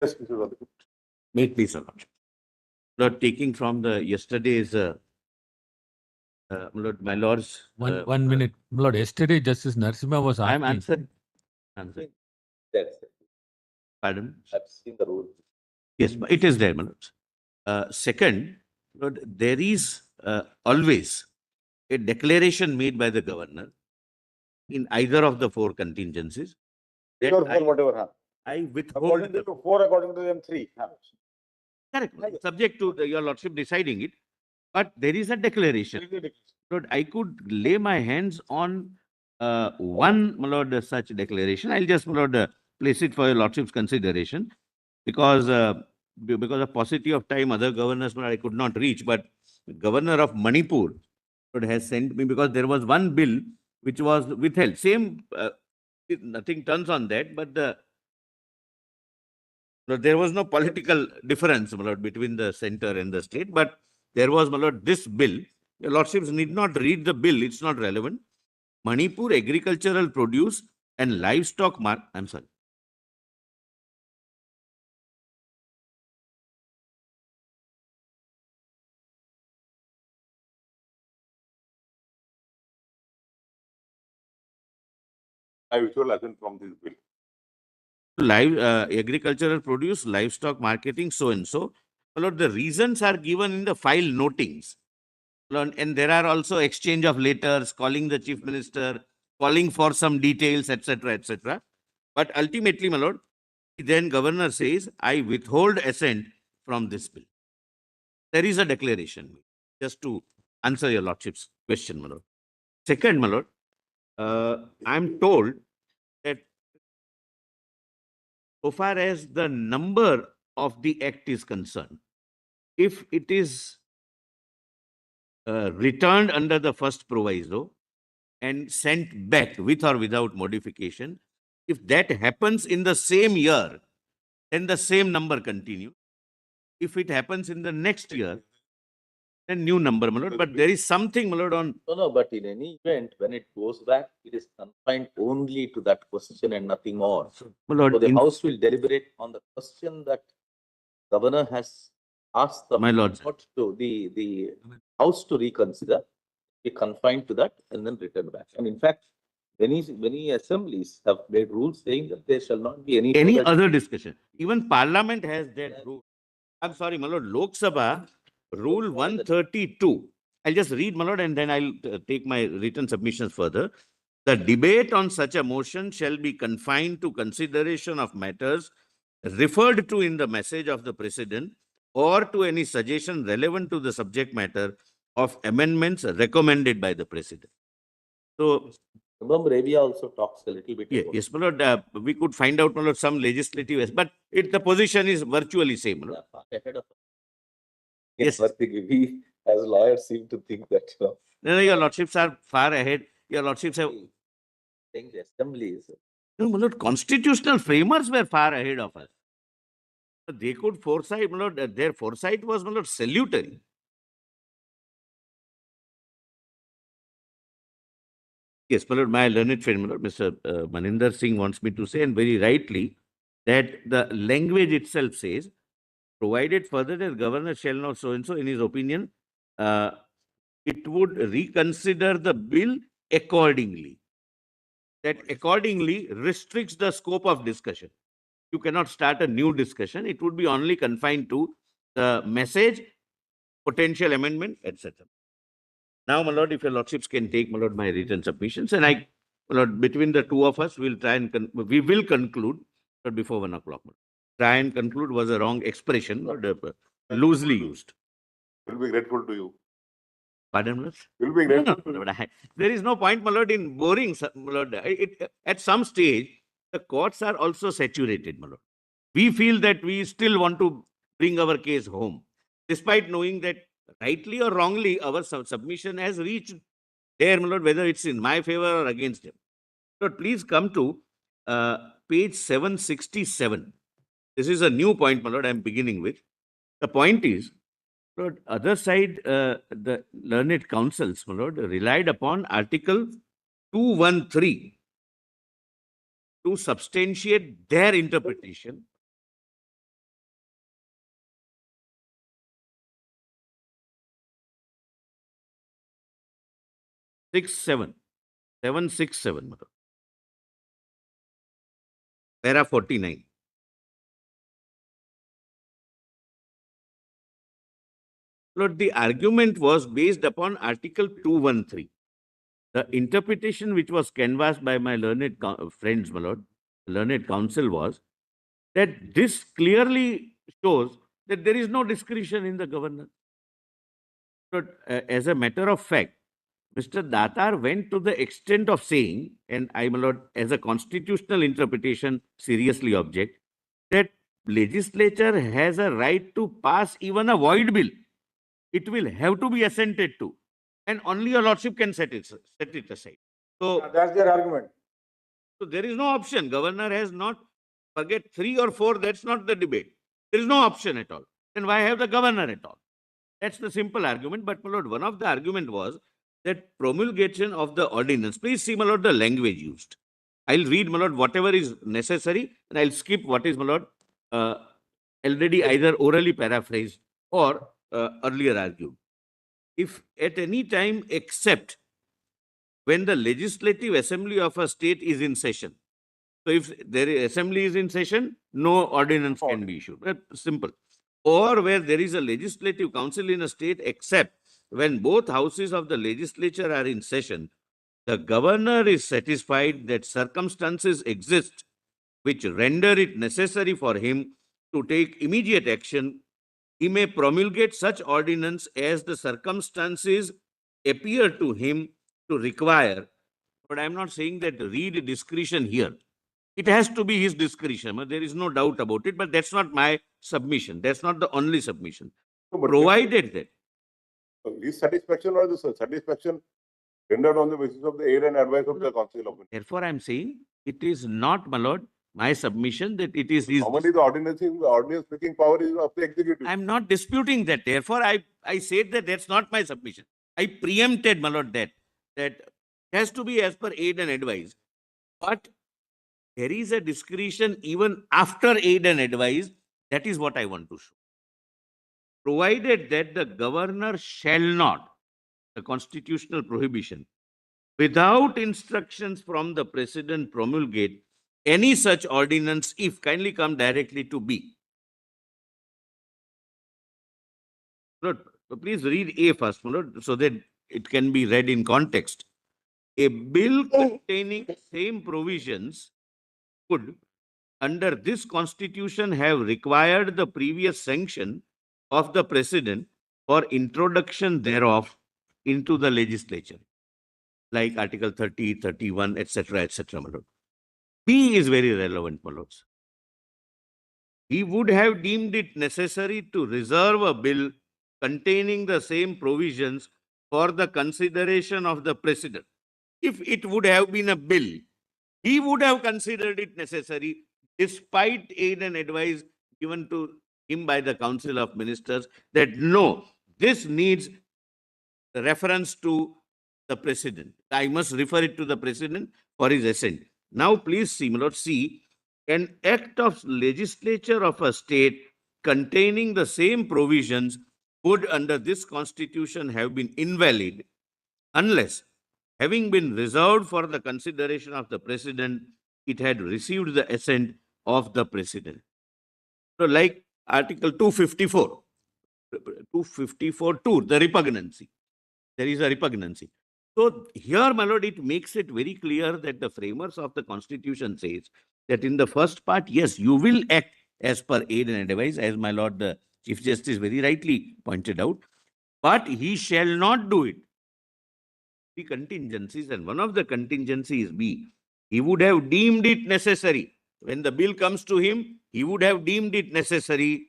Yes, Mr. Radhika. May it please, Your Lordship. Lord, taking from the yesterday's, Lord, my lords. One minute. Lord, yesterday Justice Narasimha was I am asking. answering. That's it. Pardon? I've seen the rule. Yes, but it is there, my lords. Second, Lord, there is always a declaration made by the governor in either of the four contingencies that Three or four, whatever. Huh? I withhold. According to you, four, according to them, three. Huh? Correct. Subject to your lordship deciding it, but there is a declaration. Lord, I could lay my hands on one, my lord, such declaration. I'll just, my lord, place it for your lordship's consideration because of paucity of time, other governors, my lord, I could not reach. But governor of Manipur, Lord, has sent me because there was one bill which was withheld. Same, nothing turns on that, but there was no political difference, my lord, between the center and the state. But there was, my lord, this bill. Your lordships need not read the bill; it's not relevant. Manipur agricultural produce and livestock I'm sorry. I withhold assent from this bill. Agricultural produce, livestock marketing, so and so. My lord, the reasons are given in the file notings. And there are also exchange of letters, calling the chief minister, calling for some details, etc., etc. But ultimately, my lord, then governor says, I withhold assent from this bill. There is a declaration, just to answer your lordship's question, my lord. Second, my lord, I'm told that so far as the number of the act is concerned, if it is returned under the first proviso and sent back with or without modification, if that happens in the same year, then the same number continues. If it happens in the next year, then new number, my lord. But there is something, my lord, on. No, but in any event, when it goes back, it is confined only to that question and nothing more. My lord, So the House will deliberate on the question that governor has asked the My lords. court to the House to reconsider, be confined to that and then return back. And in fact, many assemblies have made rules saying that there shall not be any other discussion. Even Parliament has that rule. I'm sorry, my lord, Lok Sabha, Rule 132. I'll just read, my lord, and then I'll take my written submissions further. The debate on such a motion shall be confined to consideration of matters referred to in the message of the President or to any suggestion relevant to the subject matter of amendments recommended by the President. So, remember, Arabia also talks a little bit. yeah, yes, my lord, we could find out, my lord, some legislative, but the position is virtually same, my lord. Ahead of Yes. We as lawyers seem to think that, No, your lordships are far ahead. Your lordships have. saying the assemblies. No, my lord, constitutional framers were far ahead of us. They could foresight, my lord, their foresight was, my lord, salutary. Yes, my lord, my learned friend, my lord, Mr. Maninder Singh wants me to say, and very rightly, that the language itself says, provided further that governor shall not so and so, in his opinion, it would reconsider the bill accordingly. That accordingly restricts the scope of discussion. You cannot start a new discussion. It would be only confined to the message, potential amendment, etc. Now, my lord, if your lordships can take, my lord, my written submissions, and my lord, between the two of us, we'll try and we will conclude before 1 o'clock. Try and conclude was a wrong expression, loosely used. We'll be grateful to you. Pardon, my lord? We'll be grateful. There is no point, my lord, in boring, my lord. At some stage, the courts are also saturated, my lord. We feel that we still want to bring our case home, despite knowing that rightly or wrongly, our submission has reached there, my lord, whether it's in my favor or against him. Lord, please come to page 767. This is a new point, my lord, I'm beginning with. The point is, Lord, other side, the learned councils, my lord, relied upon Article 213 to substantiate their interpretation 767. 767, my lord. Para 49. Lord, the argument was based upon Article 213. The interpretation which was canvassed by my learned friends, my lord, learned counsel, was that this clearly shows that there is no discretion in the governor. But as a matter of fact, Mr. Datar went to the extent of saying, and I, my lord, as a constitutional interpretation, seriously object, that legislature has a right to pass even a void bill. It will have to be assented to, and only your lordship can set it aside. So, That's their argument. so there is no option. Governor has not, forget 3 or 4, that's not the debate. There is no option at all. Then why have the governor at all? That's the simple argument. But, my lord, one of the argument was that promulgation of the ordinance, please see, my lord, the language used. I'll read, my lord, whatever is necessary, and I'll skip what is, my lord, already either orally paraphrased or earlier argued. If at any time except when the legislative assembly of a state is in session. So if the assembly is in session, no ordinance can be issued. Simple. Or where there is a legislative council in a state, except when both houses of the legislature are in session, the governor is satisfied that circumstances exist which render it necessary for him to take immediate action. He may promulgate such ordinance as the circumstances appear to him to require. But I am not saying that read discretion here. It has to be his discretion. There is no doubt about it, but that's not my submission. That's not the only submission. No, but Provided that. his satisfaction or the satisfaction rendered on the basis of the aid and advice of the Council of Ministers. Therefore, I am saying it is not, my lord, my submission that it is his. Normally, the ordinance making power is of the executive. I am not disputing that. Therefore, I said that that's not my submission. I preempted, my lord, that it has to be as per aid and advice. But there is a discretion even after aid and advice. That is what I want to show. Provided that the governor shall not, the constitutional prohibition, without instructions from the president, promulgate any such ordinance if, kindly come directly to B. Lord, please read A first, my lord, so that it can be read in context. A bill containing same provisions could, under this constitution, have required the previous sanction of the president for introduction thereof into the legislature, like Article 30, 31, etc., etc., my lord. B is very relevant, my lords. He would have deemed it necessary to reserve a bill containing the same provisions for the consideration of the president. If it would have been a bill, he would have considered it necessary, despite aid and advice given to him by the Council of Ministers, that no, this needs reference to the president. I must refer it to the president for his assent. Now, please see, my lord, see, an act of legislature of a state containing the same provisions would, under this constitution, have been invalid unless, having been reserved for the consideration of the president, it had received the assent of the president. So, like Article 254, 254.2, the repugnancy. There is a repugnancy. So here, my lord, it makes it very clear that the framers of the constitution says that in the first part, yes, you will act as per aid and advice, as my lord, the Chief Justice very rightly pointed out, but he shall not do it. The contingencies, and one of the contingencies be, he would have deemed it necessary. When the bill comes to him, he would have deemed it necessary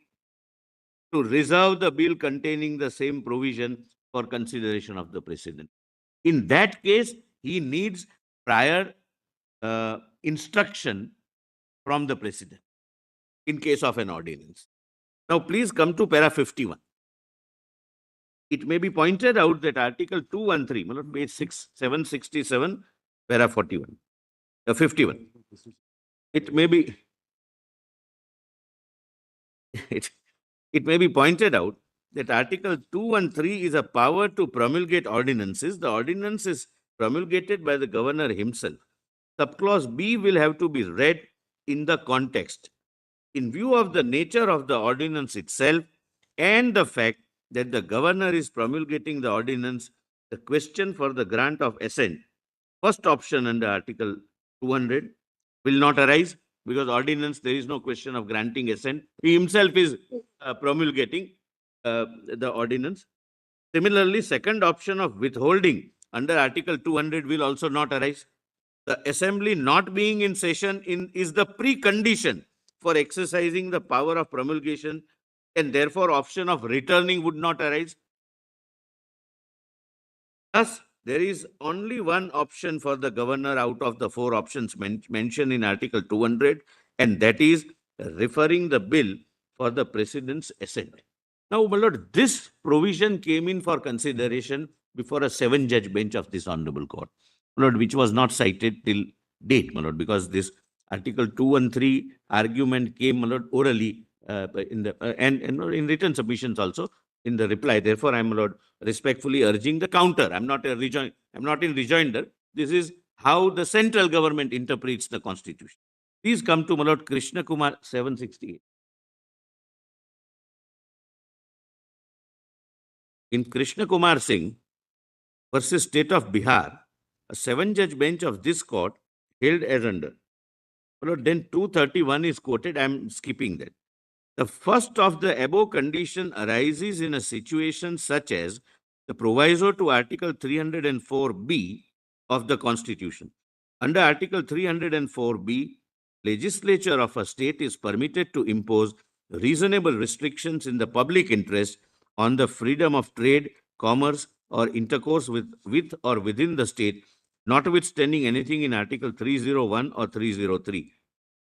to reserve the bill containing the same provision for consideration of the president. In that case, he needs prior instruction from the president in case of an ordinance. Now, please come to para 51. It may be pointed out that Article 213, page 767, para 41, 51. It may be it may be pointed out that Article 213 is a power to promulgate ordinances. The ordinance is promulgated by the governor himself, subclause B will have to be read in the context, in view of the nature of the ordinance itself and the fact that the governor is promulgating the ordinance. The question for the grant of assent, first option under Article 200, will not arise, because ordinance, there is no question of granting assent. He himself is promulgating the ordinance. Similarly, second option of withholding under Article 200 will also not arise. The assembly not being in session is the precondition for exercising the power of promulgation, and therefore option of returning would not arise. Thus, there is only one option for the governor out of the four options mentioned in Article 200, and that is referring the bill for the president's assent. Now, my lord, this provision came in for consideration before a 7-judge bench of this honorable court, my lord, which was not cited till date, my lord, because this Article 213 argument came, my lord, orally in the and in written submissions also in the reply. Therefore, I am, my lord, respectfully urging the counter. I'm not in rejoinder. This is how the central government interprets the constitution. Please come to, my lord, Krishna Kumar 768. In Krishna Kumar Singh versus State of Bihar, a 7-judge bench of this court held as under. My lord, then 231 is quoted. I'm skipping that. The first of the above condition arises in a situation such as the proviso to Article 304B of the Constitution. Under Article 304B, legislature of a state is permitted to impose reasonable restrictions in the public interest on the freedom of trade, commerce, or intercourse with or within the state, notwithstanding anything in Article 301 or 303.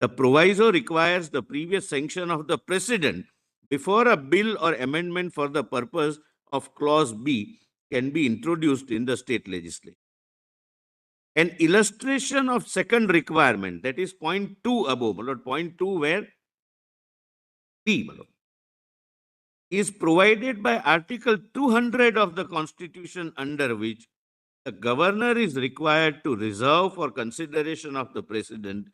The proviso requires the previous sanction of the President before a bill or amendment for the purpose of Clause B can be introduced in the state legislature. An illustration of second requirement, that is point 2 above, my lord, point 2 where B, my lord, is provided by Article 200 of the Constitution, under which the governor is required to reserve for consideration of the President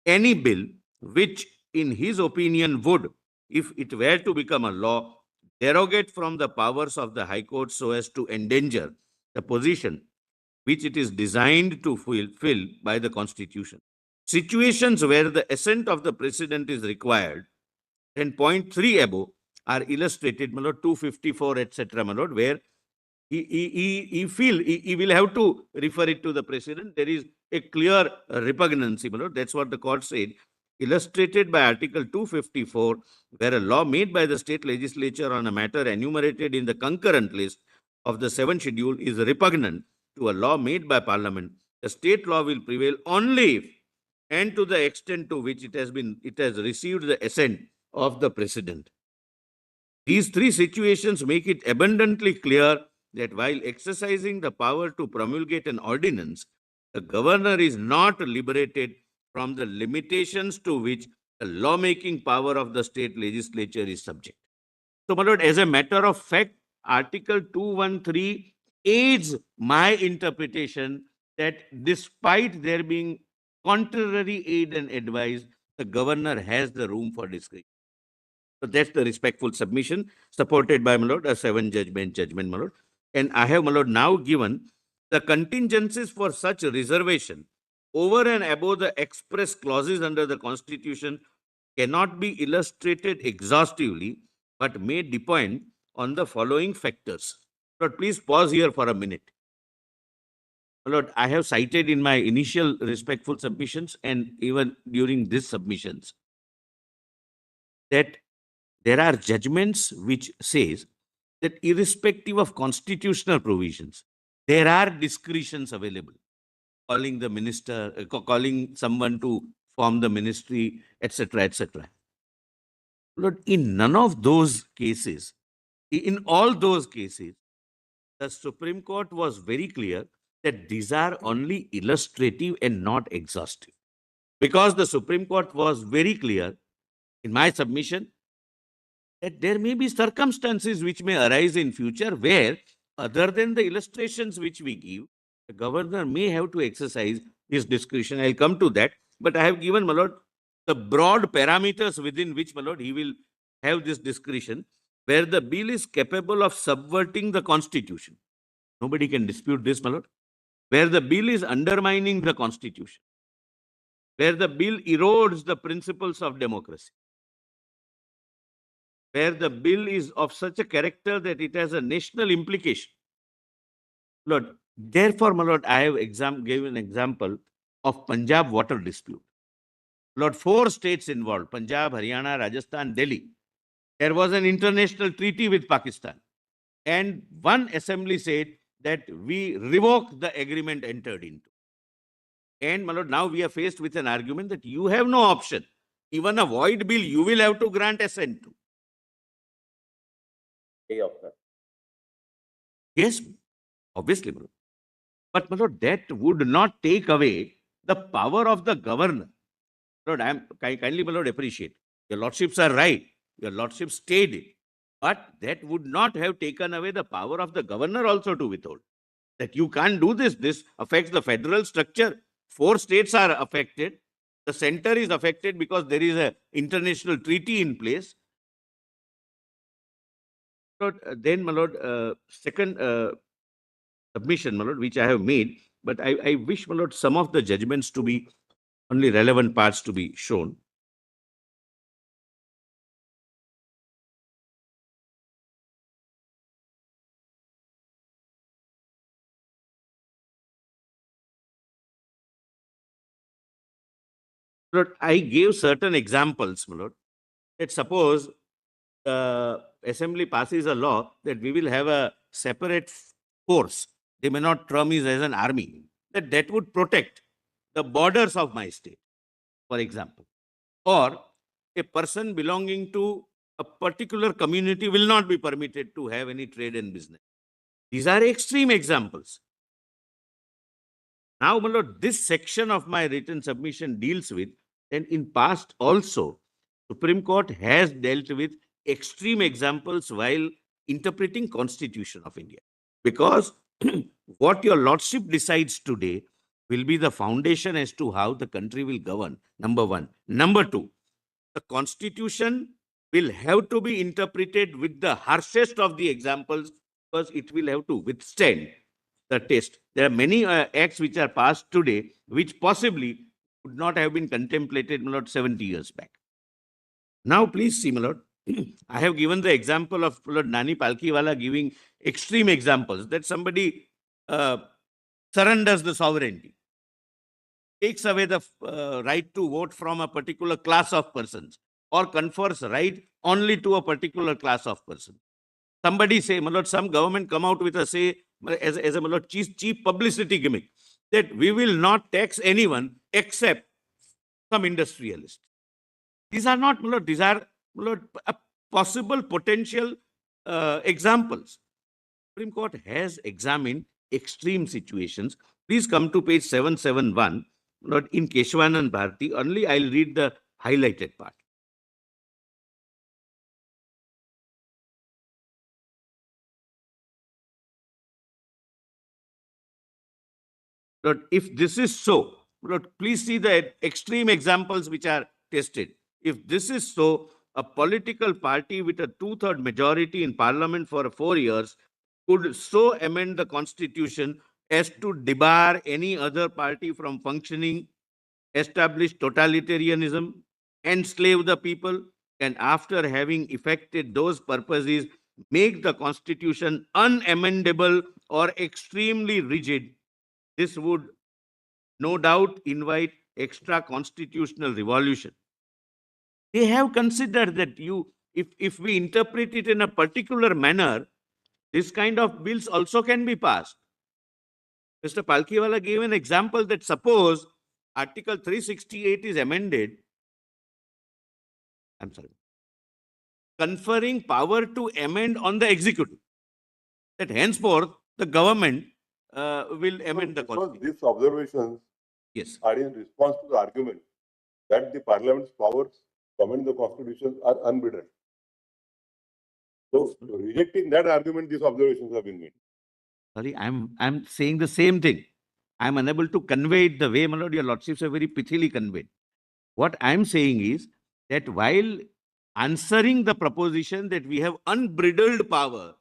any bill which, in his opinion, would, if it were to become a law, derogate from the powers of the High Court so as to endanger the position which it is designed to fulfill by the Constitution. Situations where the assent of the President is required, and point 3 above, are illustrated, my lord, 254, etc., my lord, where he will have to refer it to the President. There is a clear repugnancy, my lord. That's what the court said. Illustrated by Article 254, where a law made by the state legislature on a matter enumerated in the concurrent list of the 7th schedule is repugnant to a law made by Parliament, the state law will prevail only if and to the extent to which it has received the assent of the President. These three situations make it abundantly clear that while exercising the power to promulgate an ordinance, the governor is not liberated from the limitations to which the lawmaking power of the state legislature is subject. So, my lord, as a matter of fact, Article 213 aids my interpretation that despite there being contrary aid and advice, the governor has the room for discretion. So that's the respectful submission supported by, my lord, a 7-judge bench judgment, my lord. And I have, my lord, now given the contingencies for such reservation over and above the express clauses under the Constitution cannot be illustrated exhaustively, but may depend on the following factors. Lord, please pause here for a minute. My lord, I have cited in my initial respectful submissions and even during these submissions that there are judgments which says that irrespective of constitutional provisions, there are discretions available, calling the minister, calling someone to form the ministry, etc., etc. Lord, in none of those cases, in all those cases, the Supreme Court was very clear that these are only illustrative and not exhaustive. Because the Supreme Court was very clear in my submission that there may be circumstances which may arise in future where, other than the illustrations which we give, The governor may have to exercise his discretion. I'll come to that. But I have given, my lord, the broad parameters within which, my lord, he will have this discretion, where the bill is capable of subverting the constitution. Nobody can dispute this, my lord. Where the bill is undermining the constitution, where the bill erodes the principles of democracy, where the bill is of such a character that it has a national implication. Lord, therefore, my lord, I have gave an example of Punjab water dispute. Lord, 4 states involved: Punjab, Haryana, Rajasthan, Delhi. There was an international treaty with Pakistan. And one assembly said that we revoke the agreement entered into. And, my lord, now we are faced with an argument that you have no option. Even a void bill, you will have to grant assent to. Day of that. Yes, obviously, my lord. But, my lord, that would not take away the power of the governor. Lord, I am kindly, my lord, appreciate. Your lordships are right. Your lordships stayed it. But that would not have taken away the power of the governor also to withhold. That you can't do this. This affects the federal structure. 4 states are affected. The center is affected because there is an international treaty in place. Lord, then, my lord, second submission, my lord, which I have made, but I wish, my lord, some of the judgments to be only relevant parts to be shown. Lord, I gave certain examples, my lord. That suppose the assembly passes a law that we will have a separate force. They may not term it as an army. That would protect the borders of my state, for example. Or a person belonging to a particular community will not be permitted to have any trade and business. These are extreme examples. Now, my lord, this section of my written submission deals with, and in past also, Supreme Court has dealt with extreme examples while interpreting Constitution of India. Because what your lordship decides today will be the foundation as to how the country will govern, number one. Number two, the Constitution will have to be interpreted with the harshest of the examples because it will have to withstand the test. There are many acts which are passed today which possibly would not have been contemplated, my lord, 70 years back. Now, please see, my lord, I have given the example of Lord Nani Palkiwala giving extreme examples that somebody surrenders the sovereignty, takes away the right to vote from a particular class of persons, or confers right only to a particular class of persons. Somebody say, my lord, some government come out with a say, as a my lord, cheap publicity gimmick, that we will not tax anyone except some industrialist. These are not, my lord, these are, my lord, possible potential examples. Supreme Court has examined extreme situations. Please come to page 771. Lord, in Keshwanand Bharati, only I'll read the highlighted part. Lord, if this is so, Lord, please see the extreme examples which are tested. If this is so, a political party with a 2/3 majority in parliament for 4 years could so amend the constitution as to debar any other party from functioning, establish totalitarianism, enslave the people, and after having effected those purposes, make the constitution unamendable or extremely rigid. This would no doubt invite extra constitutional revolution. They have considered that if we interpret it in a particular manner, this kind of bills also can be passed. Mr. Palkiwala gave an example that suppose Article 368 is amended, conferring power to amend on the executive, that henceforth the government will amend the Because constitution. these observations Yes. are in response to the argument that the parliament's powers to amend the constitution are unbridled. So, rejecting that argument, these observations have been made. Sorry, I'm saying the same thing. I'm unable to convey it the way, my lord, your lordships have very pithily conveyed. What I'm saying is that while answering the proposition that we have unbridled power,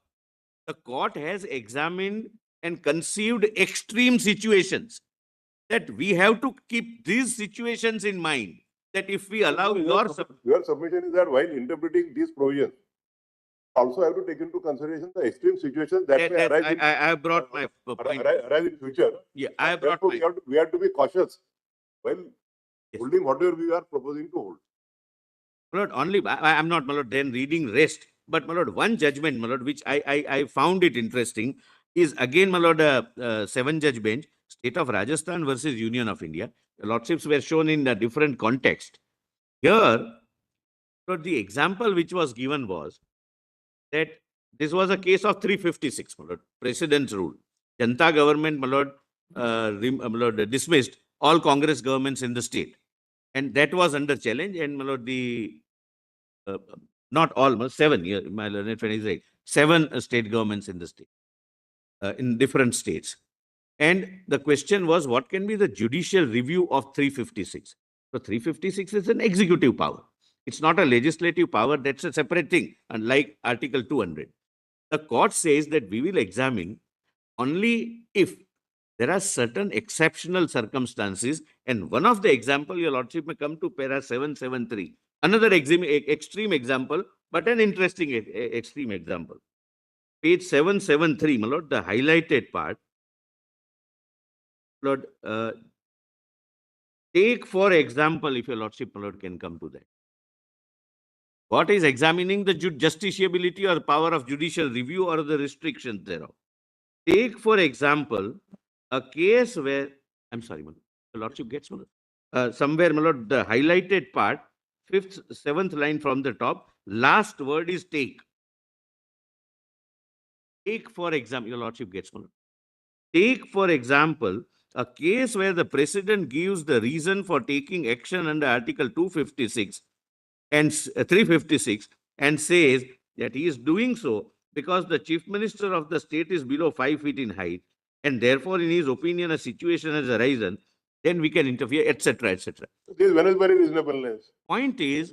the court has examined and conceived extreme situations, that we have to keep these situations in mind, that if we allow Your submission is that while interpreting these provisions, also have to take into consideration the extreme situations that may arise in, I have brought my point. arise in future. Yeah, I have brought Therefore, my, we have to be cautious while Yes. holding whatever we are proposing to hold. my lord, only, I'm not, my lord, then reading rest, but my lord, one judgment, my lord, which I found it interesting, is again, my lord, 7-judge bench, State of Rajasthan versus Union of India. The lordships were shown in a different context. Here, lord, the example which was given was that this was a case of 356, my lord, President's rule. Janta government, my lord, my lord, dismissed all Congress governments in the state. And that was under challenge, and my lord, not all, 7, my learned friend is right, 7 state governments in the state, in different states. And the question was, what can be the judicial review of 356? So 356 is an executive power. It's not a legislative power. That's a separate thing, unlike Article 200. The court says that we will examine only if there are certain exceptional circumstances. And one of the example, your lordship may come to para 773. Another extreme example, but an interesting extreme example. Page 773, my lord, the highlighted part. Lord, take for example, if your lordship, my lord, can come to that. What is examining the justiciability or power of judicial review or the restrictions thereof? Take for example, a case where, I'm sorry, my lord, the lordship gets, my lord. Somewhere, my lord, the highlighted part, 5th, 7th line from the top, last word is take. Take for example, your lordship gets, my lord. Take for example, a case where the president gives the reason for taking action under Article 256 and 356 and says that he is doing so because the chief minister of the state is below 5 feet in height, and therefore, in his opinion, a situation has arisen, then we can interfere, etc., etc. This one is very reasonableness. Point is,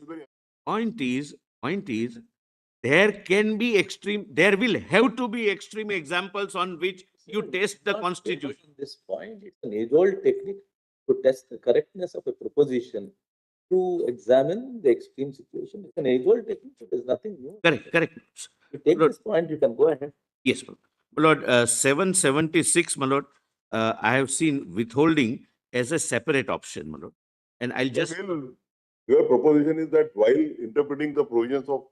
there can be extreme, there will have to be extreme examples on which you test the Not constitution. taking this point, it's an age-old technique to test the correctness of a proposition, to examine the extreme situation. It's an age-old technique, it is nothing new. Correct, correct. You take Lord, this point, you can go ahead. yes, my lord. 776, my lord, I have seen withholding as a separate option, my lord. And I'll just, Well, your proposition is that while interpreting the provisions of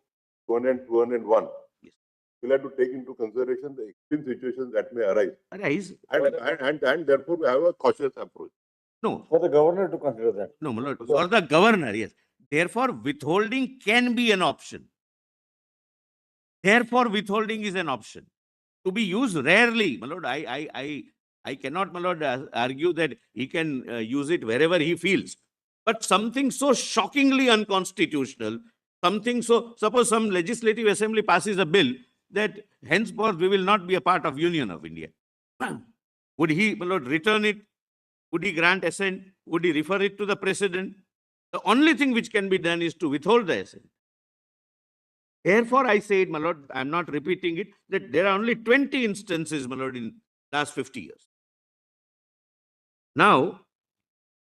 200 and 201, Yes. we'll have to take into consideration the extreme situations that may arise. arise. And therefore, we have a cautious approach. No, For the governor to consider that. no, my lord. For the governor, yes. Therefore, withholding can be an option. Therefore, withholding is an option to be used rarely, my lord. I cannot, my lord, argue that he can use it wherever he feels. But something so shockingly unconstitutional, something so, suppose some legislative assembly passes a bill that henceforth we will not be a part of Union of India. Would he, my lord, return it? Would he grant assent? Would he refer it to the president? The only thing which can be done is to withhold the assent. Therefore, I said, my lord, I'm not repeating it, that there are only 20 instances, my lord, in last 50 years. Now,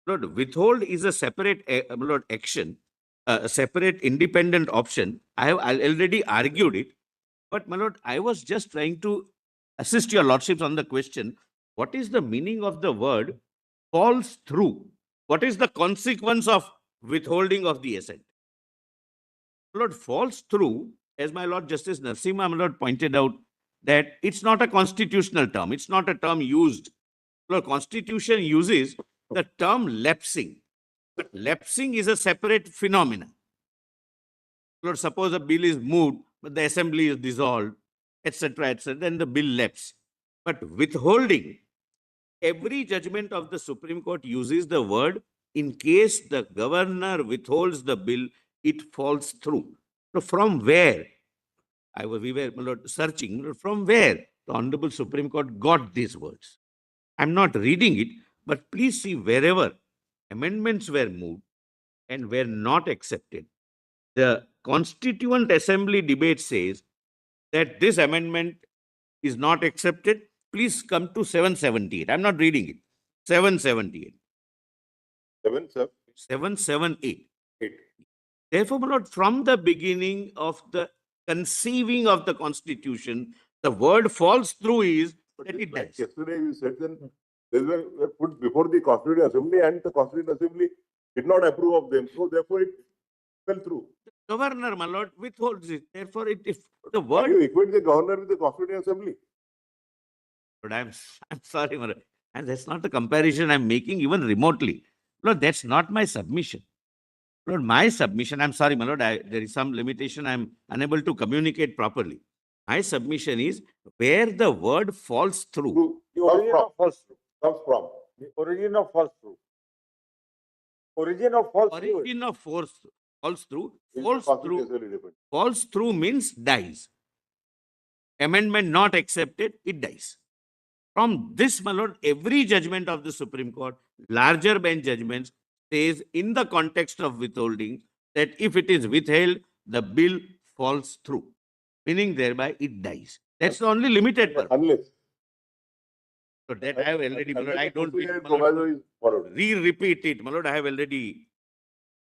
Lord, withhold is a separate, my lord, action, a separate independent option. I have already argued it, but my lord, I was just trying to assist your lordships on the question, what is the meaning of the word falls through? What is the consequence of withholding of the assent? Lord, falls through, as my Lord Justice Narasimha, my Lord, pointed out, that it's not a constitutional term. It's not a term used. Lord, Constitution uses the term lapsing. But lapsing is a separate phenomenon. Lord, suppose a bill is moved, but the assembly is dissolved, etc., then the bill lapses. But withholding, every judgment of the Supreme Court uses the word, in case the governor withholds the bill, it falls through. So from where? We were, my lord, searching, from where the Honorable Supreme Court got these words. I'm not reading it, but please see wherever amendments were moved and were not accepted. The Constituent Assembly debate says that this amendment is not accepted. Please come to 778. I'm not reading it. 778. 778. Eight. Therefore, my lord, from the beginning of the conceiving of the Constitution, the word falls through is But that it like dies. yesterday you said then they were put before the Constituent Assembly and the Constituent Assembly did not approve of them. So therefore it fell through. Governor, my lord, withholds it. Therefore, if the Can word, you equate the governor with the Constituent Assembly? but I'm sorry, my lord, and that's not the comparison I'm making even remotely. Lord, that's not my submission. Lord, my submission, I'm sorry, my lord, there is some limitation. I'm unable to communicate properly. My submission is where the word falls through. The origin of false truth. Comes from. The origin of false truth. Origin of false truth. Origin of falls through, Is the falls Constituent through, Assembly dependent. falls through means dies. Amendment not accepted, it dies. From this, my lord, every judgment of the Supreme Court, larger bench judgments, says in the context of withholding that if it is withheld, the bill falls through, meaning thereby it dies. That's the only limited purpose. Unless. So that I have already, my lord, I don't Constitutional my lord, proviso is followed. re-repeat it, my lord, I have already,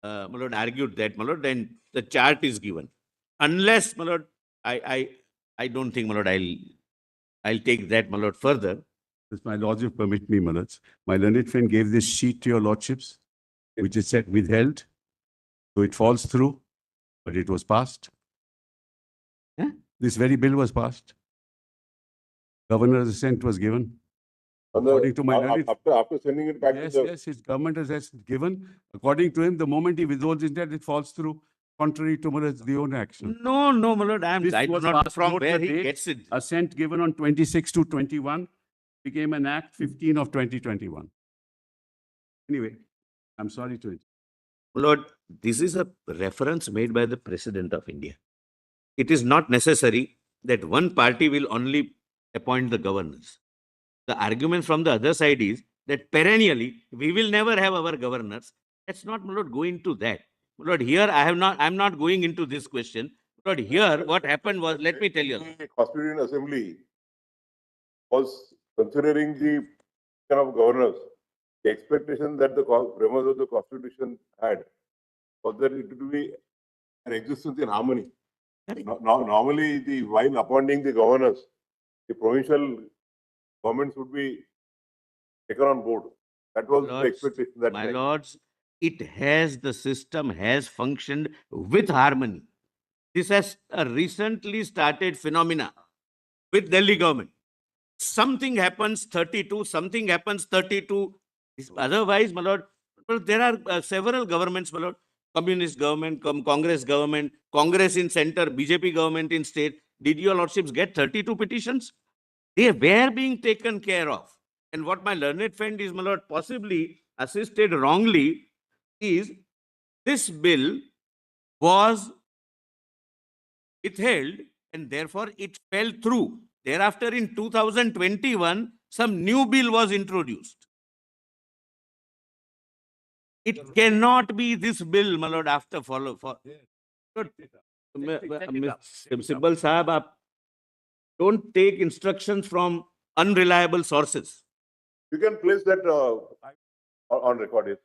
my lord, argued that, my lord, then the chart is given. Unless, my lord, I don't think, my lord, I'll take that, my lord, further. If my lordship permit me, my lords, my learned friend gave this sheet to your lordships, which is said withheld. So it falls through, but it was passed. Huh? This very bill was passed. Governor's assent was given. According to my learned, After sending it back to yes, the. yes, his government has given. According to him, the moment he withholds intent, it falls through, contrary to my lord's own action. No, no, my lord, This I do was not know passed, from note where the he date. gets it. Assent given on 26 to 21, became an act 15 of 2021. Anyway, I'm sorry to it. Lord, this is a reference made by the President of India. It is not necessary that one party will only appoint the governors. The argument from the other side is that perennially we will never have our governors. Let's not, my lord, go into that. My lord, here I'm not going into this question. My lord, here what happened was, let me tell you. The Constituent Assembly was considering the kind of governors, the expectation that the framers of the Constitution had was that it would be an existence in harmony. Normally, while appointing the governors, the provincial governments would be taken on board. That was the Lords, expectation that my time. lords, the system has functioned with harmony. This has a recently started phenomena with Delhi government. Something happens 32, something happens 32. Otherwise, my lord, there are several governments, my lord. Communist government, Congress government, Congress in center, BJP government in state. Did your lordships get 32 petitions? They were being taken care of. And what my learned friend is, my lord, possibly assisted wrongly is this bill was withheld and therefore it fell through. Thereafter, in 2021, some new bill was introduced. It cannot be this bill, my lord, after follow. Sibbal Sahab, aap don't take instructions from unreliable sources. You can place that on record. Yes.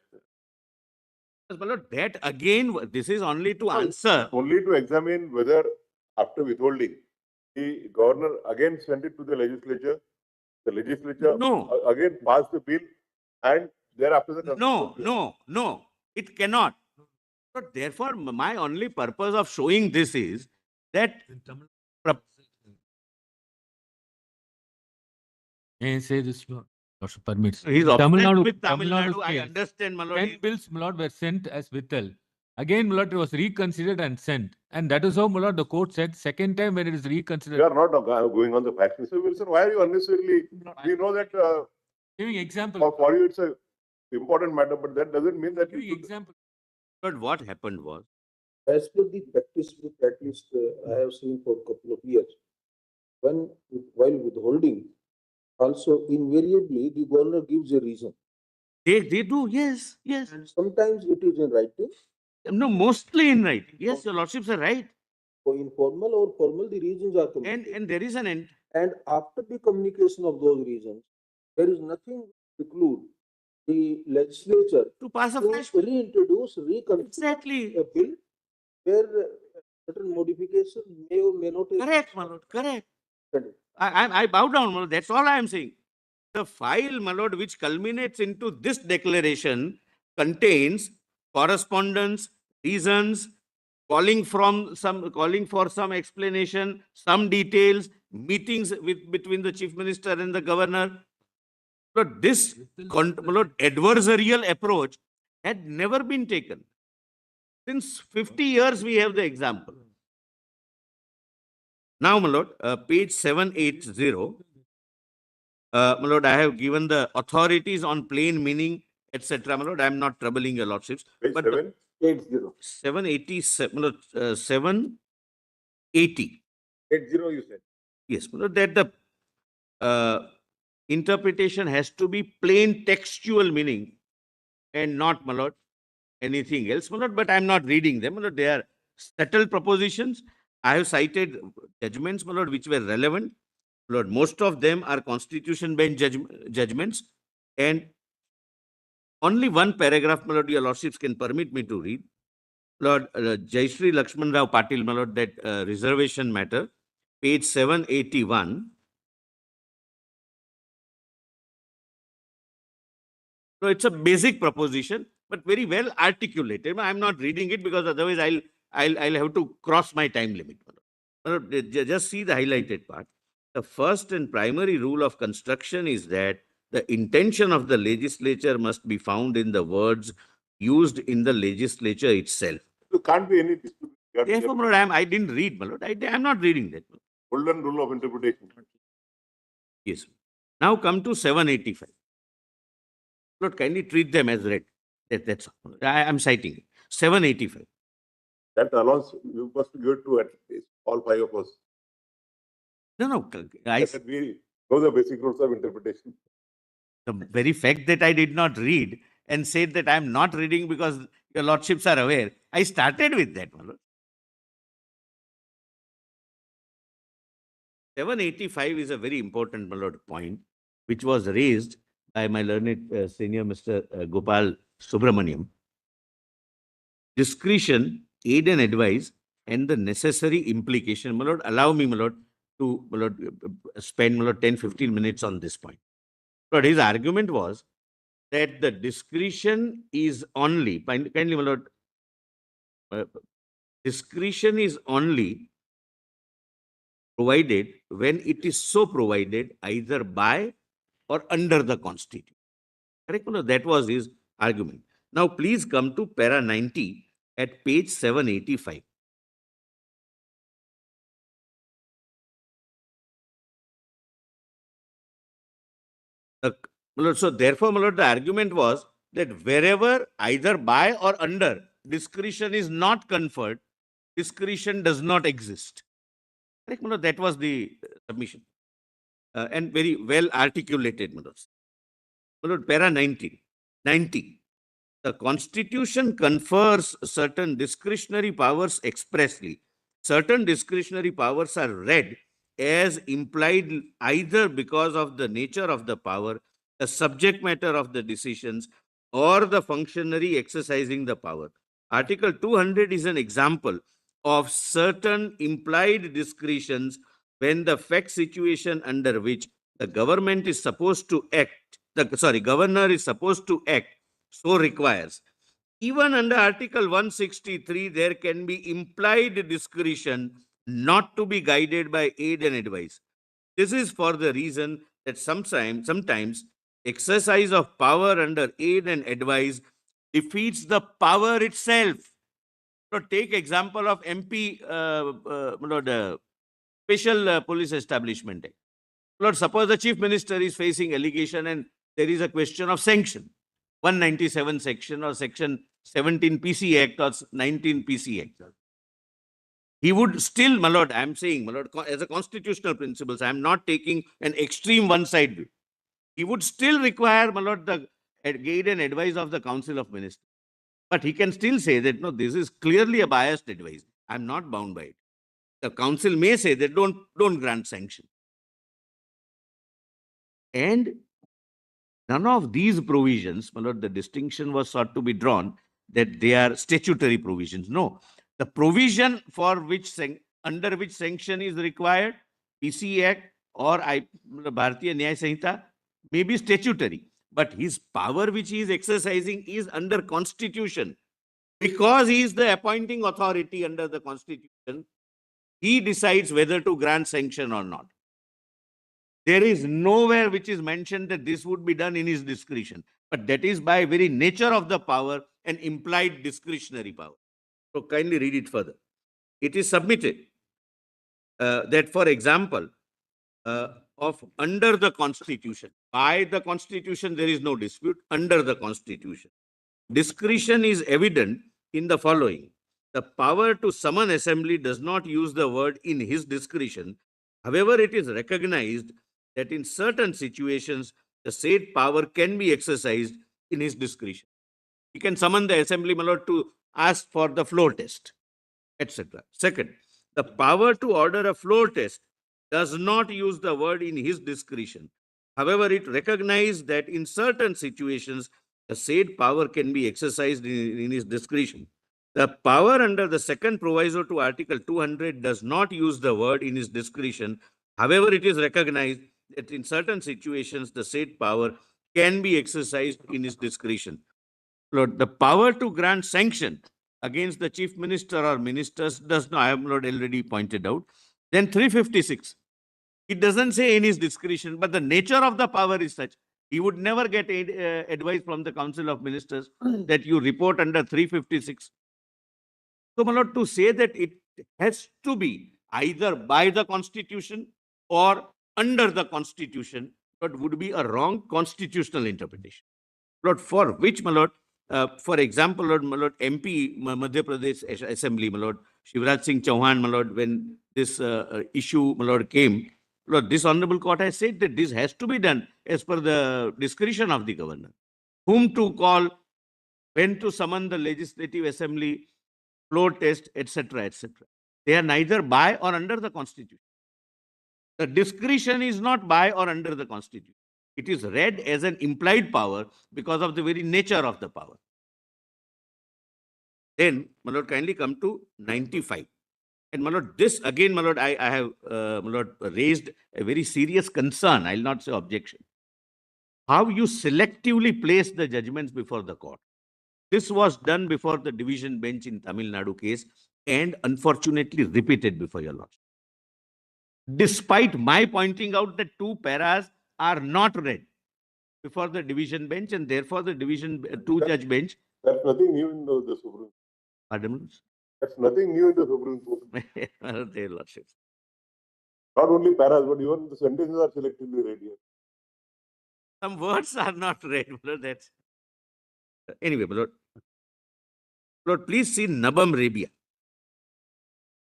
Yes, my lord, that again, this is only to answer. Only to examine whether after withholding, the governor again sent it to the legislature. The legislature No. again passed the bill, and thereafter the No, it cannot. But therefore, my only purpose of showing this is that May I say this, Lord? Lordship permits. he's In Tamil obsessed Nadu, with Tamil Nadu. I case, understand, my lord. 10 bills, my lord, were sent as withheld. Again, my lord, it was reconsidered and sent. And that is how, my lord, the court said, second time when it is reconsidered. We are not going on the facts. Mr. Wilson, why are you unnecessarily? We know that Giving example. for you it's a important matter, but that doesn't mean that you Giving should. example. But what happened was, As per the practice book, at least I have seen for a couple of years, while withholding, Also, invariably, the governor gives a reason. They do, yes, yes. And sometimes it is in writing, No, mostly in writing. Yes, your lordships are right. or informal or formal, the reasons are communicated. And there is an end. And after the communication of those reasons, there is nothing to preclude the legislature To pass a to fresh bill. reintroduce, reconsider Exactly. a bill where certain modifications may or may not. Correct, my lord, correct. Correct. I bow down, my lord. That's all I am saying. The file, my lord, which culminates into this declaration contains correspondence, reasons, calling for some explanation, some details, meetings between the chief minister and the governor. But this my lord, adversarial approach had never been taken. Since 50 years, we have the example. Now, my lord, page 780. My lord, I have given the authorities on plain meaning, etc. My lord, I am not troubling your lordships. Page But 7, 80. 787, my lord, 780. 80 you said. Yes, my lord, that the interpretation has to be plain textual meaning and not, my lord, anything else, my lord. But I am not reading them, my lord. They are settled propositions. I have cited judgments, my lord, which were relevant. Lord, most of them are constitution bench judgments, and only one paragraph, my lord, your lordships can permit me to read. Lord, Jayshree Lakshman Rao Patil, my lord, that reservation matter, page 781. So it's a basic proposition, but very well articulated. I'm not reading it because otherwise I'll have to cross my time limit. My lord, just see the highlighted part. The first and primary rule of construction is that the intention of the legislature must be found in the words used in the legislature itself. there can't be any dispute. Therefore, my lord, I didn't read, my lord. I'm not reading that. Golden rule of interpretation. Yes. Now come to 785. Lord, kindly treat them as read. That's all. I am citing it. 785. That allowance, you must give it to at least all 5 of us. No. That we know the basic rules of interpretation. The very fact that I did not read and said that I am not reading because your lordships are aware, I started with that, my lord. 785 is a very important, my lord, point, which was raised by my learned senior Mr. Gopal Subramaniam. Discretion, aid and advice, and the necessary implication. My lord, allow me, my lord, to my lord, spend, my lord, 10-15 minutes on this point. But his argument was that the discretion is only, kindly, my lord, discretion is only provided when it is so provided either by or under the Constitution. Correct? No, that was his argument. Now, please come to para 90 at page 785. So, therefore, my lord, the argument was that wherever either by or under discretion is not conferred, discretion does not exist. Correct? My lord, that was the submission. And very well articulated, my lord. My lord, para 90. The Constitution confers certain discretionary powers expressly. Certain discretionary powers are read as implied either because of the nature of the power, the subject matter of the decisions, or the functionary exercising the power. Article 200 is an example of certain implied discretions when the fact situation under which the government is supposed to act, governor is supposed to act, so requires. Even under Article 163, there can be implied discretion not to be guided by aid and advice. This is for the reason that sometimes exercise of power under aid and advice defeats the power itself. So take example of MP, the Special Police Establishment Act. Lord, suppose the chief minister is facing allegation and there is a question of sanction. 197 section or section 17 PC Act or 19 PC Act. he would still, my lord, I'm saying, my lord, as a constitutional principles, I'm not taking an extreme one side view. He would still require, my lord, the guide and advice of the Council of Ministers. But he can still say that, no, this is clearly a biased advice. I'm not bound by it. The council may say that don't grant sanction. And none of these provisions, my lord, the distinction was sought to be drawn that they are statutory provisions. No, the provision for which under which sanction is required, PC Act or Bharatiya Nyaya Sanhita, may be statutory, but his power which he is exercising is under Constitution. Because he is the appointing authority under the Constitution, he decides whether to grant sanction or not. There is nowhere which is mentioned that this would be done in his discretion, but that is by very nature of the power an implied discretionary power. So kindly read it further. It is submitted that, for example, of under the Constitution, by the Constitution there is no dispute, under the Constitution. Discretion is evident in the following. The power to summon assembly does not use the word in his discretion. However, it is recognized that in certain situations, the said power can be exercised in his discretion. He can summon the assembly, my lord, to ask for the floor test, etc. Second, the power to order a floor test does not use the word in his discretion. However, it recognizes that in certain situations, the said power can be exercised in his discretion. The power under the second proviso to Article 200 does not use the word in his discretion. However, it is recognized that in certain situations, the said power can be exercised in his discretion. Lord, the power to grant sanction against the chief minister or ministers does not, I have not already pointed out. Then 356, it doesn't say in his discretion, but the nature of the power is such. He would never get advice from the Council of Ministers that you report under 356. So, my lord, to say that it has to be either by the Constitution or under the Constitution, but would be a wrong constitutional interpretation. Lord, for which, my lord, for example, Lord, my lord, MP Madhya Pradesh Assembly, my lord, Shivraj Singh Chauhan, my lord, when this issue, my lord, came, Lord, this honorable court has said that this has to be done as per the discretion of the governor. Whom to call, when to summon the legislative assembly, floor test, etc., etc. They are neither by or under the Constitution. The discretion is not by or under the Constitution. It is read as an implied power because of the very nature of the power. Then, my lord, kindly come to 95. And my lord, this again, my lord, I have, my lord, raised a very serious concern. I'll not say objection. How you selectively place the judgments before the court. This was done before the division bench in Tamil Nadu case and unfortunately repeated before your lordship. Despite my pointing out that two paras are not read before the division bench and therefore the division two-judge bench. That's nothing new in the Supreme. Pardon? That's nothing new in the Supreme Court. Their lordships. Not only paras, but even the sentences are selectively read here. Some words are not read. That's anyway, my lord. Lord, please see Nabam Rabia.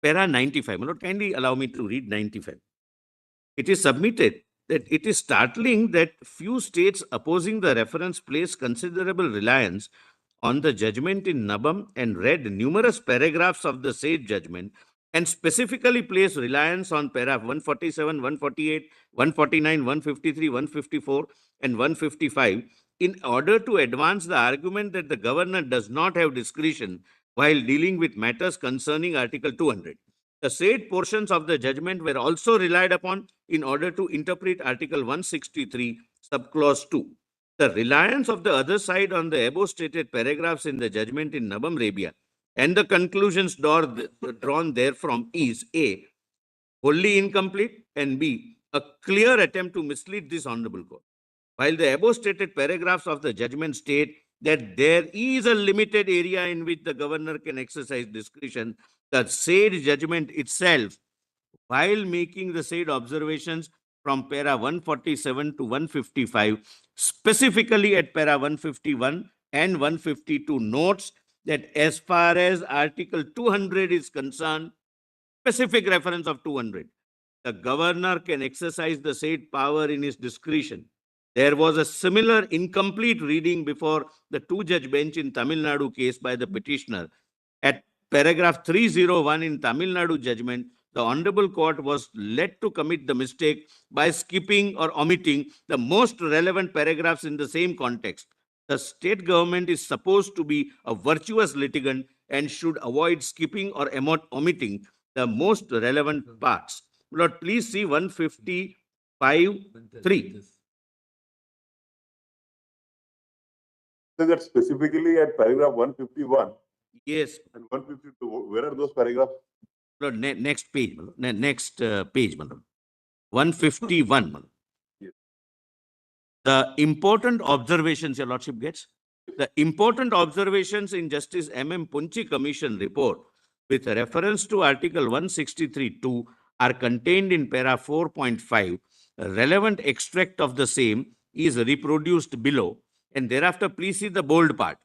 Para 95. My lord, kindly allow me to read 95. It is submitted that it is startling that few states opposing the reference place considerable reliance on the judgment in Nabam and read numerous paragraphs of the said judgment and specifically place reliance on paragraph 147, 148, 149, 153, 154 and 155 in order to advance the argument that the governor does not have discretion while dealing with matters concerning Article 200. The said portions of the judgment were also relied upon in order to interpret Article 163, subclause 2. The reliance of the other side on the above stated paragraphs in the judgment in Nabam Rabia and the conclusions drawn therefrom is A, wholly incomplete, and B, a clear attempt to mislead this honorable court. While the above stated paragraphs of the judgment state that there is a limited area in which the governor can exercise discretion, the said judgment itself, while making the said observations from para 147 to 155, specifically at para 151 and 152 notes that as far as Article 200 is concerned, specific reference of 200. The governor can exercise the said power in his discretion. There was a similar incomplete reading before the two-judge bench in Tamil Nadu case by the petitioner. At paragraph 301 in Tamil Nadu judgment, the Honorable Court was led to commit the mistake by skipping or omitting the most relevant paragraphs in the same context. The state government is supposed to be a virtuous litigant and should avoid skipping or omitting the most relevant parts. Lord, please see 155(3). So that specifically at paragraph 151 Yes, and 152, where are those paragraphs? Lord, next page, my lord. Next page, my lord. 151, my lord. Yes. The important observations your lordship gets. The important observations in Justice M.M. Punchi Commission report with reference to Article 163(2) are contained in para 4.5. A relevant extract of the same is reproduced below, and thereafter please see the bold part.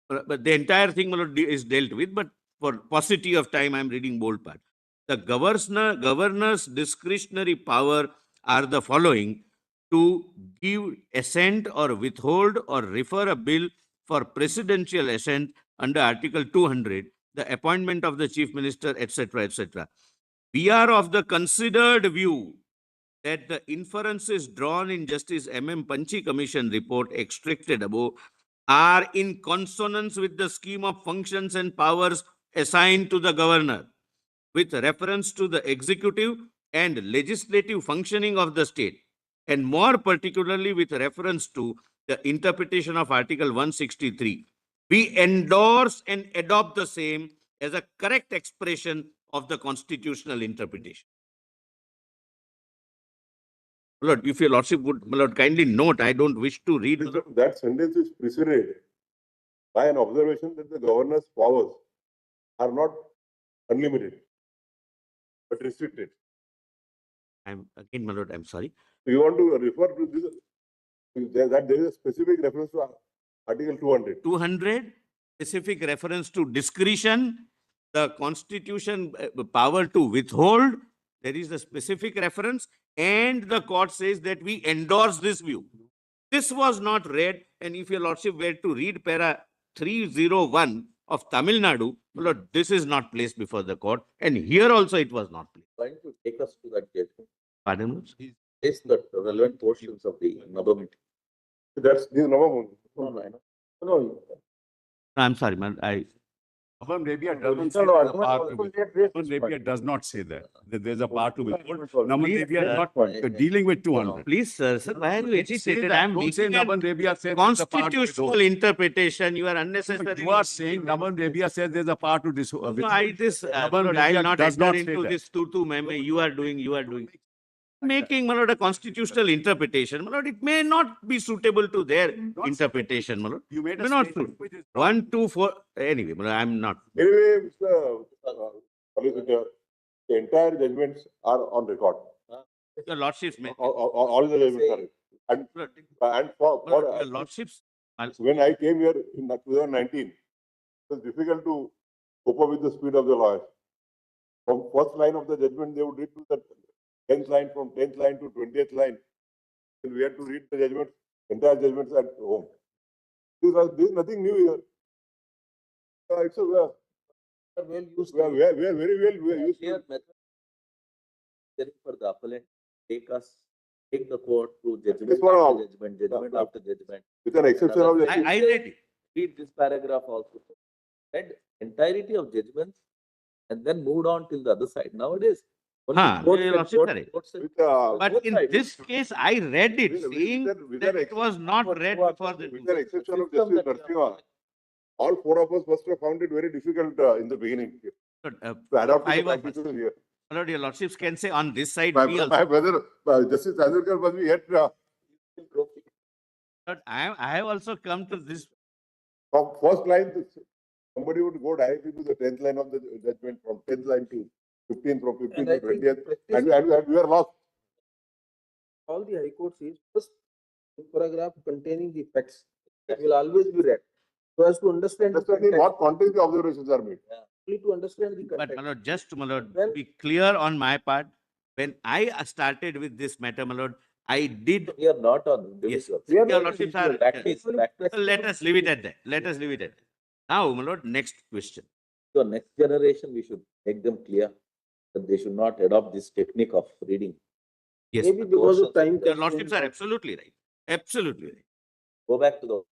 But the entire thing, my lord, is dealt with, but for paucity of time, I am reading bold part. The governor's discretionary power are the following: to give assent or withhold or refer a bill for presidential assent under Article 200, the appointment of the chief minister, etc., etc. We are of the considered view that the inferences drawn in Justice M.M. Panchi Commission report extracted above are in consonance with the scheme of functions and powers assigned to the governor with reference to the executive and legislative functioning of the state, and more particularly with reference to the interpretation of Article 163. We endorse and adopt the same as a correct expression of the constitutional interpretation. My lord, if your lordship would, my lord, kindly note, I don't wish to read. That sentence is preceded by an observation that the governor's powers are not unlimited, but restricted. Again, my lord, I'm sorry. So you want to refer to this, that there is a specific reference to Article 200. 200, specific reference to discretion, the constitution power to withhold. There is a specific reference, and the court says that we endorse this view. This was not read, and if your lordship were to read para 301 of Tamil Nadu, my lord, this is not placed before the court, and here also it was not placed. Trying to take us to that judgment. Pardon, lord? Is the relevant portions of the Nabam. That's this Navamun. No, I know. No, I'm sorry, man. Navam Rebia doesn't say no, there's a no, power no, to no, withhold. no, Navam Rebia does not say that there's a power to withhold. no, Naman please, Rebia is not dealing with 200. Please, sir, why are you Say agitated? that. I'm Don't say making Naman a Rebia says there's a power to constitutional withhold. interpretation. You are unnecessarily. You are saying Naman Rebia says there's a power to withhold. No, I this Naman Lord, I'll Rebia not does enter not say into that. this tutu meme. You are doing. Making, my lord, a constitutional interpretation. My lord, it may not be suitable to their interpretation, my lord. You made May a not statement suit. which is wrong. 1, 2, 4. Anyway, my lord, I'm not. Anyway, Mr. Solicitor, the entire judgments are on record. Your lordships may. All the judgments are. And Your lordships. when I came here in 2019, it was difficult to cope up with the speed of the lawyers. From first line of the judgment, they would read to the 10th line, from 10th line to 20th line. And we had to read the judgment, entire judgments at home. This is nothing new here. It's a Well used. we are very well we are used Clear to. method. Then for the appellant, take the court to judgment This one after out. judgment after judgment. With an exception of the. I read it. Read this paragraph also. Read entirety of judgments and then moved on till the other side. Nowadays. only Huh, court your said, lordship, court- correct. court said- With, But both in sides. this case, I read it, With- with saying with that an it was not read before the. with an exception of system Justice that you have- Narasimha, all four of us must have found it very difficult in the beginning to adapt to the 5 of us. practices here. My lord, your lordships can say on this side. My we also. my brother, Justice Azurkar must be yet Lord, I have also come to this. from first line, somebody would go directly to the 10th line of the judgment, from 10th line to 15th, from 15th And I to think 20th, practice- and we are lost. all the high court says, first paragraph containing the facts will always be read. So as to understand. the Understand in context. what context the observations are made. Need to understand the But context. my lord, just my lord, to When- be clear on my part, when I started with this matter, my lord, I did. We are not on Yes, individuals. We are your not lordships individual. are. Practice, Only practice. Let us leave it at that. Let us leave it at that. Now, my lord, next question. So next generation, we should make them clear that they should not adopt this technique of reading. Yes, Maybe because of time your lordships constraints are or- absolutely right. Absolutely right. Go back to the.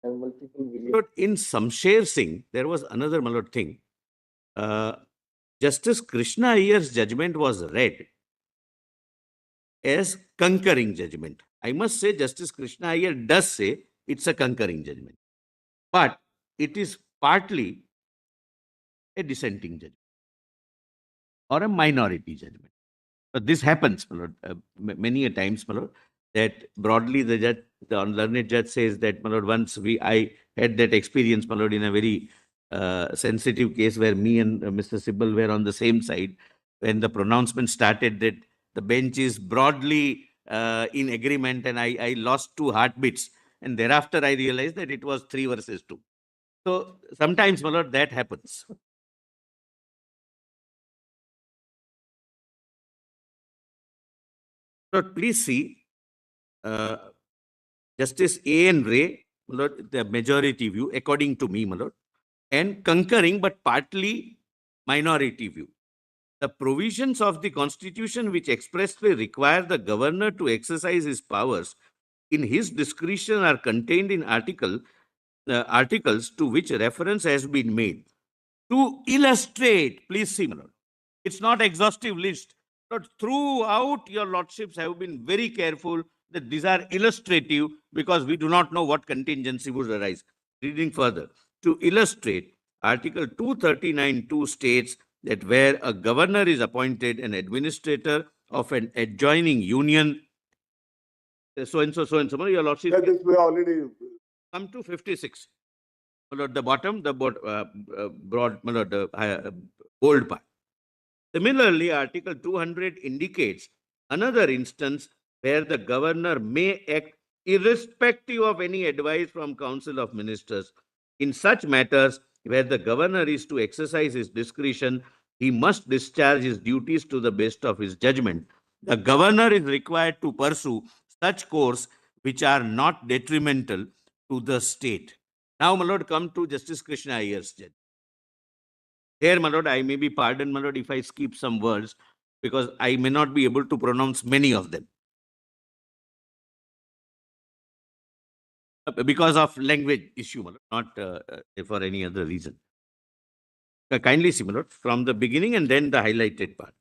and multiple variables. But in Samsher Singh, there was another, my lord, thing. Justice Krishna Iyer's judgment was read as concurring judgment. I must say, Justice Krishna Iyer does say it's a concurring judgment, but it is partly a dissenting judgment or a minority judgment. But this happens, my lord, many a times, my lord, that broadly the judge, the learned judge says that, my lord, once I had that experience, my lord, in a very sensitive case where me and Mr. Sibal were on the same side, when the pronouncement started that the bench is broadly in agreement, and I lost 2 heartbeats. And thereafter, I realized that it was 3 versus 2. So sometimes, my lord, that happens. Lord, please see Justice A.N. Ray, my lord, the majority view, according to me, my lord, and concurring but partly minority view. The provisions of the Constitution which expressly require the governor to exercise his powers in his discretion are contained in articles to which reference has been made. To illustrate, please see, my lord, it's not exhaustive list, but throughout your lordships have been very careful that these are illustrative because we do not know what contingency would arise. Reading further, to illustrate, Article 239(2) states that where a governor is appointed an administrator of an adjoining union, so and so, your lordship, Yeah, this we already, come to 56. My lord, the bottom, the broad, my lord, the bold part. Similarly, Article 200 indicates another instance where the governor may act irrespective of any advice from Council of Ministers. In such matters where the governor is to exercise his discretion, he must discharge his duties to the best of his judgment. The governor is required to pursue such course which are not detrimental to the state. Now, my lord, come to Justice Krishna Iyer's judgment. Here, my lord, I may be pardoned, my lord, if I skip some words, because I may not be able to pronounce many of them. Because of language issue, my lord, not for any other reason. Kindly see, my lord, from the beginning and then the highlighted part.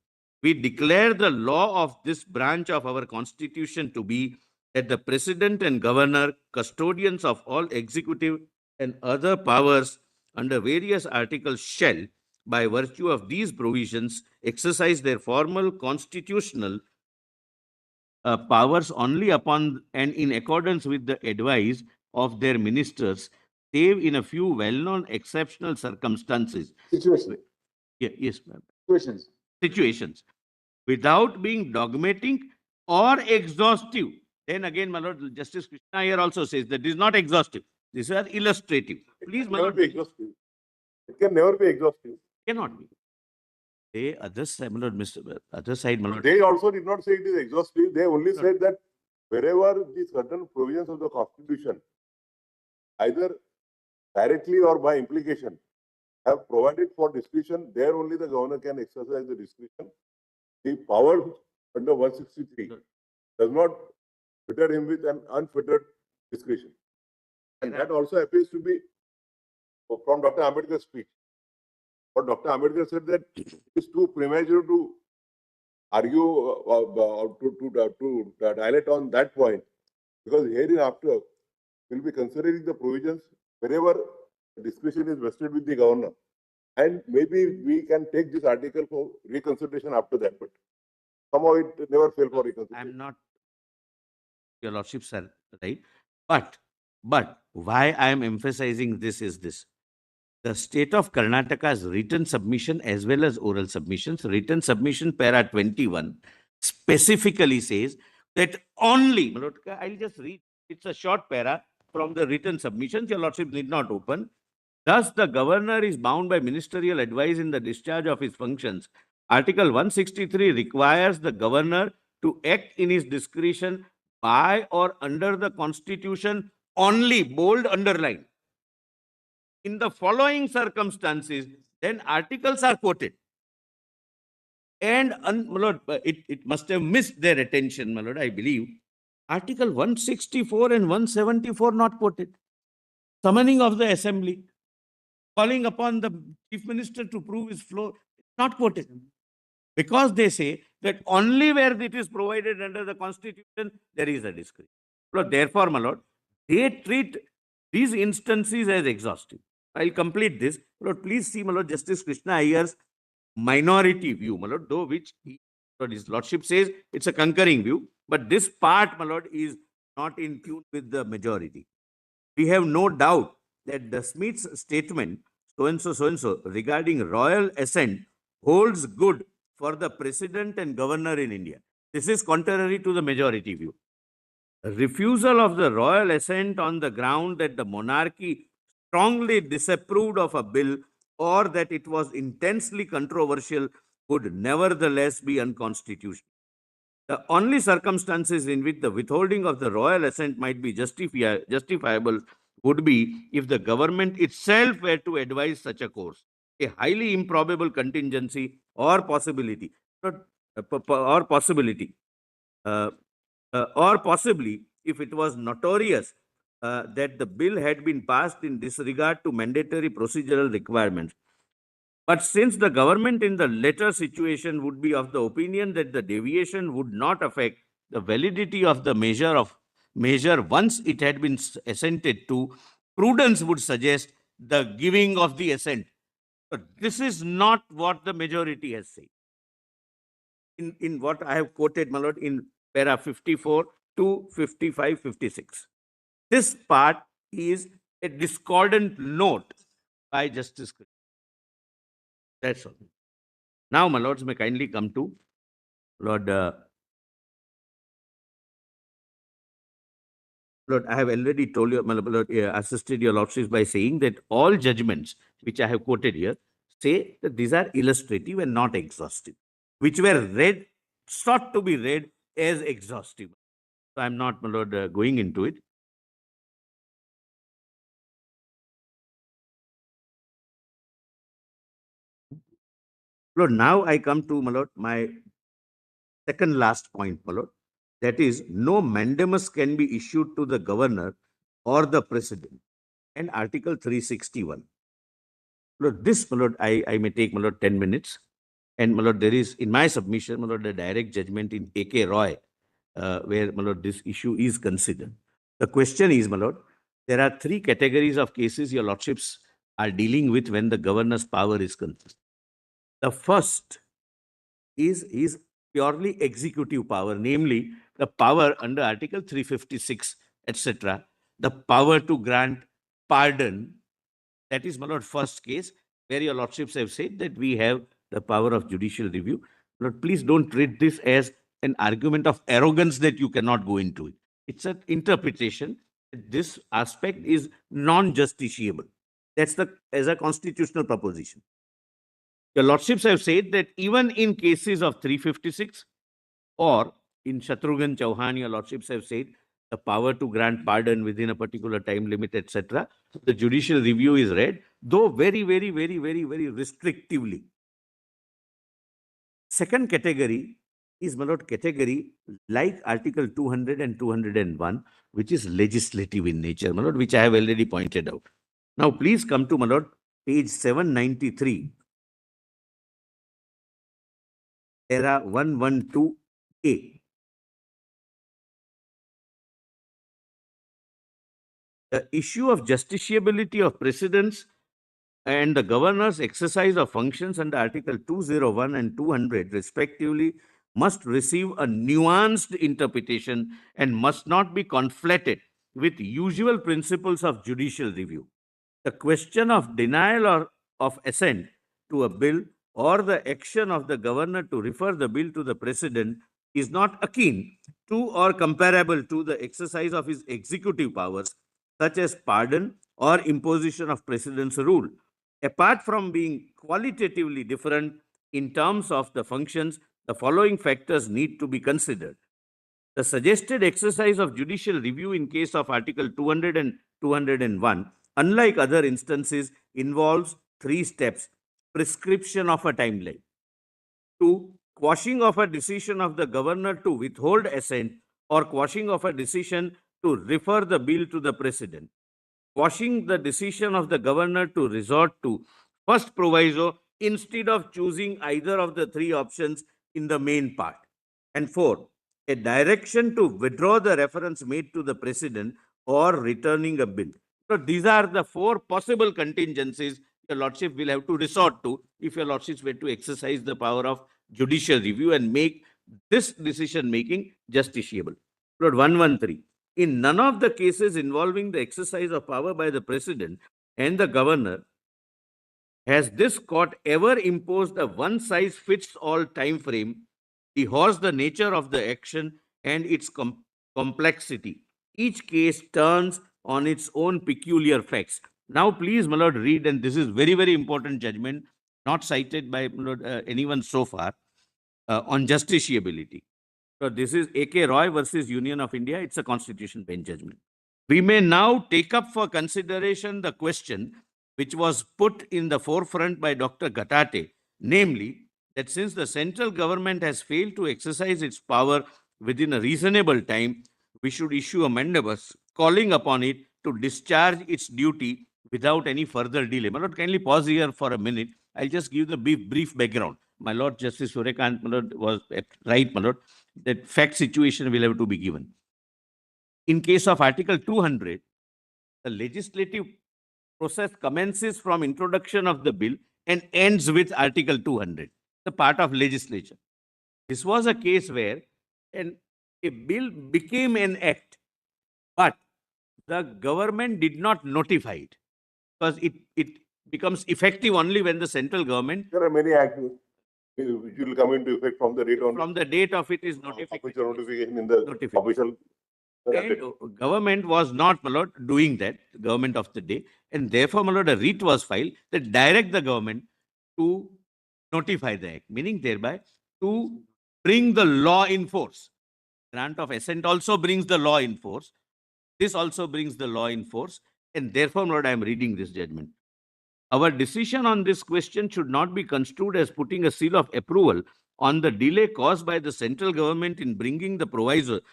We declare the law of this branch of our Constitution to be that the President and Governor, custodians of all executive and other powers under various articles shall, by virtue of these provisions, exercise their formal constitutional powers only upon and in accordance with the advice of their ministers, save in a few well-known exceptional circumstances. Situation, Yes, ma'am. situations. Situations, without being dogmatic or exhaustive. Then again, my lord, Justice Krishna here also says that this is not exhaustive. These are illustrative. Please, my never lord, be exhaustive. It can never be exhaustive. cannot be. They other side, my lord, Mr. Other side, my lord. They also did not say it is exhaustive. They only said that wherever the certain provisions of the Constitution, either directly or by implication, have provided for discretion, there only the governor can exercise the discretion. The power under 163 does not fetter him with an unfettered discretion. And that also appears to be from Dr. Ambedkar's speech. But Dr. Ambedkar said that it is too premature to argue to dilate on that point, because hereinafter we'll be considering the provisions wherever discretion is vested with the governor. And maybe we can take this article for reconsideration after that, but somehow it never fell for reconsideration. I'm not, your lordships are right. But why I am emphasizing this is this. The state of Karnataka's written submission as well as oral submissions, written submission para 21 specifically says that only, my lord, I'll just read, it's a short para from the written submissions, your lordship need not open. Thus, the governor is bound by ministerial advice in the discharge of his functions. Article 163 requires the governor to act in his discretion by or under the constitution only, bold, underline. In the following circumstances, then articles are quoted. And, my lord, it must have missed their attention, my lord, I believe. Article 164 and 174 not quoted. Summoning of the assembly, calling upon the chief minister to prove his flow, not quoted. Because they say that only where it is provided under the constitution, there is a discretion. So therefore, my lord, they treat these instances as exhaustive. I'll complete this. My lord, please see, my lord, Justice Krishna Iyer's minority view, my lord, though which his lordship says it's a concurring view, but this part, my lord, is not in tune with the majority. We have no doubt that the Smith's statement, so and so, regarding royal assent holds good for the president and governor in India. This is contrary to the majority view. A refusal of the royal assent on the ground that the monarchy strongly disapproved of a bill or that it was intensely controversial would nevertheless be unconstitutional. The only circumstances in which the withholding of the royal assent might be justifiable would be if the government itself were to advise such a course, a highly improbable contingency or possibility, or possibility, or possibly if it was notorious that the bill had been passed in disregard to mandatory procedural requirements. But since the government in the latter situation would be of the opinion that the deviation would not affect the validity of the measure once it had been assented to, prudence would suggest the giving of the assent. But this is not what the majority has said. In what I have quoted, my lord, in para 54 to 55, 56. This part is a discordant note by Justice Krishna. That's all. Now, my lords, may kindly come to Lord. Lord, I have already told you, my lord, assisted your lordships by saying that all judgments which I have quoted here say that these are illustrative and not exhaustive, which were read, sought to be read as exhaustive. So I'm not, my lord, going into it. Lord, now I come to, my lord, my second last point, my lord. That is, no mandamus can be issued to the governor or the president. And Article 361. Lord, this, my lord, I may take, my lord, 10 minutes. And, my lord, there is, in my submission, my lord, a direct judgment in A.K. Roy, where, my lord, this issue is considered. The question is, my lord, there are three categories of cases your lordships are dealing with when the governor's power is concerned. The first is purely executive power, namely the power under Article 356, etc., the power to grant pardon. That is, my lord, first case where your lordships have said that we have the power of judicial review. Lord, please don't treat this as an argument of arrogance that you cannot go into it. It's an interpretation. This aspect is non-justiciable. That's as a constitutional proposition. Your lordships have said that even in cases of 356 or in Shatrughan Chauhan, your lordships have said the power to grant pardon within a particular time limit, etc. The judicial review is read, though very, very, very, very, very restrictively. Second category is, my lord, category like Article 200 and 201, which is legislative in nature, my lord, which I have already pointed out. Now, please come to, my lord, page 793. Era 112A. The issue of justiciability of precedents and the governor's exercise of functions under Article 201 and 200 respectively must receive a nuanced interpretation and must not be conflated with usual principles of judicial review. The question of denial or of assent to a bill or the action of the governor to refer the bill to the president is not akin to or comparable to the exercise of his executive powers, such as pardon or imposition of precedence rule. Apart from being qualitatively different in terms of the functions, the following factors need to be considered. The suggested exercise of judicial review in case of Article 200 and 201, unlike other instances, involves 3 steps. Prescription of a timeline. 2. Quashing of a decision of the governor to withhold assent or quashing of a decision to refer the bill to the president. Quashing the decision of the governor to resort to first proviso instead of choosing either of the 3 options in the main part. And 4, a direction to withdraw the reference made to the president or returning a bill. So these are the 4 possible contingencies your lordship will have to resort to if your lordships were to exercise the power of judicial review and make this decision making justiciable. Lord 113. In none of the cases involving the exercise of power by the president and the governor has this court ever imposed a one-size-fits-all time frame, rehearse the nature of the action and its complexity. Each case turns on its own peculiar facts. Now, please, my lord, read, and this is very, very important judgment, not cited by anyone so far, on justiciability. So this is A.K. Roy versus Union of India. It's a constitution bench judgment. We may now take up for consideration the question which was put in the forefront by Dr. Ghatate, namely that since the central government has failed to exercise its power within a reasonable time, we should issue a mandibus calling upon it to discharge its duty without any further delay. My lord, kindly pause here for a minute. I'll just give the brief background. My lord Justice Suryakant, my lord, was right, my lord, that fact situation will have to be given. In case of Article 200, the legislative process commences from introduction of the bill and ends with Article 200, the part of legislature. This was a case where a bill became an act, but the government did not notify it because it becomes effective only when the central government, There are many acts which will come into effect from the date on. from the date of it is Official notification in the Notification. official. And government was not, my lord, doing that, government of the day. And therefore, my lord, a writ was filed that direct the government to notify the act, meaning thereby to bring the law in force. Grant of assent also brings the law in force. This also brings the law in force. And therefore, my lord, I am reading this judgment. Our decision on this question should not be construed as putting a seal of approval on the delay caused by the central government in bringing the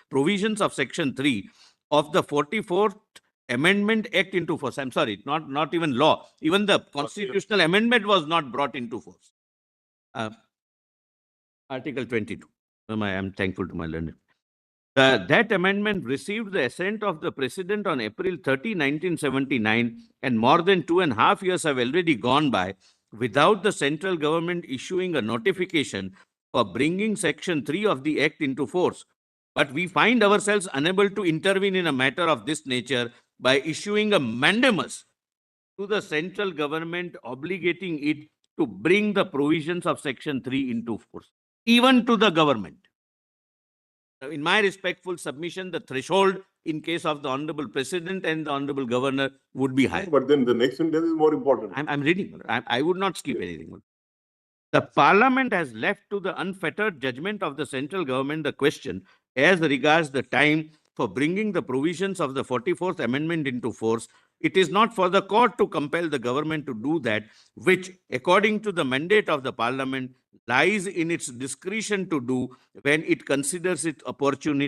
provisions of Section 3 of the 44th Amendment Act into force. I'm sorry, not even law. Even the constitutional amendment was not brought into force. Article 22. I'm thankful to my learned. That amendment received the assent of the President on April 30, 1979, and more than 2.5 years have already gone by without the central government issuing a notification for bringing Section 3 of the Act into force. But we find ourselves unable to intervene in a matter of this nature by issuing a mandamus to the central government obligating it to bring the provisions of Section 3 into force, even to the government. In my respectful submission, the threshold in case of the Honorable President and the Honorable Governor would be high. But then the next sentence is more important. I'm reading. I would not skip anything. The Parliament has left to the unfettered judgment of the central government the question as regards the time for bringing the provisions of the 44th Amendment into force. It is not for the court to compel the government to do that, which, according to the mandate of the Parliament, lies in its discretion to do when it considers it opportune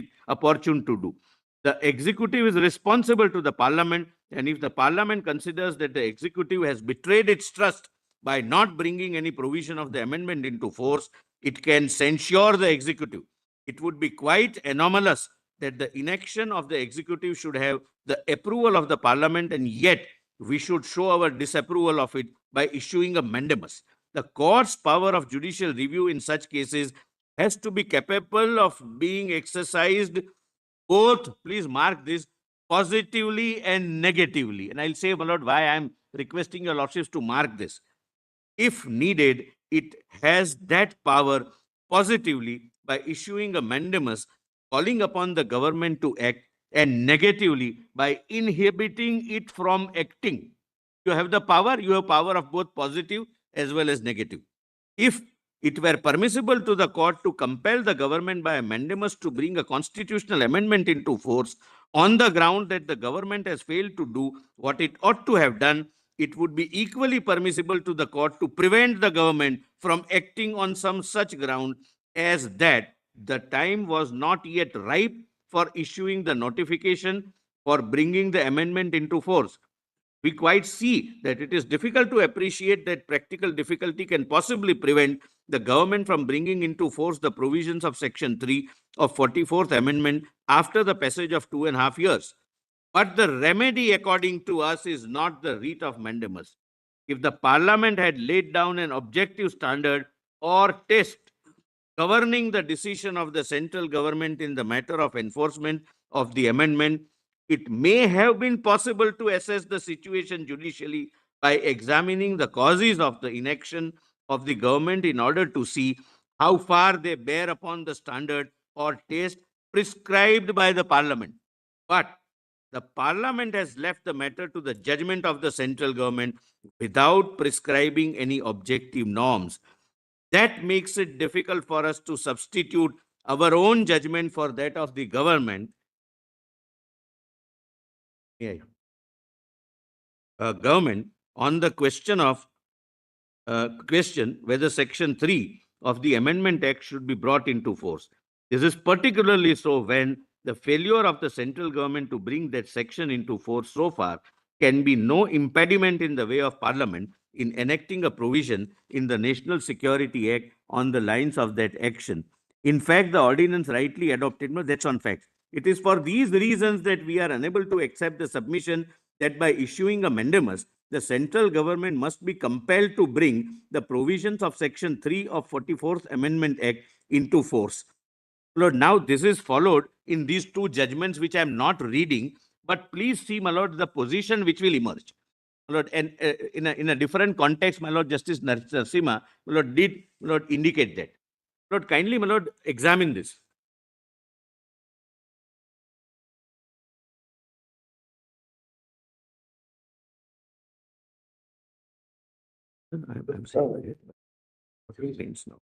to do. The executive is responsible to the Parliament, and if the Parliament considers that the executive has betrayed its trust by not bringing any provision of the amendment into force, it can censure the executive. It would be quite anomalous that the inaction of the executive should have the approval of the Parliament, and yet we should show our disapproval of it by issuing a mandamus. The court's power of judicial review in such cases has to be capable of being exercised both, please mark this, positively and negatively. And I'll say, my lord, why I'm requesting your lordships to mark this. If needed, it has that power positively by issuing a mandamus calling upon the government to act and negatively by inhibiting it from acting. You have the power, you have power of both positive as well as negative. If it were permissible to the court to compel the government by a mandamus to bring a constitutional amendment into force on the ground that the government has failed to do what it ought to have done, it would be equally permissible to the court to prevent the government from acting on some such ground as that the time was not yet ripe for issuing the notification for bringing the amendment into force. We quite see that it is difficult to appreciate that practical difficulty can possibly prevent the government from bringing into force the provisions of Section 3 of 44th Amendment after the passage of 2.5 years. But the remedy, according to us, is not the writ of mandamus. If the Parliament had laid down an objective standard or test governing the decision of the central government in the matter of enforcement of the amendment, it may have been possible to assess the situation judicially by examining the causes of the inaction of the government in order to see how far they bear upon the standard or test prescribed by the Parliament. But the Parliament has left the matter to the judgment of the central government without prescribing any objective norms. That makes it difficult for us to substitute our own judgment for that of the government. Government on the question whether Section 3 of the Amendment Act should be brought into force. This is particularly so when the failure of the central government to bring that section into force so far can be no impediment in the way of Parliament in enacting a provision in the National Security Act on the lines of that action. In fact, the ordinance rightly adopted, no, that's on fact. It is for these reasons that we are unable to accept the submission that by issuing a mandamus, the central government must be compelled to bring the provisions of Section 3 of 44th Amendment Act into force. Lord, now this is followed in these two judgments, which I am not reading, but please see, my Lord, the position which will emerge. My Lord, and in a different context, my Lord, Justice Narasimha, my Lord, did, my Lord, indicate that. Lord, kindly, my Lord, examine this. I'm saying it. What means now?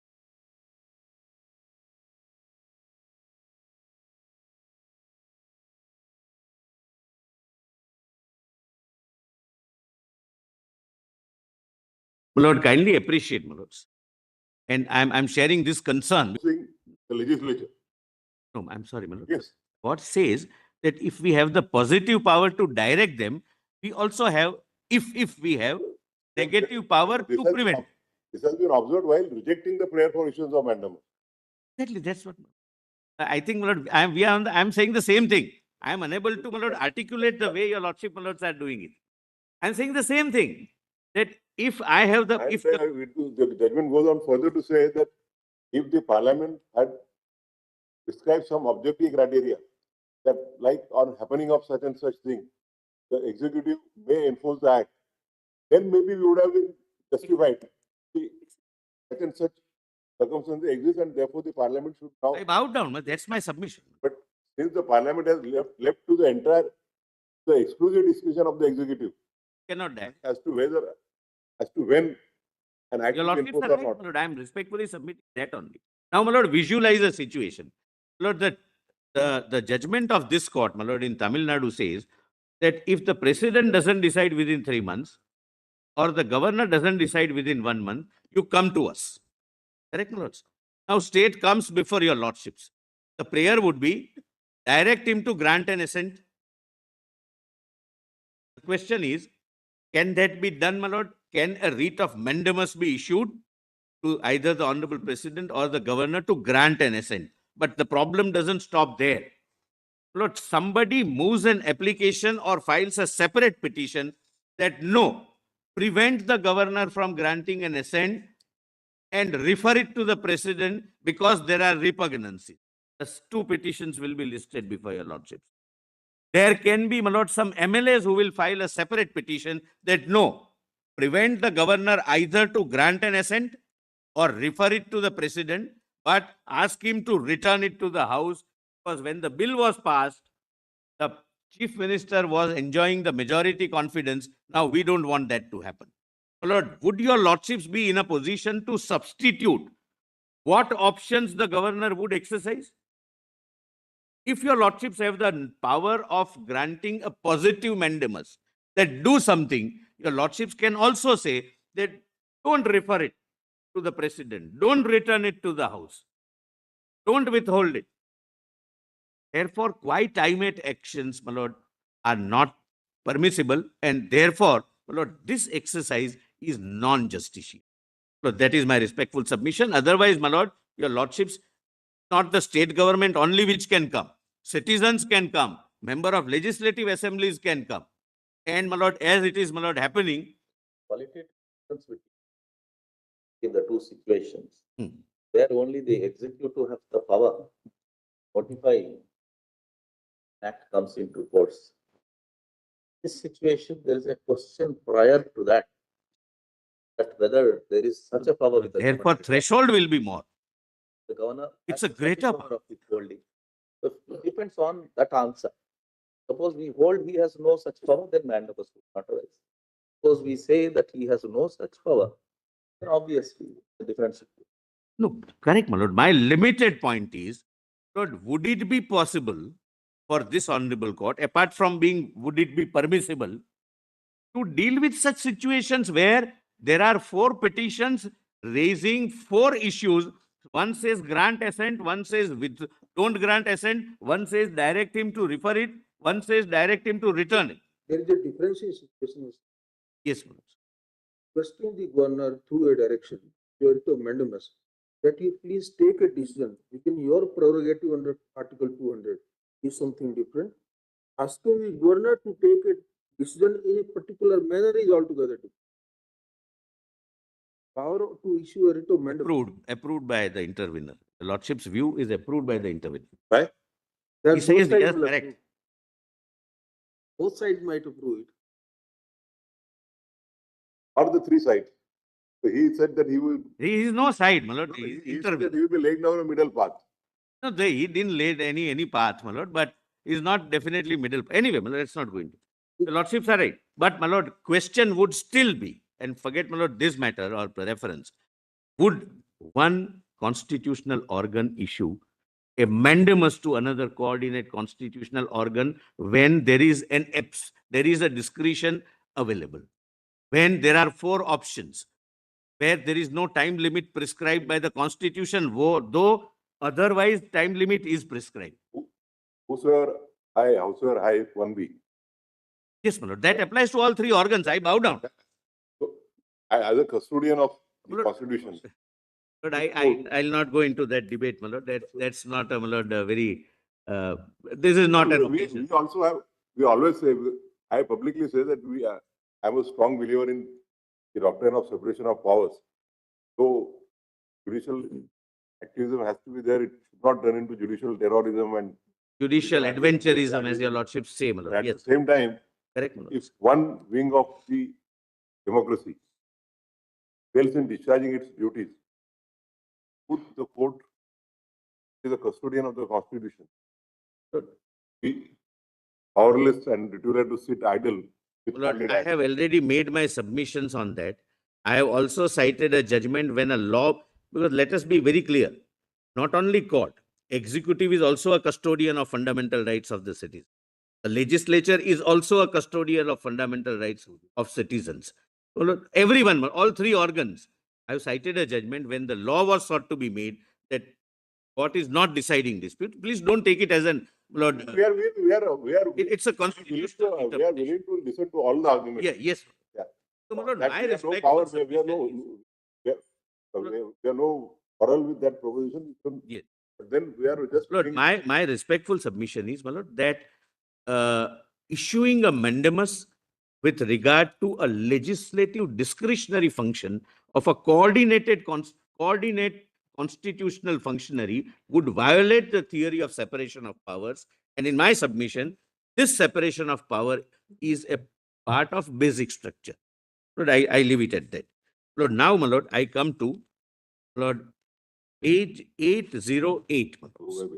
My Lord, kindly appreciate, my Lords. And I'm sharing this concern. Using the legislature. No, I'm sorry, my Lord. Yes. What says that if we have the positive power to direct them, we also have, if we have negative power This to has prevent. been- This has been observed while rejecting the prayer for issuance of mandamus. Exactly, that's what I think, my Lord. I'm saying the same thing. I am unable to, my Lord, articulate the way your Lordship, my Lords, are doing it. I'm saying the same thing. That if I have the, And if the, the judgment goes on further to say that if the Parliament had described some objective criteria that, like on happening of such and such thing, the executive may enforce the act, then maybe we would have been justified. See, such and such circumstances exist, and therefore the Parliament should now. I bow down, that's my submission. But since the Parliament has left to the entire, the exclusive discretion of the executive Cannot die. as to when an act Your will be Lordship, enforced sir, or right, not. my Lord, I am respectfully submitting that only. Now, my Lord, visualize the situation. My Lord, the judgment of this court, my Lord, in Tamil Nadu says that if the president doesn't decide within 3 months or the governor doesn't decide within 1 month, you come to us. Correct, my Lords? Now, state comes before your Lordships. The prayer would be direct him to grant an assent. The question is, can that be done, my Lord? Can a writ of mandamus be issued to either the Honorable President or the Governor to grant an assent? But the problem doesn't stop there. Lord, somebody moves an application or files a separate petition that no, prevent the Governor from granting an assent and refer it to the President because there are repugnancies. The two petitions will be listed before your Lordships. There can be, my Lord, some MLAs who will file a separate petition that no, prevent the governor either to grant an assent or refer it to the president, but ask him to return it to the House, because when the bill was passed, The chief minister was enjoying the majority confidence. Now we don't want that to happen. My lord, would your lordships be in a position to substitute what options the governor would exercise? If your lordships have the power of granting a positive mandamus that do something, your lordships can also say that don't refer it to the president, don't return it to the house, don't withhold it. Therefore, quite timate actions, my lord, are not permissible, and therefore, my lord, this exercise is non-justiciable. So that is my respectful submission. Otherwise, my lord, your lordships, not the state government only which can come. Citizens can come. Member of legislative assemblies can come. And, my lord, as it is, my lord, happening, Qualitative difference between the two situations, Hmm. where only the executive has the power, notifying act comes into force. This situation, there is a question prior to that, that whether there is such a power with the therefore, governor. threshold will be more. The governor. It's has a such greater power of withholding. So it depends on that answer. Suppose we hold he has no such power, then mandamus would not arise. Suppose we say that he has no such power, then obviously the difference. No, correct, my lord. My limited point is, Lord, would it be possible for this honorable court, apart from being, would it be permissible to deal with such situations where there are 4 petitions raising 4 issues? One says grant assent, one says don't grant assent, one says direct him to refer it, one says direct him to return it. There is a difference in situation. Yes, my lord. Requesting the governor through a direction, your mandamus, that you please take a decision within your prerogative under Article 200 is something different. Asking the governor to take a decision in a particular manner is altogether different. Power to issue a writ of mandamus. Approved by the intervener. The lordship's view is approved by the intervener. Right? That He says, both sides yes, will correct. approve. Both sides might approve it. Or the 3 sides. So he said that he will, He is no side, my lord. no, He is he said that intervener. he will be laying down a middle path. No, he didn't lay any path, my lord, but is not definitely middle. Anyway, my lord, let's not go into. The lordships are right. But, my lord, question would still be, and forget, my lord, this matter or reference, would one constitutional organ issue a mandamus to another coordinate constitutional organ when there is there is a discretion available, when there are 4 options, where there is no time limit prescribed by the constitution, though otherwise time limit is prescribed. Howsoever high if one be. Yes, my lord, that applies to all 3 organs. I bow down. So, as a custodian of the My lord, constitution, But I'll not go into that debate, my lord. That's not a, my lord, a very, this is not an occasion. we also have, we always say, I publicly say that I'm a strong believer in the doctrine of separation of powers. So judicial activism has to be there. It should not turn into judicial terrorism and Judicial adventurism, as your lordship say, my lord. at the Yes, same time, correct, my lord. if one wing of the democracy fails in discharging its duties, put the court is the custodian of the constitution. Be powerless and deterred to sit idle. with Lord, folded I hands. have already made my submissions on that. I have also cited a judgment when a law, because let us be very clear, not only court, executive is also a custodian of fundamental rights of the citizen. The legislature is also a custodian of fundamental rights of citizens. So, Lord, everyone, all 3 organs, I have cited a judgment when the law was sought to be made that court is not deciding dispute. Please don't take it as an, Lord, it's a constitutional we are interpretation. willing to listen to all the arguments. Yeah, yes. Yeah. So, my lord, That my we have no respect power, for we have no, submission we have no quarrel with that proposition. Yes. But then we are just. Lord, my respectful submission is, my lord, that issuing a mandamus with regard to a legislative discretionary function of a coordinate constitutional functionary would violate the theory of separation of powers. And in my submission, this separation of power is a part of basic structure. Lord, I leave it at that. Lord, now, my lord, I come to, Lord, page 808. my lords.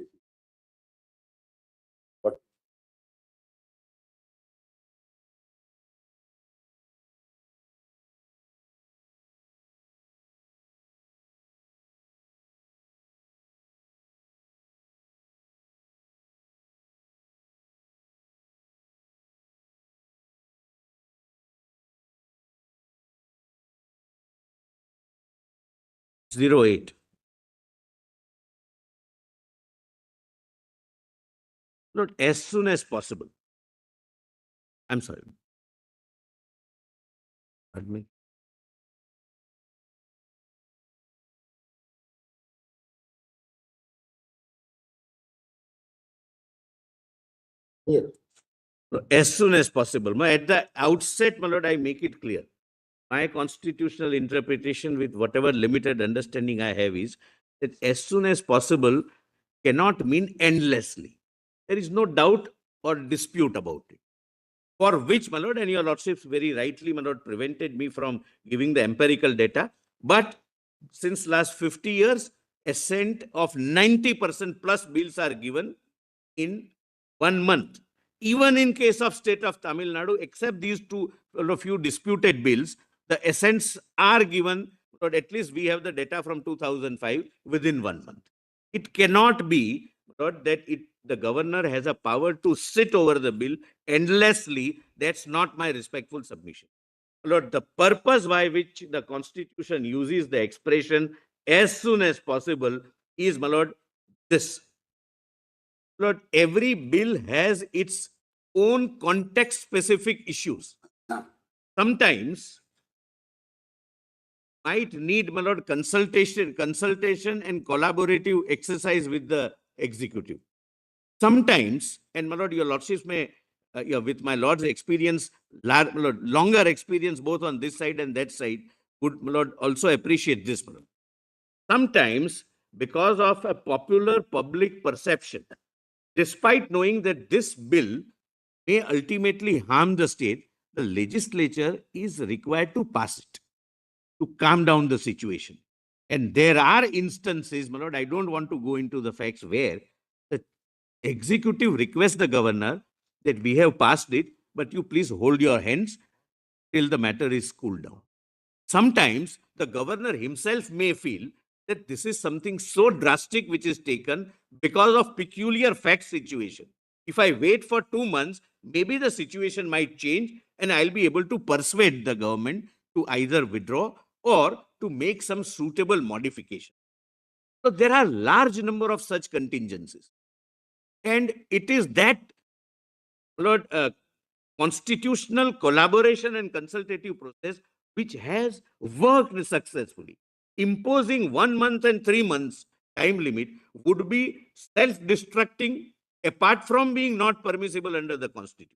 08. Not as soon as possible. I'm sorry. Pardon me. Here, No, as soon as possible. At the outset, my lord, I make it clear. My constitutional interpretation, with whatever limited understanding I have, is that as soon as possible cannot mean endlessly. There is no doubt or dispute about it. For which, my lord, and your lordships very rightly, my lord, prevented me from giving the empirical data. But since last 50 years, assent of 90% plus bills are given in 1 month. Even in case of state of Tamil Nadu, except these two few disputed bills, the assents are given, but at least we have the data from 2005 within 1 month. It cannot be that the governor has a power to sit over the bill endlessly. That's not my respectful submission. Lord, the purpose by which the Constitution uses the expression as soon as possible is, my lord, this. Lord, every bill has its own context-specific issues. Sometimes might need, my lord, consultation and collaborative exercise with the executive. Sometimes, and my lord, your lordships may, with my lord's experience, longer experience both on this side and that side, would, my lord, also appreciate this, my lord. Sometimes, because of a popular public perception, despite knowing that this bill may ultimately harm the state, the legislature is required to pass it to calm down the situation. And there are instances, my lord, I don't want to go into the facts, where the executive requests the governor that we have passed it, but you please hold your hands till the matter is cooled down. Sometimes the governor himself may feel that this is something so drastic which is taken because of peculiar fact situation. If I wait for 2 months, maybe the situation might change and I'll be able to persuade the government to either withdraw or to make some suitable modification. So there are large number of such contingencies. And it is that, Lord, constitutional collaboration and consultative process which has worked successfully. Imposing 1 month and 3 months time limit would be self-destructing, apart from being not permissible under the Constitution.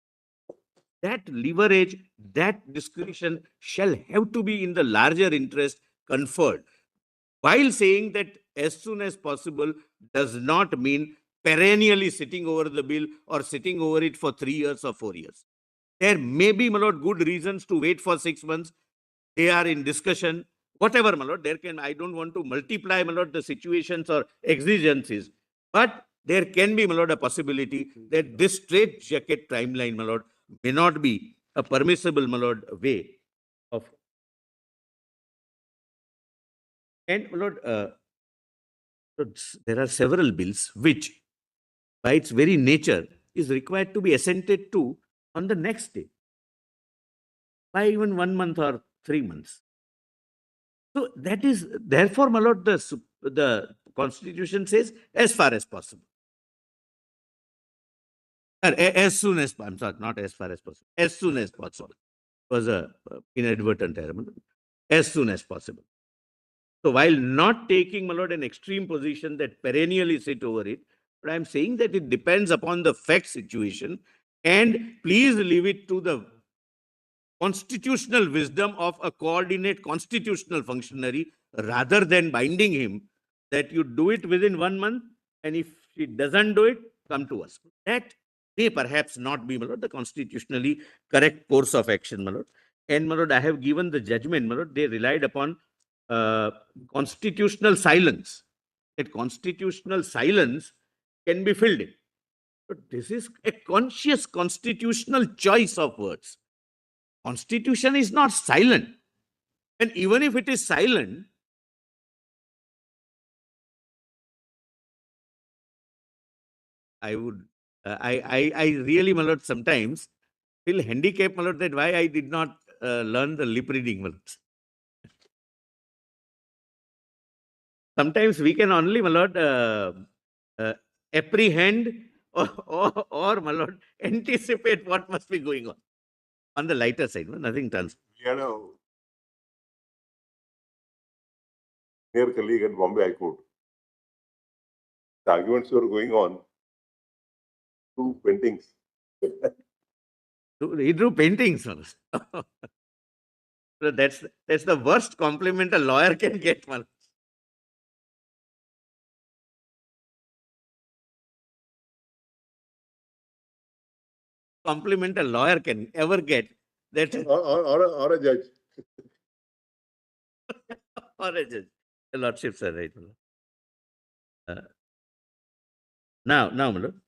That leverage, that discretion shall have to be in the larger interest conferred. While saying that as soon as possible does not mean perennially sitting over the bill or sitting over it for 3 years or 4 years. There may be, my lord, good reasons to wait for 6 months. They are in discussion. Whatever, my lord, I don't want to multiply, my lord, the situations or exigencies. But there can be, my lord, a possibility that this straight jacket timeline, my lord, may not be a permissible, my lord, way of. And, my lord, there are several bills which, by its very nature, is required to be assented to on the next day, by even 1 month or 3 months. So that is, therefore, my lord, the Constitution says as far as possible. As soon as, I'm sorry, not as far as possible, as soon as possible. It was a inadvertent error, my lord. As soon as possible. So while not taking, my lord, an extreme position that perennially sit over it, but I'm saying that it depends upon the fact situation, and please leave it to the constitutional wisdom of a coordinate constitutional functionary rather than binding him that you do it within 1 month, and if he doesn't do it, come to us. That may perhaps not be, my lord, the constitutionally correct course of action, my lord. And, my lord, I have given the judgment, my lord, they relied upon constitutional silence. That constitutional silence can be filled in. But this is a conscious constitutional choice of words. Constitution is not silent. And even if it is silent, I would, I really, my lord, sometimes feel handicapped, my lord, that why I did not learn the lip reading, my lord. sometimes we can only, my lord, apprehend my lord, anticipate what must be going on the lighter side. Nothing turns. We had a near colleague at Bombay High Court. The arguments were going on. Two paintings. He drew paintings. My lord. So that's the worst compliment a lawyer can get, my lord. Compliment a lawyer can ever get, that Or a judge. or a judge. The lordships are right. my lord. Now, my lord,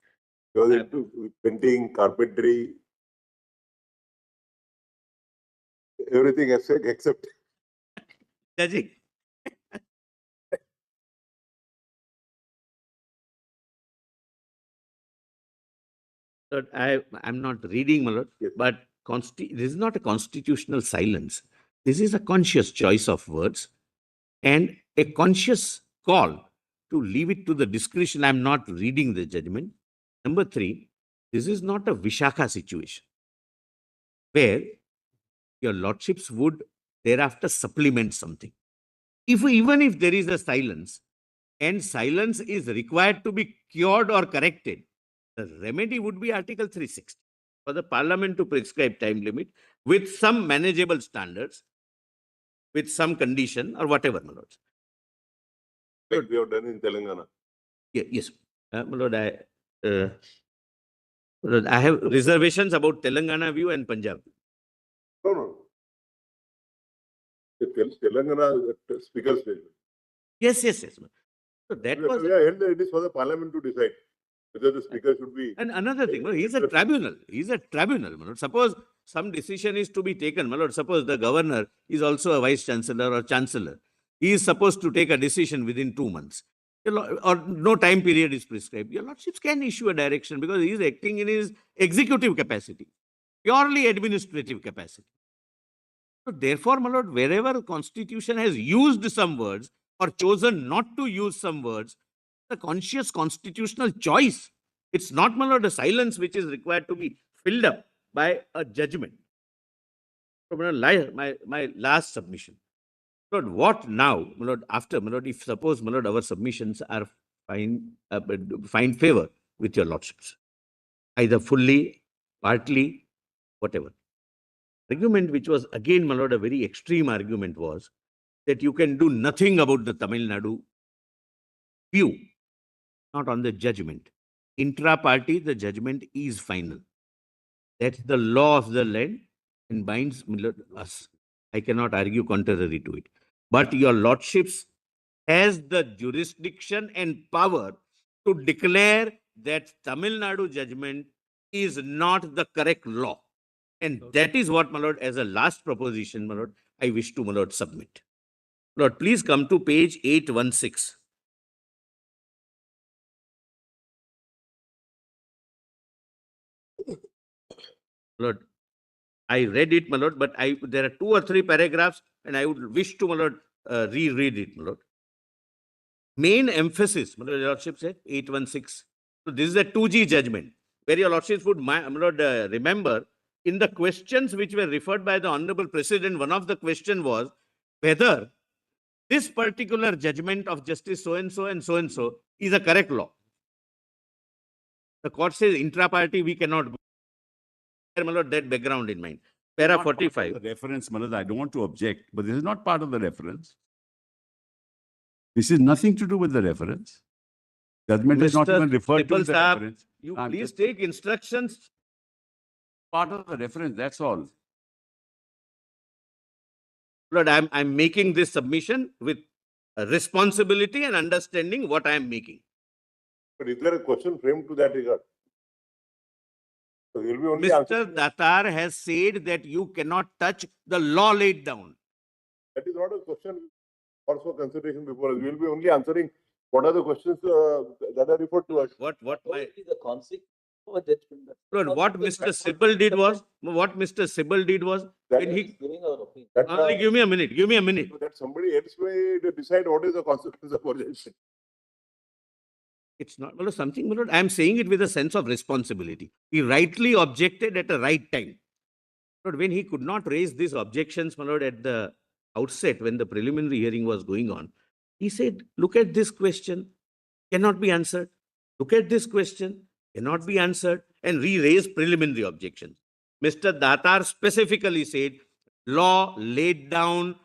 He was into painting, carpentry, everything except judging. Lord, I'm not reading, my lord, Yes. but this is not a constitutional silence. This is a conscious choice of words and a conscious call to leave it to the discretion. I'm not reading the judgment. Number 3, this is not a Vishakha situation where your lordships would thereafter supplement something. Even if there is a silence and silence is required to be cured or corrected, the remedy would be Article 360 for the Parliament to prescribe time limit with some manageable standards, with some condition or whatever, my lords. like we have done in Telangana. Yes, my lord, my lord, I have reservations about Telangana view and Punjab. No. Telangana speaker's stage. Yes. So that was. It is for the Parliament to decide whether the speaker should be. And another thing, my lord, he's a tribunal. My lord. Suppose some decision is to be taken, my lord. Suppose the governor is also a vice chancellor or chancellor. He is supposed to take a decision within 2 months. Or no time period is prescribed. Your lordships can issue a direction because he is acting in his executive capacity, purely administrative capacity. So therefore, my lord, wherever constitution has used some words or chosen not to use some words, the conscious constitutional choice. It's not, my lord, a silence which is required to be filled up by a judgment. So, my lord, my last submission. Lord, what now, my lord, after, my lord, if suppose, my lord, our submissions are find favor with your lordships, either fully, partly, whatever. Argument which was again, my lord, a very extreme argument was that you can do nothing about the Tamil Nadu view, not on the judgment. Intra-party, the judgment is final. That's the law of the land and binds, my lord, us. I cannot argue contrary to it. But your lordships has the jurisdiction and power to declare that Tamil Nadu judgment is not the correct law. And that is what, my lord, as a last proposition, my lord, I wish to, my lord, submit. Lord, please come to page 816. Lord, I read it, my lord, but there are 2 or 3 paragraphs and I would wish to, my lord, reread it, my lord. Main emphasis, my lord, your lordship said, 816. So this is a 2G judgment, where your lordships would, my lord, remember, in the questions which were referred by the Honorable President, one of the question was whether this particular judgment of Justice so-and-so and so-and-so is a correct law. The court says intra-party we cannot go. My lord, that background in mind. Para Not part of 45. the reference, Manoj, I don't want to object, but this is not part of the reference. This is nothing to do with the reference. Judgment is not Mr. even referred to in the Tripal Saab, reference. you I'm please just- take instructions. Part of the reference, that's all. Lord, I'm making this submission with responsibility and understanding what I am making. But is there a question framed to that regard? So he'll be only Mr. answering. Datar has said that you cannot touch the law laid down. That is not a question for consideration before us. We will be only answering what are the questions that are referred to us. What What my will be the consequence Our judgment. That's Lord, all what we can Mr. do. Sibal did was, That when We are he, just giving our opinion. That, only give me a minute. that somebody else may decide what is the consequence of rejection. It's not, well, something, my lord, I am saying it with a sense of responsibility. He rightly objected at the right time. Lord, when he could not raise these objections, my lord, at the outset, when the preliminary hearing was going on, he said, look at this question, cannot be answered. Look at this question, cannot be answered, and re-raise preliminary objections. Mr. Datar specifically said, law laid down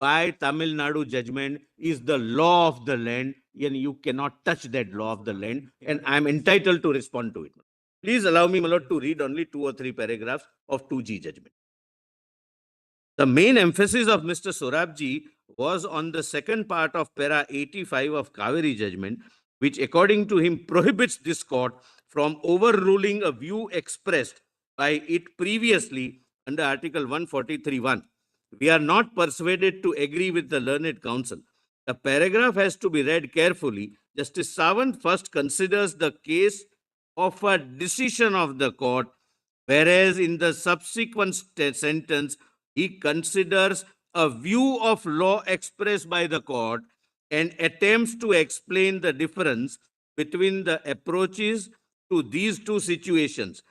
by Tamil Nadu judgment is the law of the land, and you cannot touch that law of the land, and I am entitled to respond to it. Please allow me, my lord, to read only 2 or 3 paragraphs of 2G judgment. The main emphasis of Mr. Sorabji was on the second part of para 85 of Kaveri judgment, which according to him prohibits this court from overruling a view expressed by it previously under Article 143(1). We are not persuaded to agree with the learned counsel. The paragraph has to be read carefully. Justice Sawant first considers the case of a decision of the court, whereas in the subsequent sentence, he considers a view of law expressed by the court and attempts to explain the difference between the approaches to these two situations.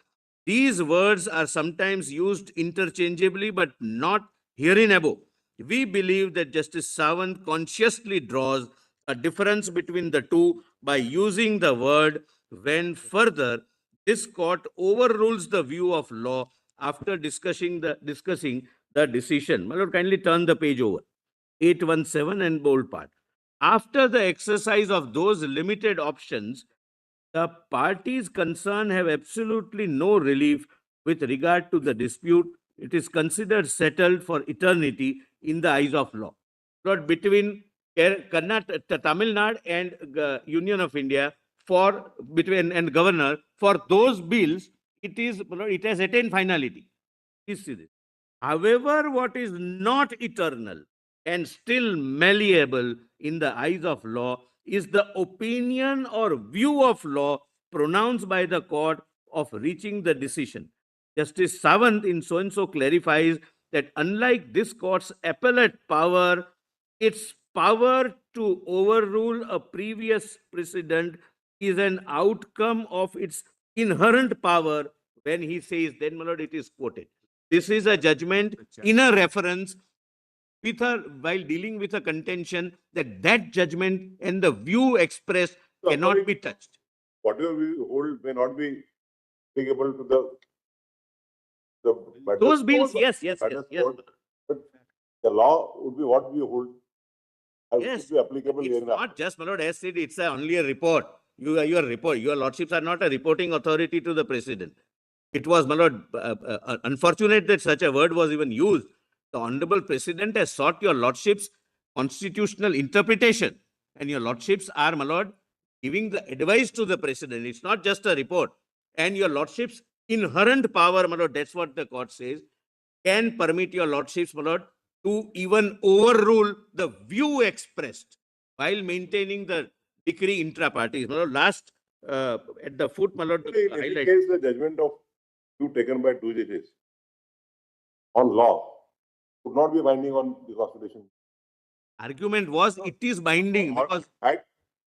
These words are sometimes used interchangeably, but not herein above. We believe that Justice Sawant consciously draws a difference between the two by using the word when further this court overrules the view of law after discussing the decision. My lord, kindly turn the page over. 817 and bold part. After the exercise of those limited options, the parties concerned have absolutely no relief with regard to the dispute. It is considered settled for eternity in the eyes of law. Lord, between Karnataka, Tamil Nadu and Union of India, for between and governor, for those bills, it has attained finality. Please see this. However, what is not eternal and still malleable in the eyes of law is the opinion or view of law pronounced by the court of reaching the decision. Justice Sawant in so-and-so clarifies that unlike this court's appellate power, its power to overrule a previous precedent is an outcome of its inherent power. When he says, then, my lord, it is quoted. This is a judgment in a reference with while dealing with a contention that judgment and the view expressed So cannot according- be touched. Whatever we hold may not be applicable to the Those bills, yes. matters court, but the law would be what we hold. Yes, Should be applicable It's here now. not just, my lord, as said, it's only a report. Your lordships are not a reporting authority to the president. It was, my lord, unfortunate that such a word was even used. The honorable president has sought your lordship's constitutional interpretation, and your lordships are, my lord, giving the advice to the president. It's not just a report. And your lordship's inherent power, my lord, that's what the court says, can permit your lordships, my lord, to even overrule the view expressed while maintaining the decree intra partes. My lord, last at the foot, my lord, In any highlight. case, the judgment of you taken by 2 judges on law would not be binding on the constitution. Argument was it is binding because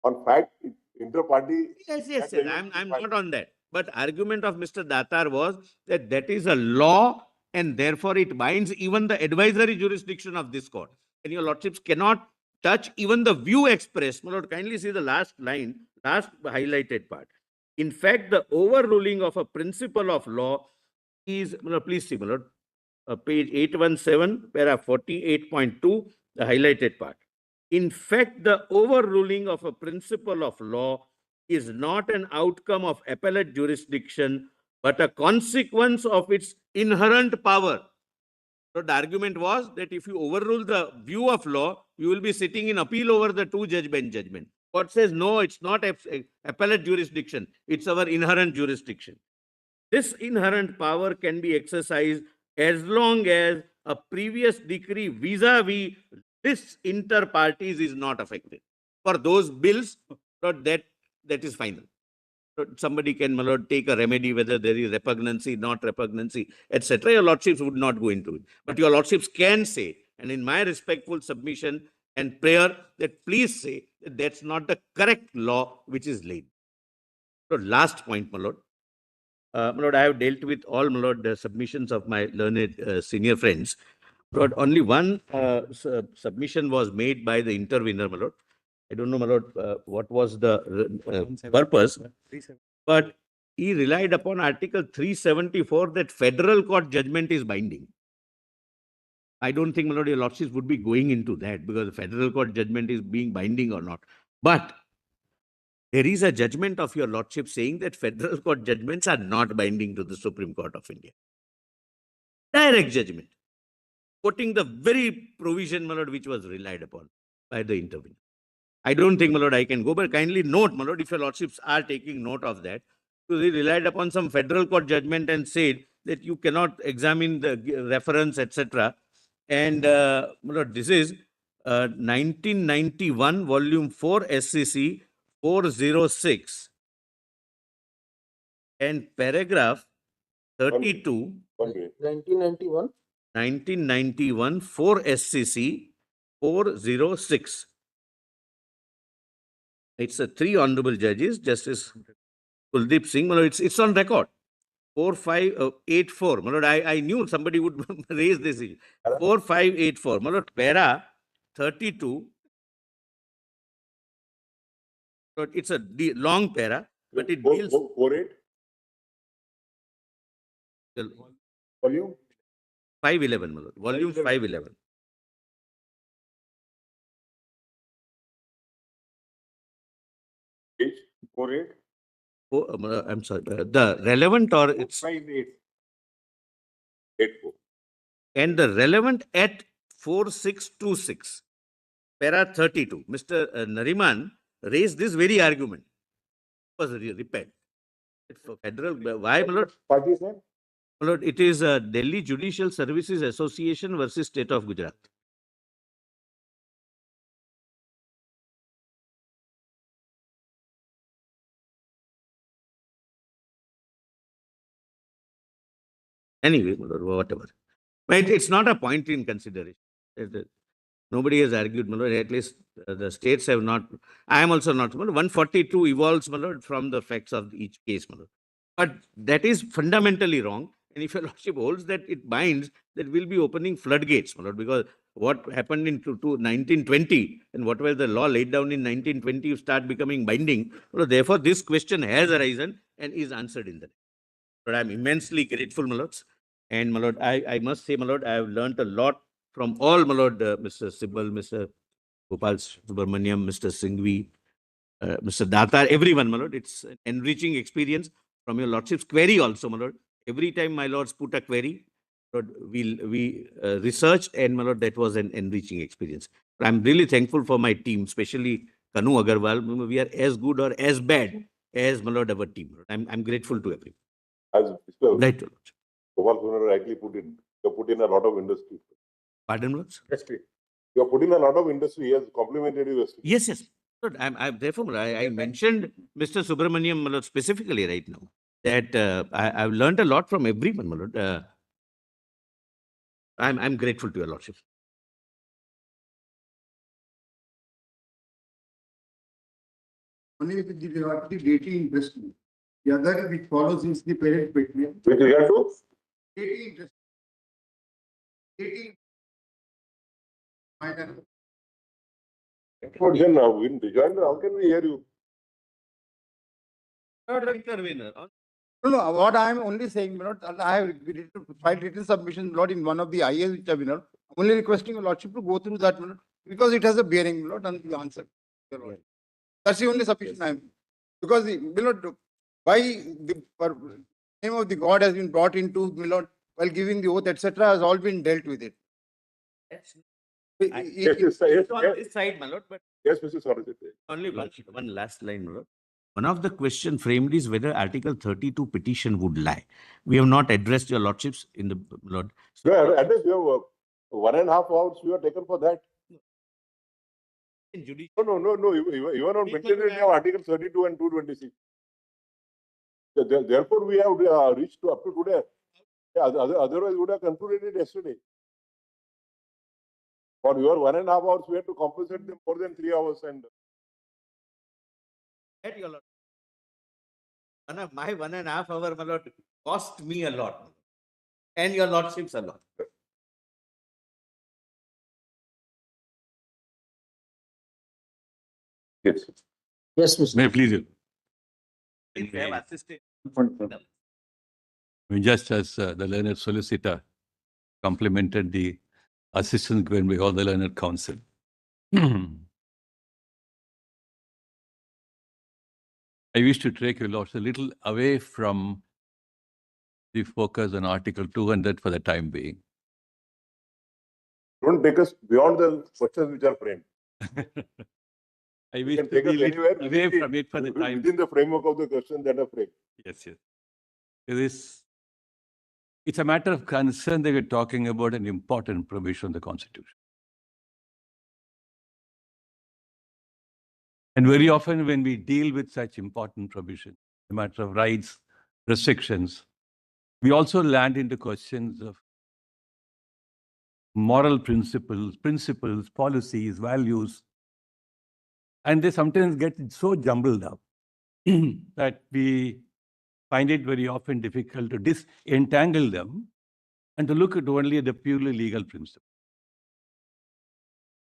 On fact, inter-party. yes. I'm not on that. But argument of Mr. Datar was that is a law and therefore it binds even the advisory jurisdiction of this court. And your lordships cannot touch even the view expressed. My lord, kindly see the last line, last highlighted part. In fact, the overruling of a principle of law is, my lord, please see, my lord, page 817, paragraph 48.2, the highlighted part. In fact, the overruling of a principle of law is not an outcome of appellate jurisdiction, but a consequence of its inherent power. So the argument was that if you overrule the view of law, you will be sitting in appeal over the 2-judge bench judgment. Court says, no, it's not appellate jurisdiction. It's our inherent jurisdiction. This inherent power can be exercised as long as a previous decree vis-a-vis this inter parties is not affected. For those bills, that is final. somebody can, my lord, take a remedy, whether there is repugnancy, not repugnancy, etc. Your lordships would not go into it. But your lordships can say, and in my respectful submission and prayer, that please say that that's not the correct law which is laid. So last point, my lord. My lord, I have dealt with all, my lord, the submissions of my learned senior friends. But only one submission was made by the intervener, my lord. I don't know, my lord, what was the purpose, but he relied upon Article 374 that federal court judgment is binding. I don't think, my lord, your lordships would be going into that because the federal court judgment is being binding or not. But there is a judgment of your lordship saying that federal court judgments are not binding to the Supreme Court of India. Direct judgment, quoting the very provision, my lord, which was relied upon by the intervener. I don't think, my lord, I can go, but kindly note, my lord, if your lordships are taking note of that, so they relied upon some federal court judgment and said that you cannot examine the reference, etc. And, my lord, this is 1991, volume 4, SCC 406, and paragraph 32, One minute. 1991. 1991, 4 SCC 406. It's a 3 honorable judges, Justice Kuldeep Singh. My lord, it's on record. 4584. My lord, I knew somebody would raise this issue. 4584. My lord, para 32. Lord, it's a long para, but it deals. 48, volume, 511, my lord. Volume 511. page 48, Oh, I'm sorry. The relevant or it's 58, 84. and the relevant at 4626, para 32. Mr. Nariman raised this very argument. Was repaired. For federal, why, my lord? Party, sir? My lord, it is Delhi Judicial Services Association versus State of Gujarat. Anyway, my lord, whatever. But it's not a point in consideration. Nobody has argued, my lord. At least the states have not. I am also not. My lord, 142 evolves, my lord, from the facts of each case, my lord. But that is fundamentally wrong. And if your lordship holds that it binds, that will be opening floodgates, my lord, because what happened in 1920 and what was the law laid down in 1920, you start becoming binding. My lord, therefore, this question has arisen and is answered in that. But I'm immensely grateful, my lords. And my lord, I must say, my lord, I have learned a lot from all, my lord, Mr. Sibal, Mr. Gopal Subramaniam, Mr. Singhvi, Mr. Datar, everyone, my lord. It's an enriching experience from your lordship's query also, my lord. Every time my lords put a query, lord, we researched, and my lord, that was an enriching experience. But I'm really thankful for my team, especially Kanu Agarwal. We are as good or as bad as, my lord, our team. I'm grateful to everyone. As Mr. Right, your lordship. Gopal Kumar rightly put in, you have put in a lot of industry. Pardon, my lords? Yesterday. You have put in a lot of industry. He has complimented you yesterday. Yes, yes. Lord, therefore, I mentioned Mr. Subramaniam, my lord, specifically right now, that I've learned a lot from everyone, my lord. I'm grateful to your lordship. Only with the dating interest. The other which follows is the parent statement. With regard to? Dating interest. Dating. Minor. But then now, in rejoinder, how can we hear you? Intervener. No, what I am only saying, Lord, I have filed written submission, Lord, in one of the IAs which have been, Lord. I'm only requesting your lordship to go through that, Lord, because it has a bearing, Lord, on the answer. Your Lord. That's the only submission I am. Because, Lord, why the name of the God has been brought into, Lord, while giving the oath, etc., has all been dealt with it. Yes, yes, yes, On yes, this side, my lord, but yes, Mr. Sarojit. only one last line, my lord. One of the question framed is whether Article 32 petition would lie. We have not addressed your lordships in the, lord. So, No, at least you have 1.5 hours we have taken for that. in judicial No, you are not mentioned in your Article 32 and 226. Therefore, we have reached to up to today. Yeah, otherwise, we would have concluded it yesterday. For your 1.5 hours, we have to compensate them more than 3 hours. And That your lord. My 1.5 hour, my lord, cost me a lot. And your lordships a lot. yes, Yes, Mr. May I please you? If they have assisted. Just as the learned solicitor complimented the assistance given by all the learned counsel. I wish to take you lords a little away from the focus on Article 200 for the time being. don't take us beyond the questions which are framed. I You wish can to take be us little anywhere away within from it for the time. within the framework of the questions that are framed. Yes, yes. It's a matter of concern that we're talking about an important provision of the Constitution. And very often when we deal with such important provisions, a matter of rights, restrictions, we also land into questions of moral principles, policies, values, and they sometimes get so jumbled up that we find it very often difficult to disentangle them and to look at only the purely legal principle.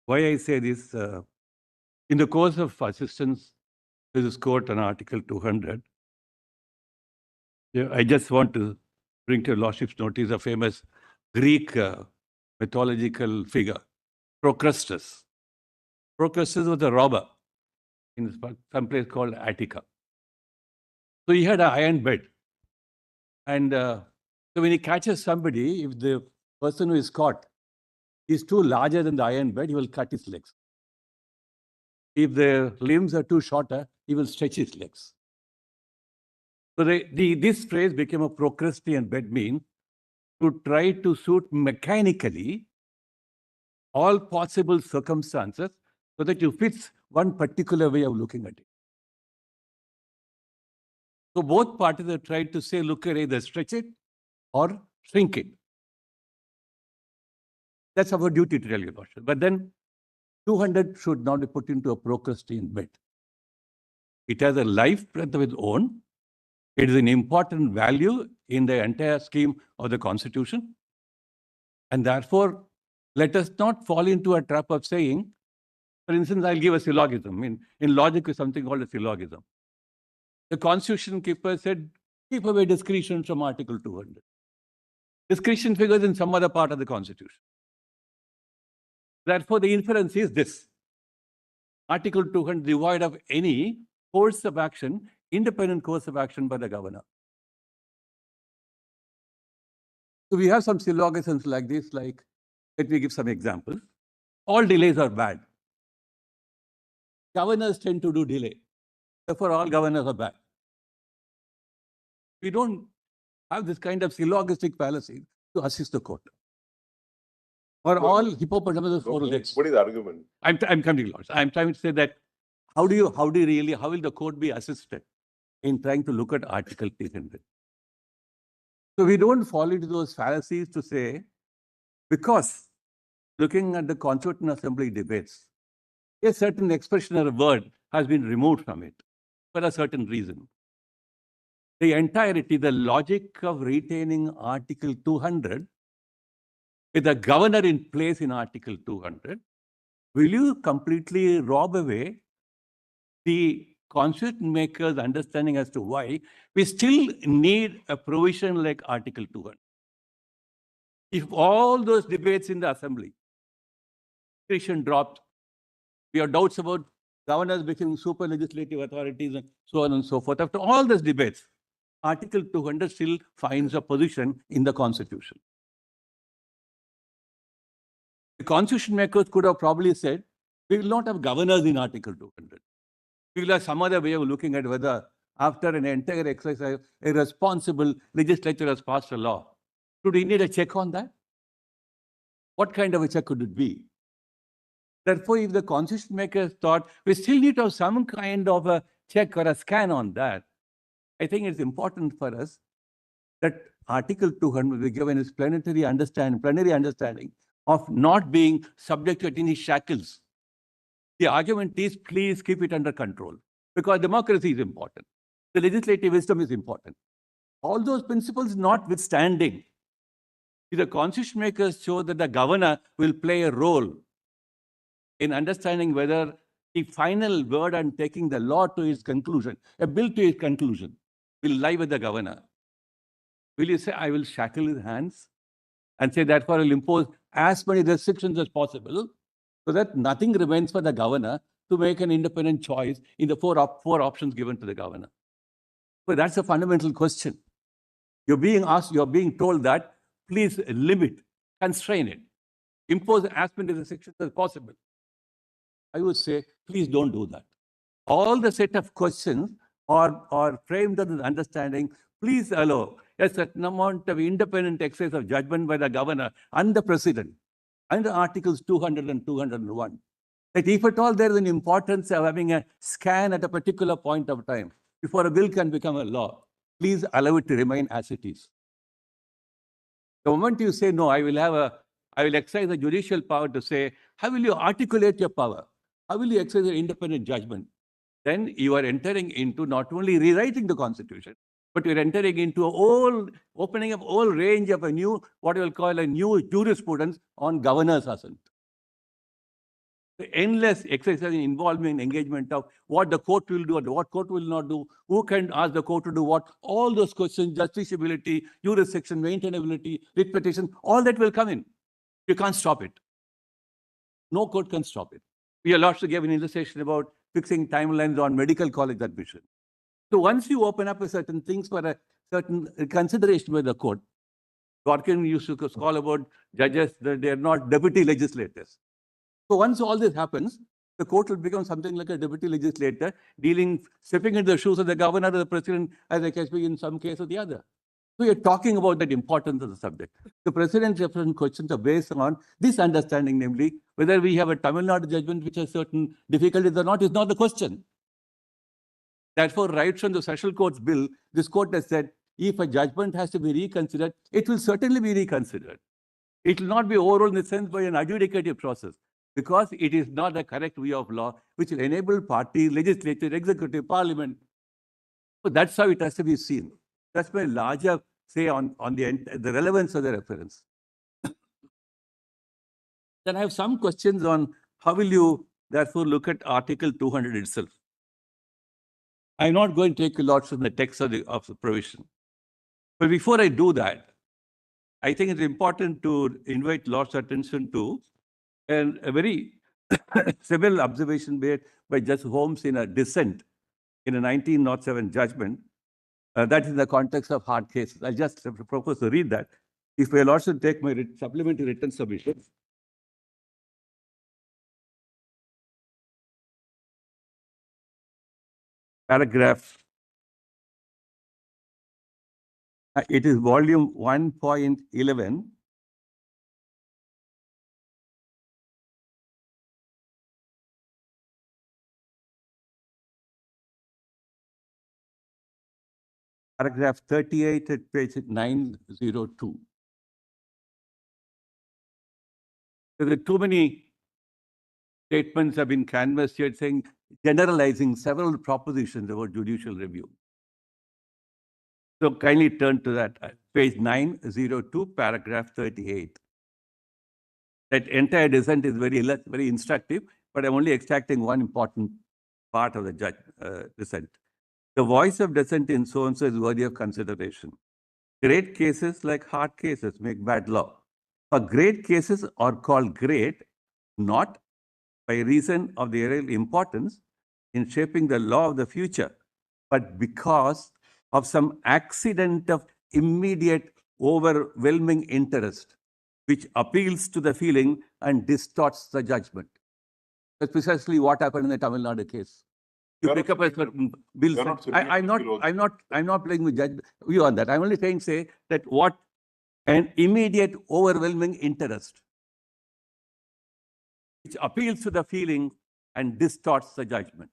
Why I say this, in the course of assistance to this court on Article 200, I just want to bring to your lordship's notice a famous Greek mythological figure, Procrustes. Procrustes was a robber in some place called Attica. So he had an iron bed. And so when he catches somebody, if the person who is caught is too larger than the iron bed, he will cut his legs. If the limbs are too shorter, he will stretch his legs. So this phrase became a Procrustean bed mean to try to suit mechanically all possible circumstances so that you fit one particular way of looking at it. So both parties have tried to say, look at either stretch it or shrink it. That's our duty to tell you, Lordship. But then 200 should not be put into a Procrustean bed. It has a life breath of its own. It is an important value in the entire scheme of the Constitution. And therefore, let us not fall into a trap of saying, for instance, I'll give a syllogism. In logic is something called a syllogism. The Constitution keeper said, keep away discretion from Article 200. Discretion figures in some other part of the Constitution. Therefore, the inference is this. Article 200 devoid of any course of action, independent course of action by the governor. So we have some syllogisms like this, like, let me give some examples. All delays are bad. Governors tend to do delay. Therefore, all governors are bad. We don't have this kind of syllogistic fallacy to assist the court. Or all hippopotamus four legs. What is the argument? I'm coming, Lords. I'm trying to say that how will the court be assisted in trying to look at Article 300? So we don't fall into those fallacies to say, because looking at the Constitutional Assembly debates, a certain expression or a word has been removed from it for a certain reason. The entirety, the logic of retaining Article 200, with a governor in place in Article 200, will you completely rob away the constitution makers' understanding as to why we still need a provision like Article 200? If all those debates in the Assembly, discretion dropped, we have doubts about governors becoming super legislative authorities and so on and so forth. After all these debates, Article 200 still finds a position in the Constitution. The constitution makers could have probably said, we will not have governors in Article 200. We will have some other way of looking at whether, after an entire exercise, a responsible legislature has passed a law. Should we need a check on that? What kind of a check could it be? Therefore, if the constitution makers thought we still need to have some kind of a check or a scan on that, I think it's important for us that Article 200 be given its plenary understanding of not being subject to any shackles. The argument is, please keep it under control, because democracy is important. The legislative wisdom is important. All those principles notwithstanding, the constitution makers show that the governor will play a role in understanding whether the final word on taking the law to its conclusion, a bill to its conclusion, will lie with the governor. Will you say, I will shackle his hands and say, therefore, I will impose as many restrictions as possible so that nothing remains for the governor to make an independent choice in the four options given to the governor? But that's a fundamental question. You're being asked, you're being told that, please limit, constrain it, impose as many restrictions as possible. I would say, please don't do that. All the set of questions are framed on the understanding, please allow a certain amount of independent exercise of judgment by the governor and the president under Articles 200 and 201. That if at all there is an importance of having a scan at a particular point of time before a bill can become a law, please allow it to remain as it is. The moment you say, no, I will exercise the judicial power to say, how will you articulate your power? How will you exercise your independent judgment? Then you are entering into not only rewriting the constitution, but you're entering into opening up a whole range of a new, what you will call a new jurisprudence on governor's assent. The endless exercise and involvement, engagement of what the court will do and what court will not do, who can ask the court to do what, all those questions, justiciability, jurisdiction, maintainability, writ petition, all that will come in. You can't stop it. No court can stop it. We are lots to give an illustration about fixing timelines on medical college admission. So once you open up a certain things for a certain consideration by the court, Gorkin used to call about judges that they are not deputy legislators. So once all this happens, the court will become something like a deputy legislator, stepping into the shoes of the governor or the president, as the case be in some case or the other. So you're talking about that importance of the subject. The president's reference questions are based on this understanding, namely, whether we have a Tamil Nadu judgment which has certain difficulties or not is not the question. Therefore, right from the Special Courts Bill, this court has said, if a judgment has to be reconsidered, it will certainly be reconsidered. It will not be overruled in the sense by an adjudicative process, because it is not the correct view of law, which will enable party, legislature, executive, parliament. So that's how it has to be seen. That's my larger say on the relevance of the reference. Then I have some questions on how will you therefore look at Article 200 itself. I'm not going to take a lot from the text of the provision. But before I do that, I think it's important to invite Lord's attention to a very several observation made by Justice Holmes in a dissent in a 1907 judgment. That is in the context of hard cases. I just propose to read that. If I will also take my supplementary written submission. Paragraph. It is volume 1.11. Paragraph 38 at page 902. There are too many statements have been canvassed here saying, generalizing several propositions about judicial review. So kindly turn to that, page 902, paragraph 38. That entire dissent is very instructive, but I'm only extracting one important part of the dissent. The voice of dissent in so-and-so is worthy of consideration. Great cases like hard cases make bad law. For great cases are called great, not by reason of their real importance in shaping the law of the future, but because of some accident of immediate overwhelming interest, which appeals to the feeling and distorts the judgment. That's precisely what happened in the Tamil Nadu case. You pick up a certain bill. I'm not playing with judge view on that. I'm only saying, say that what an immediate overwhelming interest, which appeals to the feeling and distorts the judgment.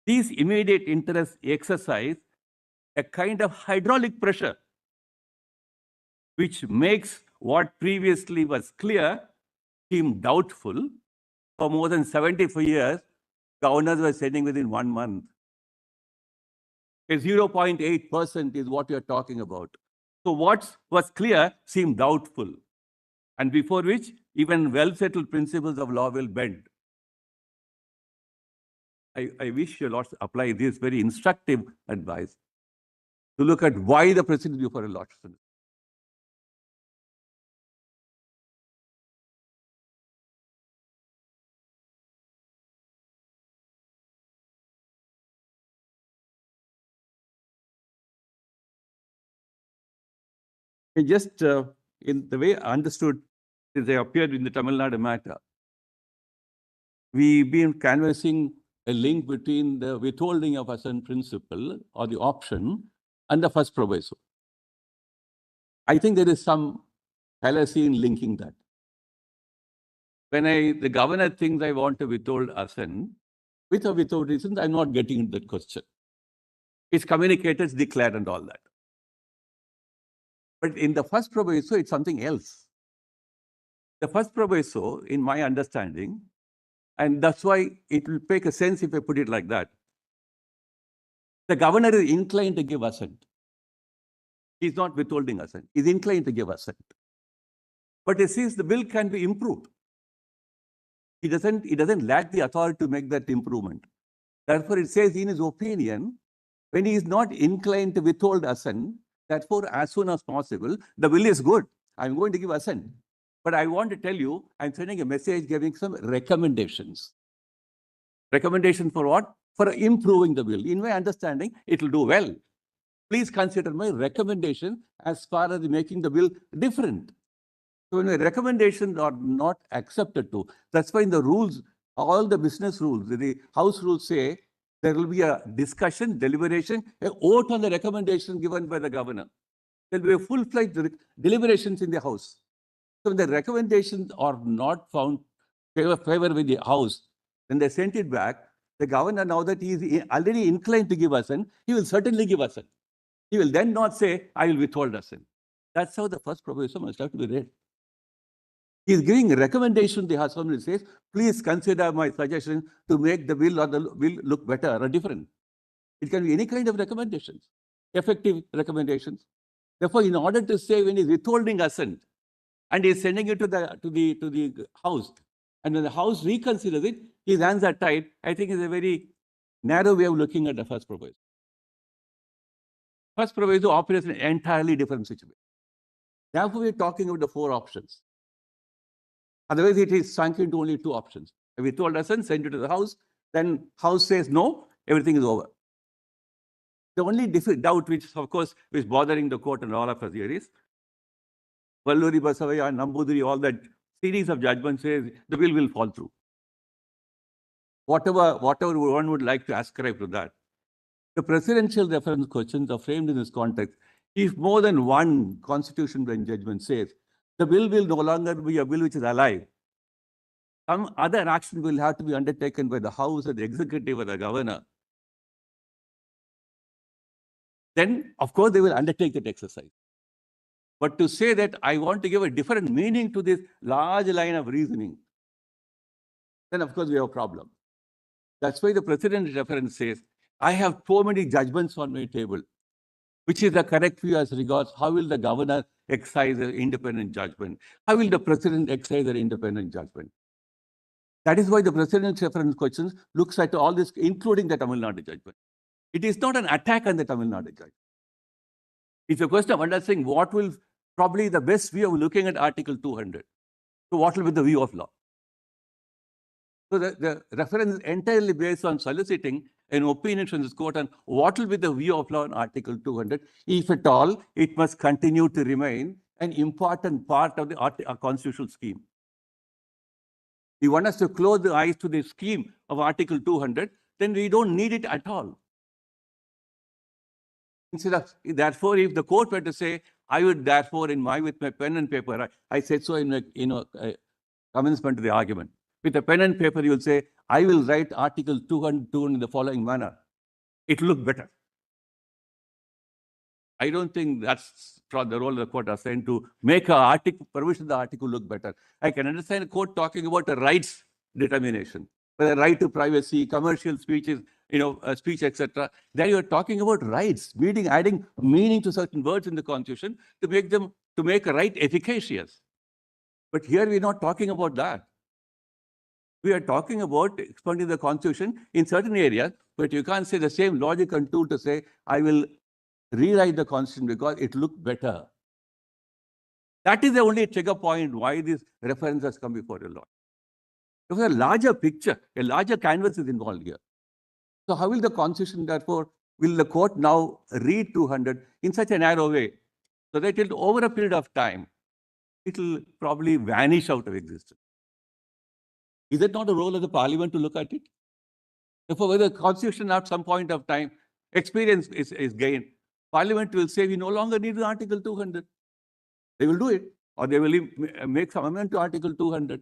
these immediate interests exercise a kind of hydraulic pressure, which makes what previously was clear seem doubtful. For more than 74 years, governors were sending within 1 month. A 0.8% is what you're talking about. So what was clear seemed doubtful, and before which even well-settled principles of law will bend. I wish your lords apply this very instructive advice to look at why the president before a lord's. Just in the way I understood, since I appeared in the Tamil Nadu matter, we've been canvassing a link between the withholding of assent principle or the option and the first proviso. I think there is some fallacy in linking that. When the governor thinks I want to withhold assent, with or without reasons, I'm not getting into that question. It's communicated, it's declared and all that. But in the first proviso, it's something else. The first proviso, in my understanding, and that's why it will make a sense if I put it like that. The governor is inclined to give assent. He's not withholding assent. He's inclined to give assent. But he says the bill can be improved. He doesn't lack the authority to make that improvement. Therefore, it says in his opinion, when he is not inclined to withhold assent, therefore, as soon as possible, the bill is good. I'm going to give assent. But I want to tell you, I'm sending a message giving some recommendations. Recommendation for what? For improving the bill. In my understanding, it will do well. Please consider my recommendation as far as making the bill different. So when my recommendations are not accepted to, that's why in the rules, all the business rules, the house rules say there will be a discussion, deliberation, a vote on the recommendation given by the governor. There will be a full-fledged deliberations in the house. So when the recommendations are not found favor with the house, then they sent it back. The governor, now that he is already inclined to give assent, he will certainly give assent. He will then not say, I will withhold assent. That's how the first proviso must have to be read. He is giving a recommendation to the House Assembly, says, please consider my suggestion to make the bill or the bill look better or different. It can be any kind of recommendations, effective recommendations. Therefore, in order to say when he is withholding assent and he is sending it to the House, and when the House reconsiders it, his hands are tied, I think is a very narrow way of looking at the first proviso. First proviso operates in an entirely different situation. Therefore, we are talking about the 4 options. Otherwise, it is sunk into only 2 options. If we told assent, send it to the House, then House says no, everything is over. The only doubt which, of course, is bothering the court and all of us here is, Valluri Basavaya, Nambudiri, all that series of judgments says the bill will fall through. Whatever one would like to ascribe to that. The presidential reference questions are framed in this context. If more than one constitution bench judgment says the bill will no longer be a bill which is alive, some other action will have to be undertaken by the House or the executive or the governor, then of course they will undertake that exercise. But to say that I want to give a different meaning to this large line of reasoning, then of course we have a problem. That's why the president's reference says, I have so many judgments on my table. Which is the correct view as regards how will the governor exercise their independent judgment? How will the president exercise their independent judgment? That is why the president's reference questions looks at all this, including the Tamil Nadu judgment. It is not an attack on the Tamil Nadu judgment. It's a question of understanding what will probably the best view of looking at Article 200. So what will be the view of law? So the reference is entirely based on soliciting an opinion from this court on what will be the view of law on Article 200. If at all, it must continue to remain an important part of the constitutional scheme. If you want us to close the eyes to the scheme of Article 200, then we don't need it at all. Instead of, therefore, if the court were to say, I would therefore, with my pen and paper, I said so in commencement of the argument. With a pen and paper, you will say, I will write Article 200 in the following manner. It will look better. I don't think that's the role of the court assigned to make a provision of the article look better. I can understand a court talking about a rights determination, whether right to privacy, commercial speeches, speech, etc. Then you are talking about rights, adding meaning to certain words in the Constitution to make a right efficacious. But here we're not talking about that. We are talking about expanding the Constitution in certain areas, but you can't say the same logic and tool to say, I will rewrite the Constitution because it looked better. That is the only trigger point why this reference has come before the law. Because a larger picture, a larger canvas is involved here. So how will the Constitution, therefore, will the court now read 200 in such a narrow way so that over a period of time, it will probably vanish out of existence? Is it not the role of the parliament to look at it? Therefore, whether the Constitution at some point of time, experience is gained, Parliament will say we no longer need Article 200. They will do it, or they will make some amendment to Article 200.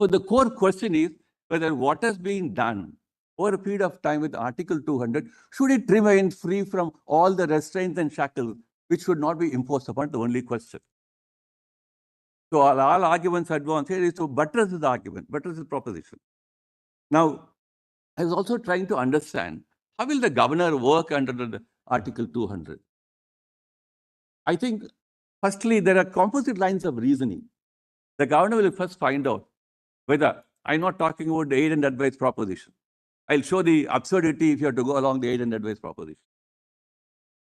So the core question is whether what has been done over a period of time with Article 200, should it remain free from all the restraints and shackles which should not be imposed upon the only question. So all arguments advanced here is to buttress the argument, buttress the proposition. Now, I was also trying to understand how will the governor work under the Article 200? I think, firstly, there are composite lines of reasoning. The governor will first find out whether, I'm not talking about the aid and advice proposition. I'll show the absurdity if you have to go along the aid and advice proposition.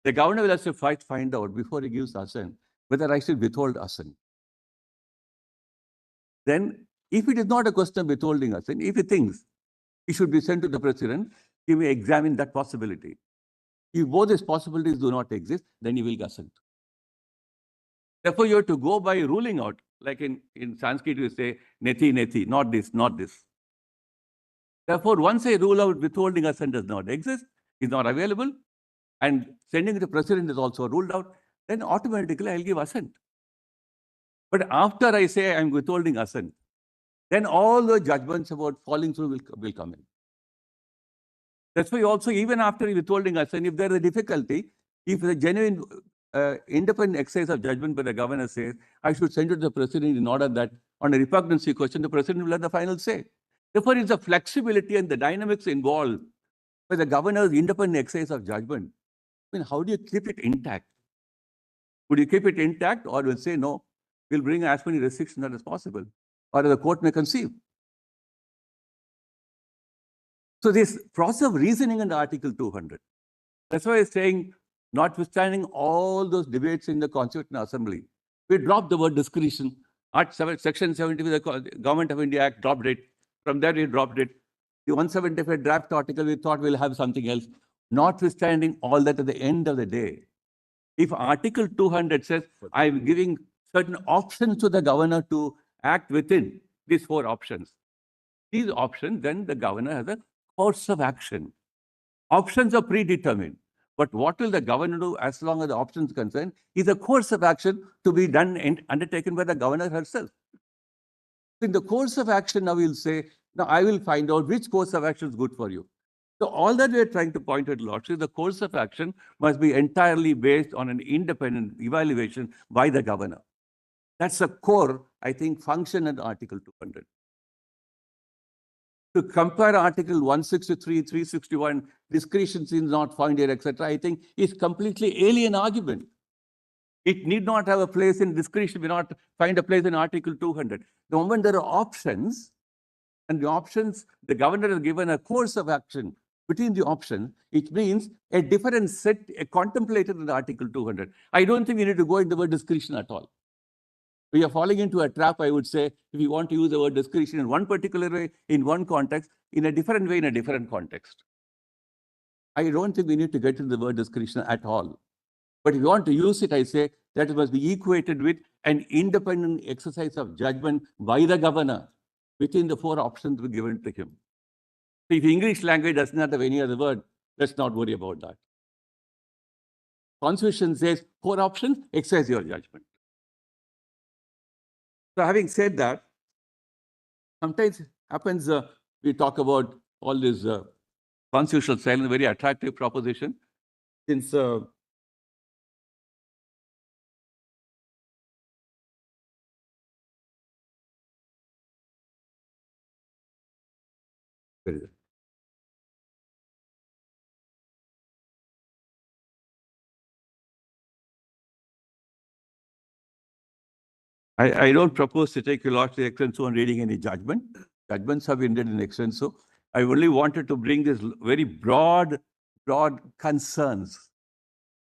The governor will have to first find out before he gives assent whether I should withhold assent. Then, if it is not a question of withholding assent, if he thinks it should be sent to the president, he may examine that possibility. If both these possibilities do not exist, then he will assent. Therefore, you have to go by ruling out, like in Sanskrit, you say, neti, neti, not this, not this. Therefore, once I rule out withholding assent does not exist, is not available, and sending it to the president is also ruled out, then automatically I'll give assent. But after I say I'm withholding assent, then all the judgments about falling through will come in. That's why also, even after withholding assent, if there is a difficulty, if the genuine independent exercise of judgment by the governor says, I should send it to the president in order that on a repugnancy question, the president will have the final say. Therefore, it's the flexibility and the dynamics involved by the governor's independent exercise of judgment. I mean, how do you keep it intact? Would you keep it intact, or will say, no, we'll bring as many restrictions as possible, or the court may conceive? So this process of reasoning in Article 200, that's why I'm saying, notwithstanding all those debates in the Constitutional Assembly, we dropped the word discretion. Section 70 of the Government of India Act dropped it. From there, we dropped it. The 175 draft article, we thought we'll have something else. Notwithstanding all that, at the end of the day, if Article 200 says, I'm giving certain options to the governor to act within these 4 options, these options, then the governor has a course of action. Options are predetermined. But what will the governor do as long as the options are concerned is a course of action to be done and undertaken by the governor herself. In the course of action, now we'll say, now I will find out which course of action is good for you. So all that we're trying to point at, Lordship, the course of action must be entirely based on an independent evaluation by the governor. That's the core, I think, function in Article 200. To compare Article 163, 361, discretion is not found here, etc., I think is completely alien argument. It need not have a place in discretion, may not find a place in Article 200. The moment there are options, and the options, the governor has given a course of action between the options, it means a different set contemplated in Article 200. I don't think we need to go into the word discretion at all. We are falling into a trap, I would say, if you want to use the word discretion in one particular way, in one context, in a different way, in a different context. I don't think we need to get into the word discretion at all. But if you want to use it, I say that it must be equated with an independent exercise of judgment by the governor within the 4 options we given to him. So if English language does not have any other word, let's not worry about that. Constitution says 4 options, exercise your judgment. So having said that, sometimes it happens we talk about all this constitutional silence, very attractive proposition. Since where is it? I don't propose to take a lot to extenso on reading any judgment. Judgments have been read in extenso. I only wanted to bring this very broad concerns.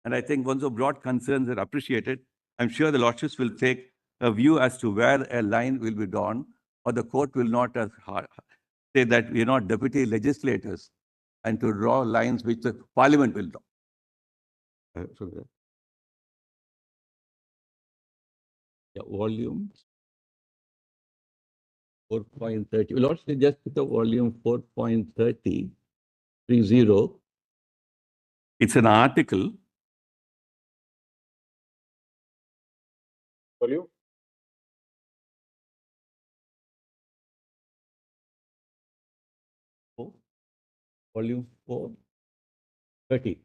And I think once the broad concerns are appreciated, I'm sure the lordships will take a view as to where a line will be drawn, or the court will not say that we are not deputy legislators and to draw lines which the parliament will draw. Yeah, volume 4.30. Lords, they just put the volume 4.30. It's an article. Volume? Volume 4.30.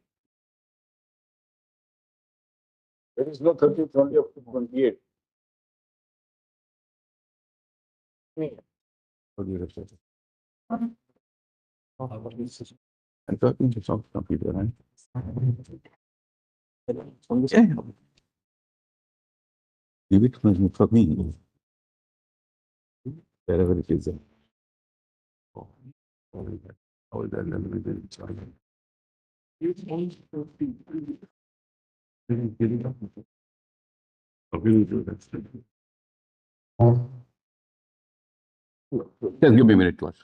There is no 30, it's only up to 28. What do you refer to? I'm talking to some computer, right? Yeah. Give it for me. Wherever it is. Oh, how is that? How is that level is in China? Just give me a minute, class.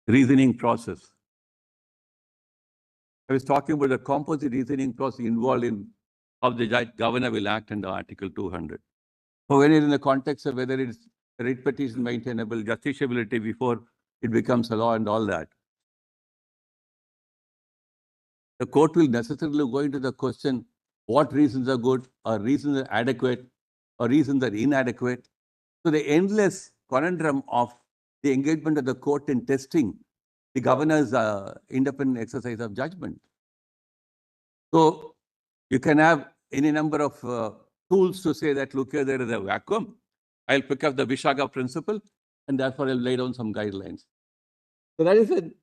Reasoning process. I was talking about the composite reasoning process involved in how the governor will act under Article 200. So when it's in the context of whether it's writ petition maintainable, justiciability before it becomes a law and all that, the court will necessarily go into the question, what reasons are good, or reasons are adequate, or reasons are inadequate. So the endless conundrum of the engagement of the court in testing the governor's independent exercise of judgment. So you can have any number of tools to say that, look here, there is a vacuum. I'll pick up the Vishaga principle, and therefore I'll lay down some guidelines. So that is it.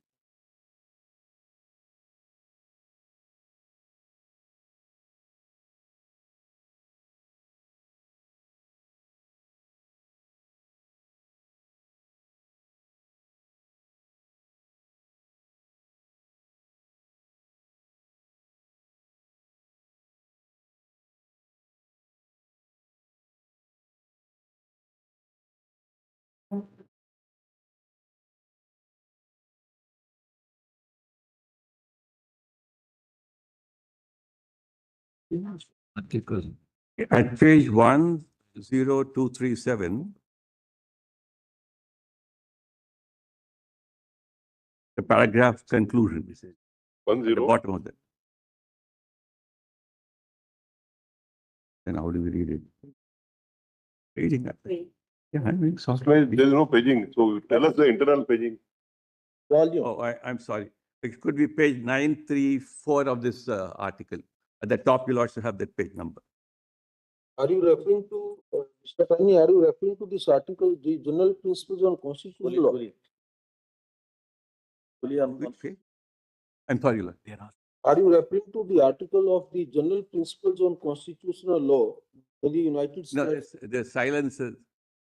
At page 10237, the paragraph conclusion is at the 10. bottom of that. Then how do we read it? Reading that. Yeah, I'm reading software. There is no paging, so tell us the internal paging. Volume. Oh, I'm sorry. It could be page 934 of this article. At the top, you'll also have that page number. Are you referring to, Mr. Tani, are you referring to this article, the general principles on constitutional law? Which page? I'm sorry, Lord. Are you referring to the article of the general principles on constitutional law in the United No, States? the silence is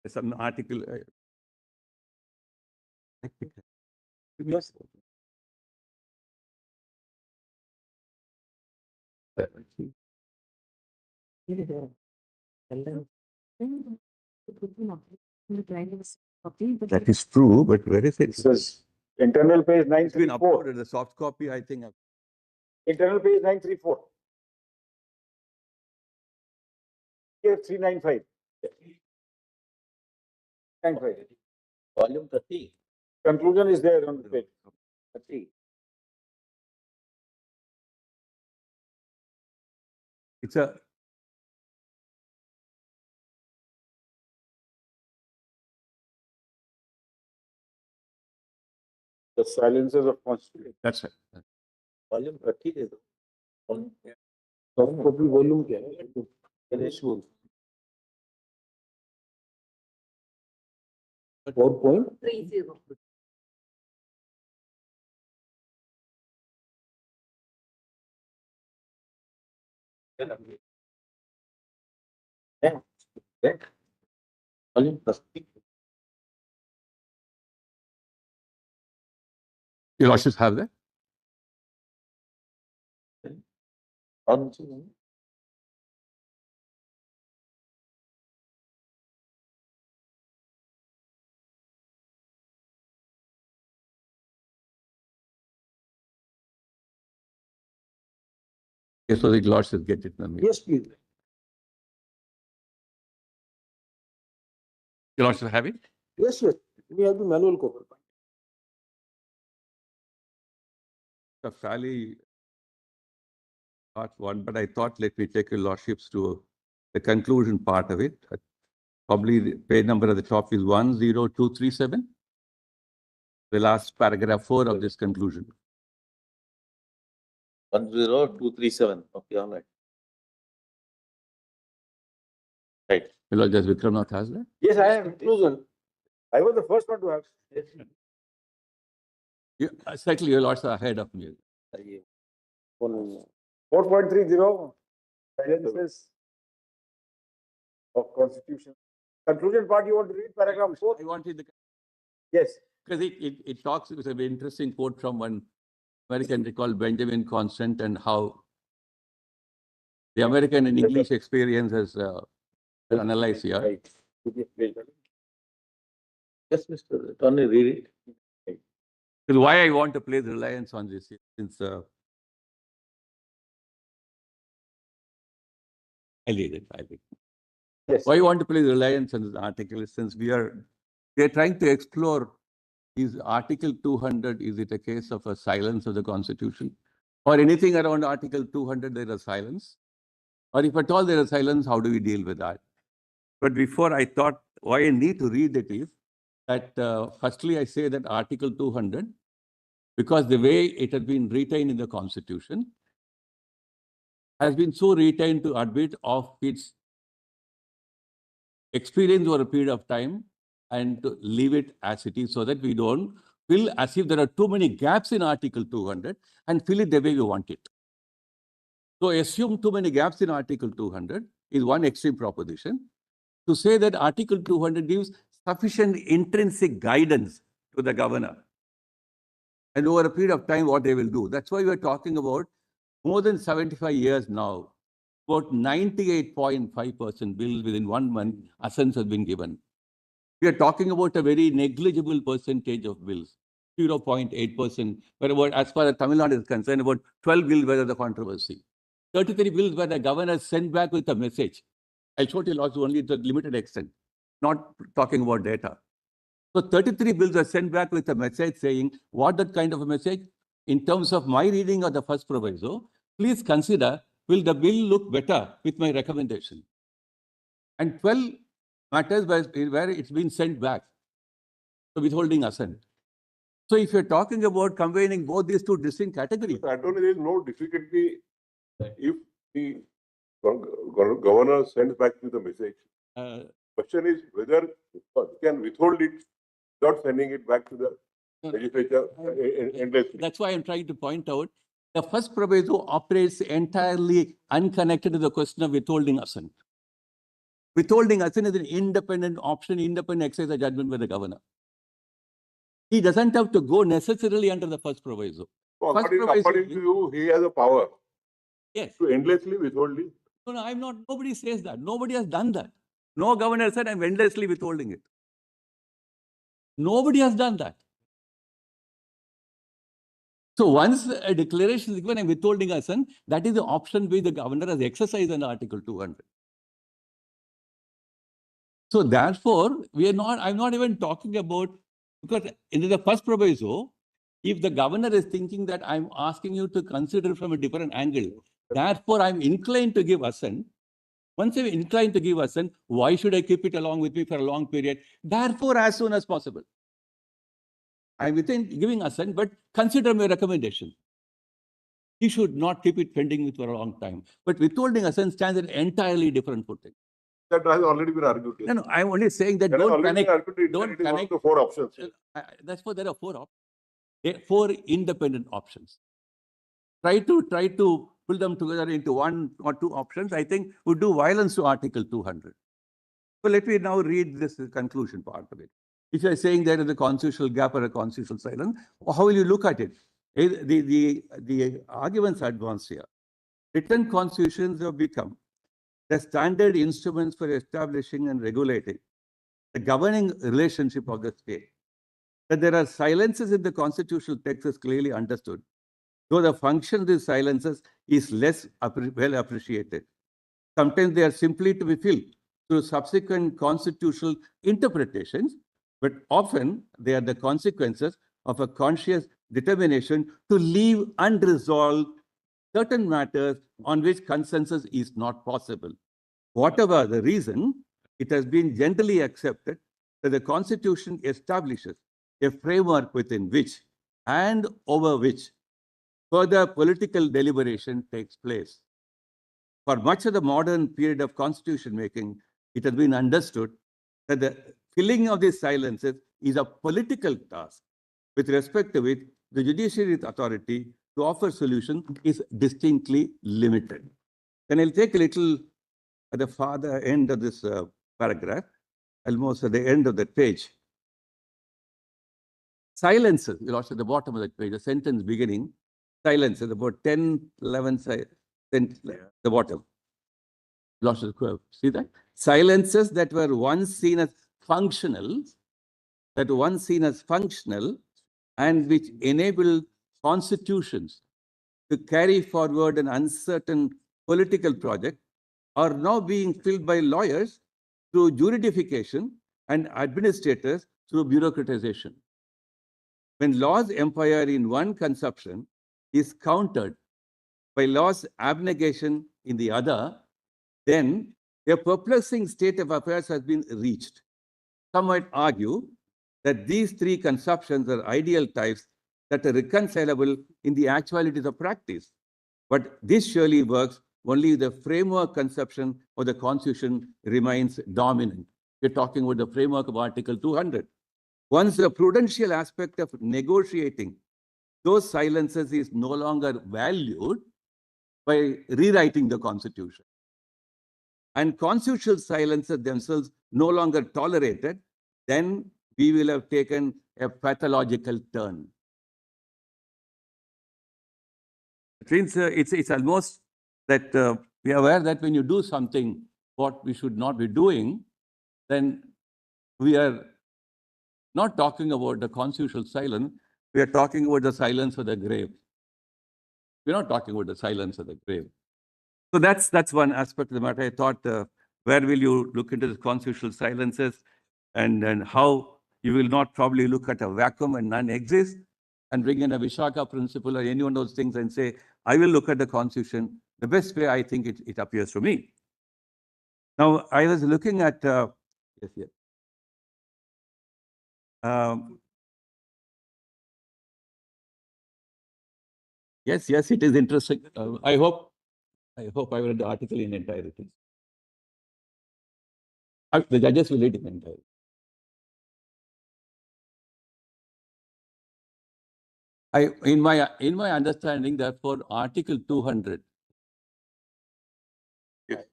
some article. Yes. That is true, but where is it? It says internal page It's been 934. uploaded, the soft copy, I think. Internal page 934. case 395. 95. Volume 30. Conclusion is there on the page. 30. It's a, The silences of constitution. that's it. Volume 30 is. on- Soft copy volume क्या है? Finish book. 4.30. Yeah. Yeah. Volume 30. Your lordships have that? On. Yes, so the lordships get it. Yes, please. Your lordships have it? Yes, yes. We have the manual copy. A fairly short one, but I thought let me take your lordships to the conclusion part of it. Probably the page number at the top is 10237. The last paragraph 4 of this conclusion. 10237. Okay, all right. Right. Your Lord, does Vikramnath has that? Yes, I have conclusion. I was the first one to have. Slightly, your lords are ahead of me. 4.30, silences of constitution. Conclusion part, you want to read paragraph 4? I wanted the, Yes. because it talks, it's a very interesting quote from one American called Benjamin Constant, and how the American and English experience has analyzed here. Right. Yes, Mr. Attorney, read it. This is why I want to place reliance on this, since I read it, I think. Yes. Why I want to place reliance on this article is since we are trying to explore, is Article 200, is it a case of a silence of the Constitution? Or anything around Article 200, there is silence? Or if at all there is silence, how do we deal with that? But before I thought, why I need to read it is that firstly, I say that Article 200, because the way it has been retained in the Constitution, has been so retained to admit of its experience over a period of time and to leave it as it is so that we don't feel as if there are too many gaps in Article 200 and fill it the way we want it. So assume too many gaps in Article 200 is one extreme proposition. To say that Article 200 gives sufficient intrinsic guidance to the governor and over a period of time what they will do. That's why we're talking about more than 75 years now. About 98.5% bills within 1 month, assents have been given. We are talking about a very negligible percentage of bills, 0.8%. But about, as far as Tamil Nadu is concerned, about 12 bills were the controversy. 33 bills where the governor sent back with a message. I'll show you laws only to a limited extent, not talking about data. So 33 bills are sent back with a message saying, what that kind of a message? In terms of my reading of the first proviso, please consider, will the bill look better with my recommendation? And 12 matters where it's been sent back. So withholding assent. So if you're talking about combining both these two distinct categories, I don't know, there is no difficulty if the governor sends back with a message. Question is whether he can withhold it without sending it back to the legislature endlessly. that's why I'm trying to point out the first proviso operates entirely unconnected to the question of withholding assent. Withholding assent is an independent option, independent exercise of judgment by the governor. He doesn't have to go necessarily under the first proviso. So First proviso- according to you, he has a power Yes. to endlessly withhold it. No, I'm not. Nobody says that. Nobody has done that. No governor said I'm endlessly withholding it. Nobody has done that. So once a declaration is given, I'm withholding assent, that is the option which the governor has exercised under Article 200. So therefore, I'm not even talking about, because in the first proviso, if the governor is thinking that I'm asking you to consider from a different angle, therefore I'm inclined to give assent. Once I'm inclined to give assent, why should I keep it along with me for a long period? Therefore, as soon as possible. I'm within giving assent, but consider my recommendation. He should not keep it pending with for a long time. But withholding assent stands an entirely different footing. That has already been argued. No, no, I'm only saying that That has don't already been panic. argued. Don't It is one of panic. the 4 options. That's why there are 4 options. 4 independent options. Try to pull them together into 1 or 2 options, I think would do violence to Article 200. So let me now read this conclusion part of it. If you're saying there is a constitutional gap or a constitutional silence, how will you look at it? The arguments advanced here. Written constitutions have become the standard instruments for establishing and regulating the governing relationship of the state. That there are silences in the constitutional text is clearly understood, though the function of these silences is less well appreciated. Sometimes they are simply to be filled through subsequent constitutional interpretations, but often they are the consequences of a conscious determination to leave unresolved certain matters on which consensus is not possible. Whatever the reason, it has been generally accepted that the Constitution establishes a framework within which and over which further political deliberation takes place. For much of the modern period of constitution making, it has been understood that the filling of these silences is a political task, with respect to which the judiciary authority to offer solution is distinctly limited. Then I'll take a little at the farther end of this paragraph, almost at the end of the page. Silences, you lost at the bottom of that page, the sentence beginning, silences, about 10, 11, the bottom. Lost the curve. See that? Silences that were once seen as functional, and which enabled constitutions to carry forward an uncertain political project are now being filled by lawyers through juridification and administrators through bureaucratization. When law's empire in one conception is countered by law's abnegation in the other, then a perplexing state of affairs has been reached. Some might argue that these 3 conceptions are ideal types that are reconcilable in the actualities of practice. But this surely works only if the framework conception of the Constitution remains dominant. We're talking about the framework of Article 200. Once the prudential aspect of negotiating those silences is no longer valued by rewriting the Constitution, and constitutional silences themselves no longer tolerated, then we will have taken a pathological turn. It means it's almost that we are aware that when you do something what we should not be doing, then we are not talking about the constitutional silence, we are talking about the silence of the grave. We're not talking about the silence of the grave. So that's one aspect of the matter. I thought, where will you look into the constitutional silences, and how you will not probably look at a vacuum and none exists, and bring in a Vishaka principle or any one of those things and say, I will look at the Constitution the best way I think it appears to me. Now, I was looking at, yes, it is interesting. I hope I read the article in entirety. The judges will read it in entirety. In my understanding, therefore, Article 200. Yes.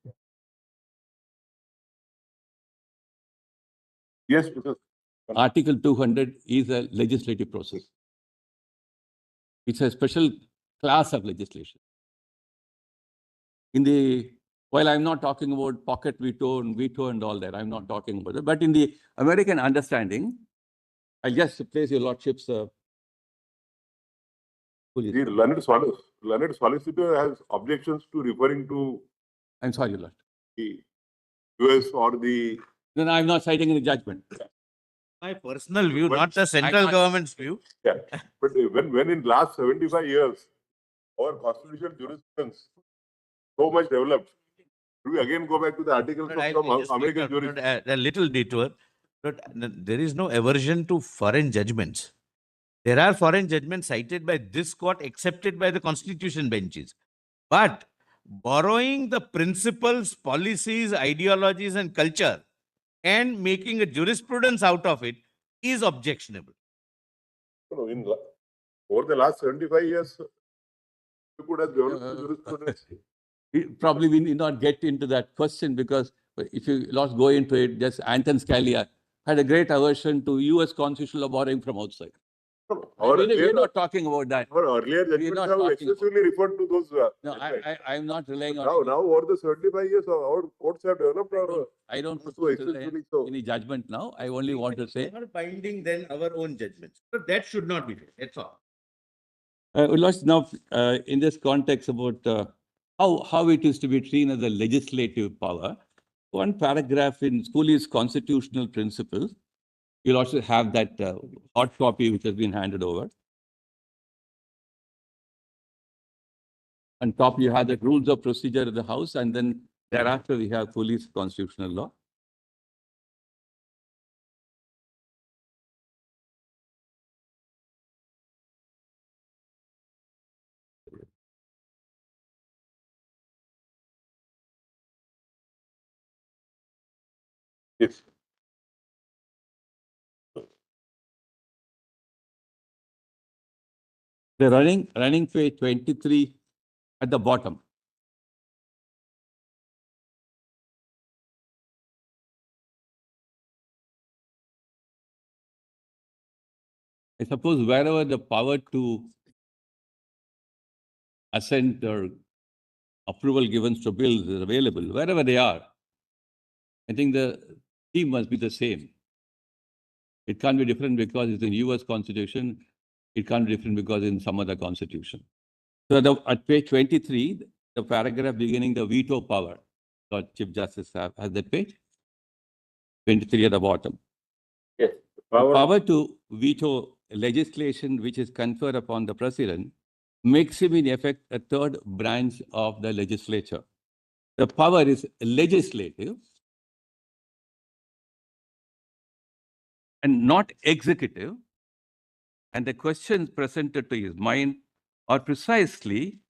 Yes, because Article 200 is a legislative process. It's a special class of legislation. While I'm not talking about pocket veto and all that, I'm not talking about that. But in the American understanding, I'll just place your lordship's. the learned solicitor has objections to referring to I'm sorry, Lord. the US or the Then I'm not citing any judgment. My personal view, But not the central not- government's view. Yeah, but when in last 75 years, our constitutional jurisprudence so much developed, do we again go back to the articles But from I'll just make American a, jurisprudence? a little detour. But there is no aversion to foreign judgments. There are foreign judgments cited by this court, accepted by the constitution benches. But borrowing the principles, policies, ideologies, and culture and making a jurisprudence out of it is objectionable. No, over the last 75 years, we could have developed the jurisprudence. Probably we need not get into that question because if you lost go into it, just Anton Scalia had a great aversion to US constitutional law borrowing from outside. We're not talking about that. Our earlier judgments not have talking excessively referred to those. No, judgments. I'm not relying on. Now, over the 75 years, our courts have developed our. I don't so propose to lay excessively so. any judgment now. I only want to say. More binding than our own judgments. But that should not be there. That's all. Let's now, in this context about how it is to be treated as a legislative power, one paragraph in Schooley's constitutional principles, you'll also have that hard copy which has been handed over. On top, you have the rules of procedure of the House, and then thereafter we have Schooley's constitutional law. Yes. The running page 23 at the bottom. I suppose wherever the power to assent or approval given to bills is available, wherever they are, I think the theme must be the same. It can't be different because it's in US Constitution. It can't be different because in some other constitution. So at page 23, the paragraph beginning the veto power, Lord Chief Justice has that page? 23 at the bottom. Yes. Power to veto legislation which is conferred upon the president makes him in effect a third branch of the legislature. The power is legislative and not executive. And the questions presented to his mind are precisely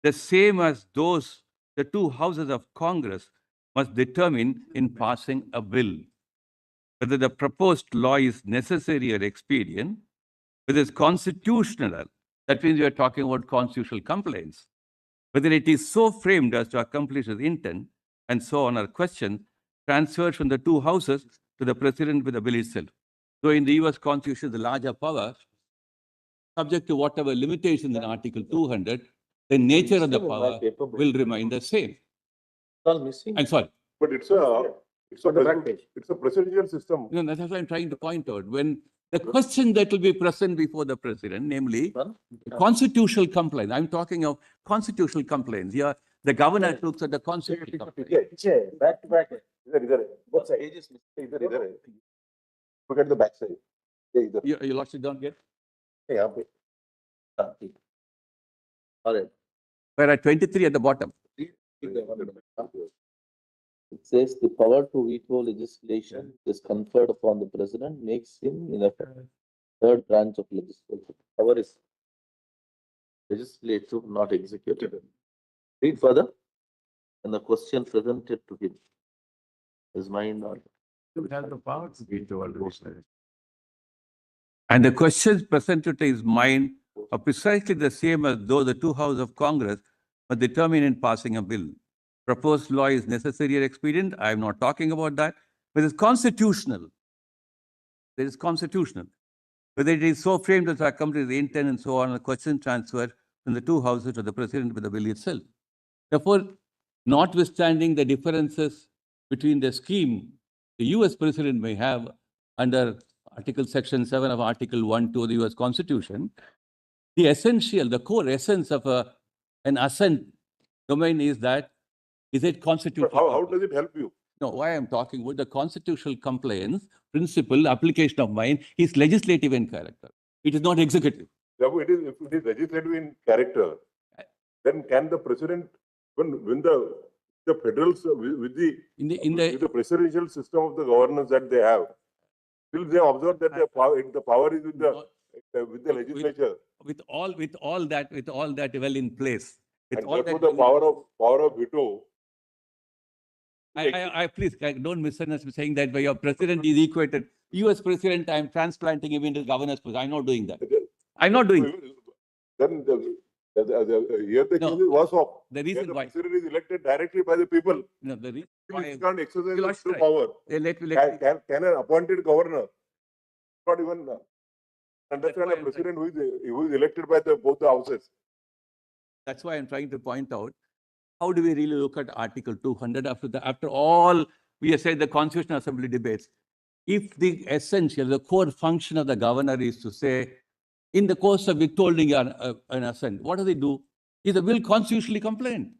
the same as those the two houses of Congress must determine in passing a bill. Whether the proposed law is necessary or expedient, whether it's constitutional, that means we are talking about constitutional complaints, whether it is so framed as to accomplish its intent, and so on are questions transferred from the two houses to the president with the bill itself. So in the US Constitution, the larger power, subject to whatever limitations in Article 200, the nature of the power will remain the same. All missing. I'm sorry. But it's a presidential system. No, that's what I'm trying to point out. When the question that will be present before the president, namely constitutional complaints, I'm talking of constitutional complaints. Here, the governor looks at the constitutional complaints. Back to back. Both sides. Look at the back side. You lost it down yet? All right. We're at 23 at the bottom. It says the power to veto legislation is conferred upon the president makes him in effect third branch of legislation. Power is legislative, not executive. Read further. And the question presented to him, his mind on. And the questions presented to his mind are precisely the same as though the two houses of Congress must determine in passing a bill. Proposed law is necessary or expedient. I am not talking about that. But it's constitutional. It is constitutional. Whether it is so framed as to accomplish the intent and so on, a question transferred from the two houses to the president with the bill itself. Therefore, notwithstanding the differences between the scheme the US president may have under Article Section 7 of Article 1, 2 of the US Constitution, the essential, the core essence of an assent domain is that, is it constitutional? How does it help you? No, why I'm talking about the constitutional compliance principle application of mine is legislative in character. It is not executive. Therefore, if it is legislative in character, then can the president, when the federals with the presidential system of the governance that they have, will they observe that the power is with the legislature? With all that well in place. With And all therefore, that the power of veto. I please don't misunderstand me saying that your president is equated. US president, I'm transplanting him into the governor's position. I'm not doing that. I'm not doing that. Then here the No, case is worse off. the Here reason the why. president is elected directly by the people. No, the reason He why. can't exercise You his lost power. Let me. Can an appointed governor not even understand why a I'm president who is elected by both the houses? That's why I'm trying to point out, how do we really look at Article 200 after all we have said the Constitutional Assembly debates? If the essential, the core function of the governor is to say, in the course of withholding an assent, what do they do? Is the bill constitutionally compliant?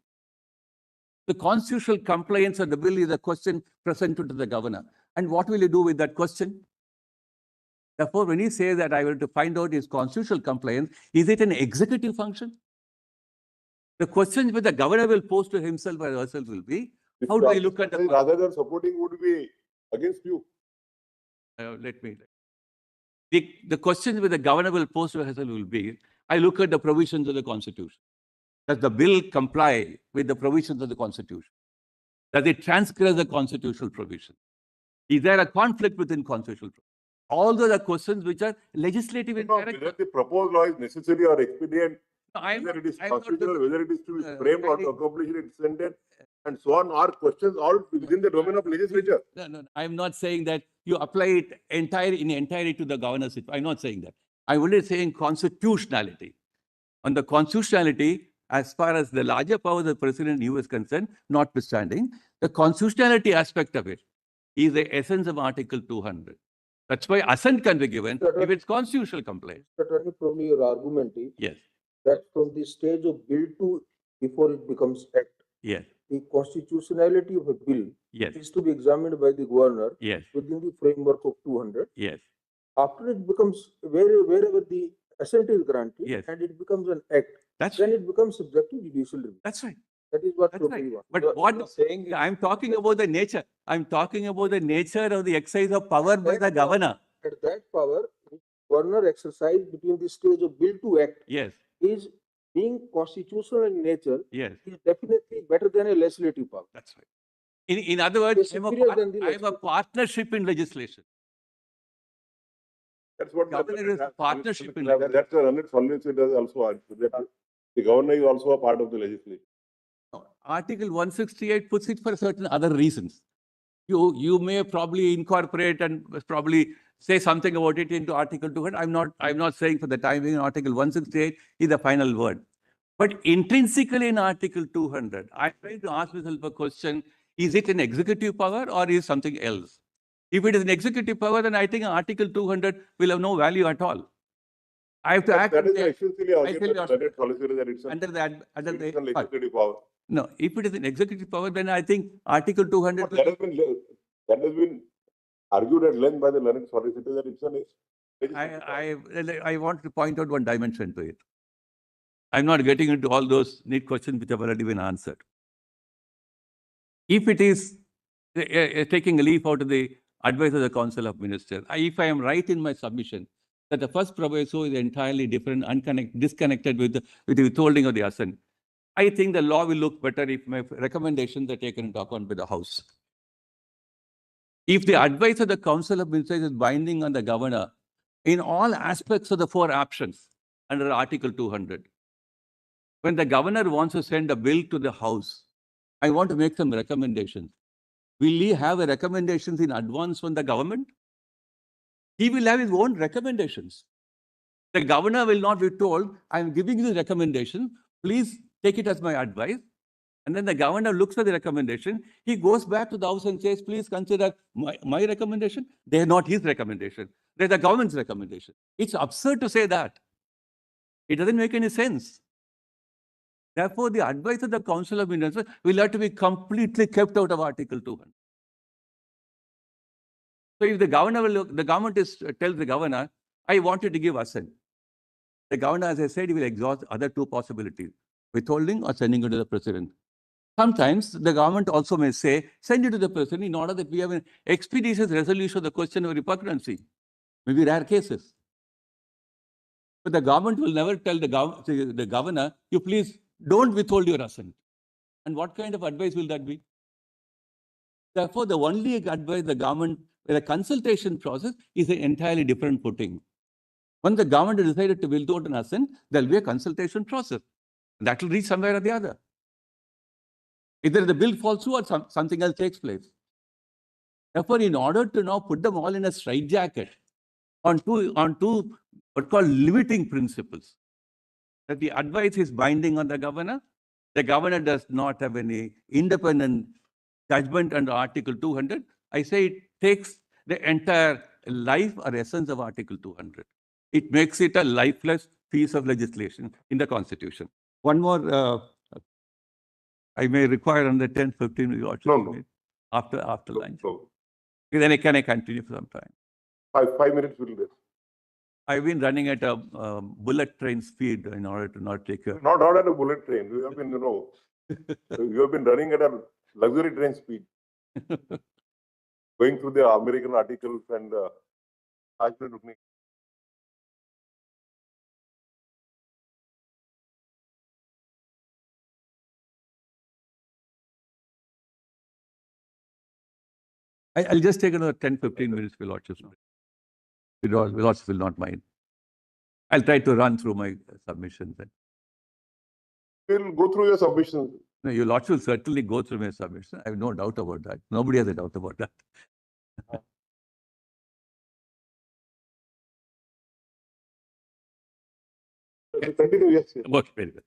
The constitutional compliance of the bill is a question presented to the governor. And what will he do with that question? Therefore, when he says that I will to find out his constitutional compliance, is it an executive function? The question which the governor will pose to himself or herself will be, how do I look at the... Rather than supporting would be against you. The question which the governor will pose to herself will be, I look at the provisions of the Constitution. Does the bill comply with the provisions of the Constitution? Does it transgress the constitutional provision? Is there a conflict within constitutional provision? All those are questions which are legislative in character. Whether the proposed law is necessary or expedient, No, whether it is constitutional, whether it is to be framed or to accomplish its intent, and so on, are questions all within the domain of legislature. No, I'm not saying that you apply it entirely to the governorship. I'm not saying that. I'm only saying constitutionality. On the constitutionality, as far as the larger power of the president is concerned, notwithstanding, the constitutionality aspect of it is the essence of Article 200. That's why assent can be given if it's constitutional complaint. Attorney, probably your argument is Yes, that from the stage of bill to before it becomes act, yes, the constitutionality of a bill yes, is to be examined by the governor yes, within the framework of 200. yes, After it becomes wherever the assent is granted, Yes. and it becomes an act, that's then right. it becomes subject to judicial review. That's right. That is what That's probably right. you want. But what saying I'm talking about the nature. I'm talking about the nature of the exercise of power by the governor. At that power, which governor exercised between the stage of bill to act Yes, is being constitutional in nature, yes, is definitely better than a legislative power. that's right. In other words, It's superior than the I have a legislative. partnership in legislation. That's what Governor is partnership in That's the Leonard Solvency does also argue that the governor is also a part of the legislature. Article 168 puts it for certain other reasons. You may probably incorporate and probably say something about it into Article 200. I'm not saying for the time being Article 168 is the final word. But intrinsically in Article 200, I'm trying to ask myself a question, is it an executive power or is something else? If it is an executive power, then I think Article 200 will have no value at all. I have to act That is essentially I tell you, Leonard Solicitor that it's under a the legislative power. no, if it is an executive power, then I think Article 200. That has been argued at length by the Leonard Solicitor that it's a legislative I want to point out one dimension to it. I'm not getting into all those neat questions which have already been answered. If it is taking a leaf out of the advice of the Council of Ministers, if I am right in my submission that the first proviso is entirely different, disconnected with the withholding of the assent, I think the law will look better if my recommendations are taken into account by the House. If the advice of the Council of Ministers is binding on the governor in all aspects of the 4 options under Article 200, when the governor wants to send a bill to the House, I want to make some recommendations. Will he have recommendations in advance from the government? He will have his own recommendations. The governor will not be told, I'm giving you the recommendation, please take it as my advice. And then the governor looks at the recommendation, he goes back to the House and says, please consider my recommendation. They are not his recommendation. They're the government's recommendation. It's absurd to say that. It doesn't make any sense. Therefore, the advice of the Council of Ministers will have to be completely kept out of Article 200. So if the governor will, the government tells the governor, I wanted to give assent. The governor, as I said, he will exhaust other two possibilities, withholding or sending it to the president. Sometimes the government also may say, send it to the president in order that we have an expeditious resolution of the question of repugnancy. Maybe rare cases. But the government will never tell the governor, you please don't withhold your assent. And what kind of advice will that be? Therefore, the only advice the government, the consultation process is an entirely different footing. When the government decided to withhold an assent, there will be a consultation process. That will reach somewhere or the other. Either the bill falls through or something else takes place. Therefore, in order to now put them all in a straitjacket on two what called limiting principles, that the advice is binding on the governor does not have any independent judgment under Article 200, I say it takes the entire life or essence of Article 200. It makes it a lifeless piece of legislation in the Constitution. One more, I may require another 10, 15 minutes No. after lunch. So, Then I continue for some time. 5 minutes will do. I've been running at a bullet train speed in order to not take your... Not at a bullet train. You have been, you have been running at a luxury train speed, going through the American articles and actually looking. I'll just take another 10, 15 minutes, Your Lordship. Your Lordship will not mind. I'll try to run through my submissions. We'll go through your submissions. No, Your Lordship will certainly go through my submission. I have no doubt about that. Nobody has a doubt about that. Continue, yes. Okay, very well.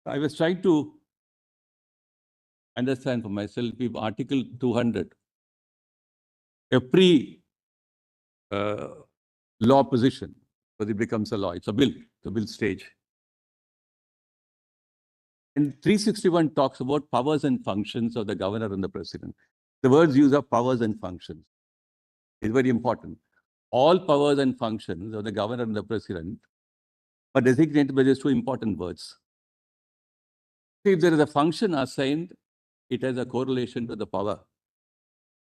I was trying to understand for myself if Article 200, a pre-law position, because it becomes a law, it's a bill stage. And 361 talks about powers and functions of the governor and the president. The words used are powers and functions. It's very important. All powers and functions of the governor and the president are designated by these two important words. If there is a function assigned, it has a correlation to the power.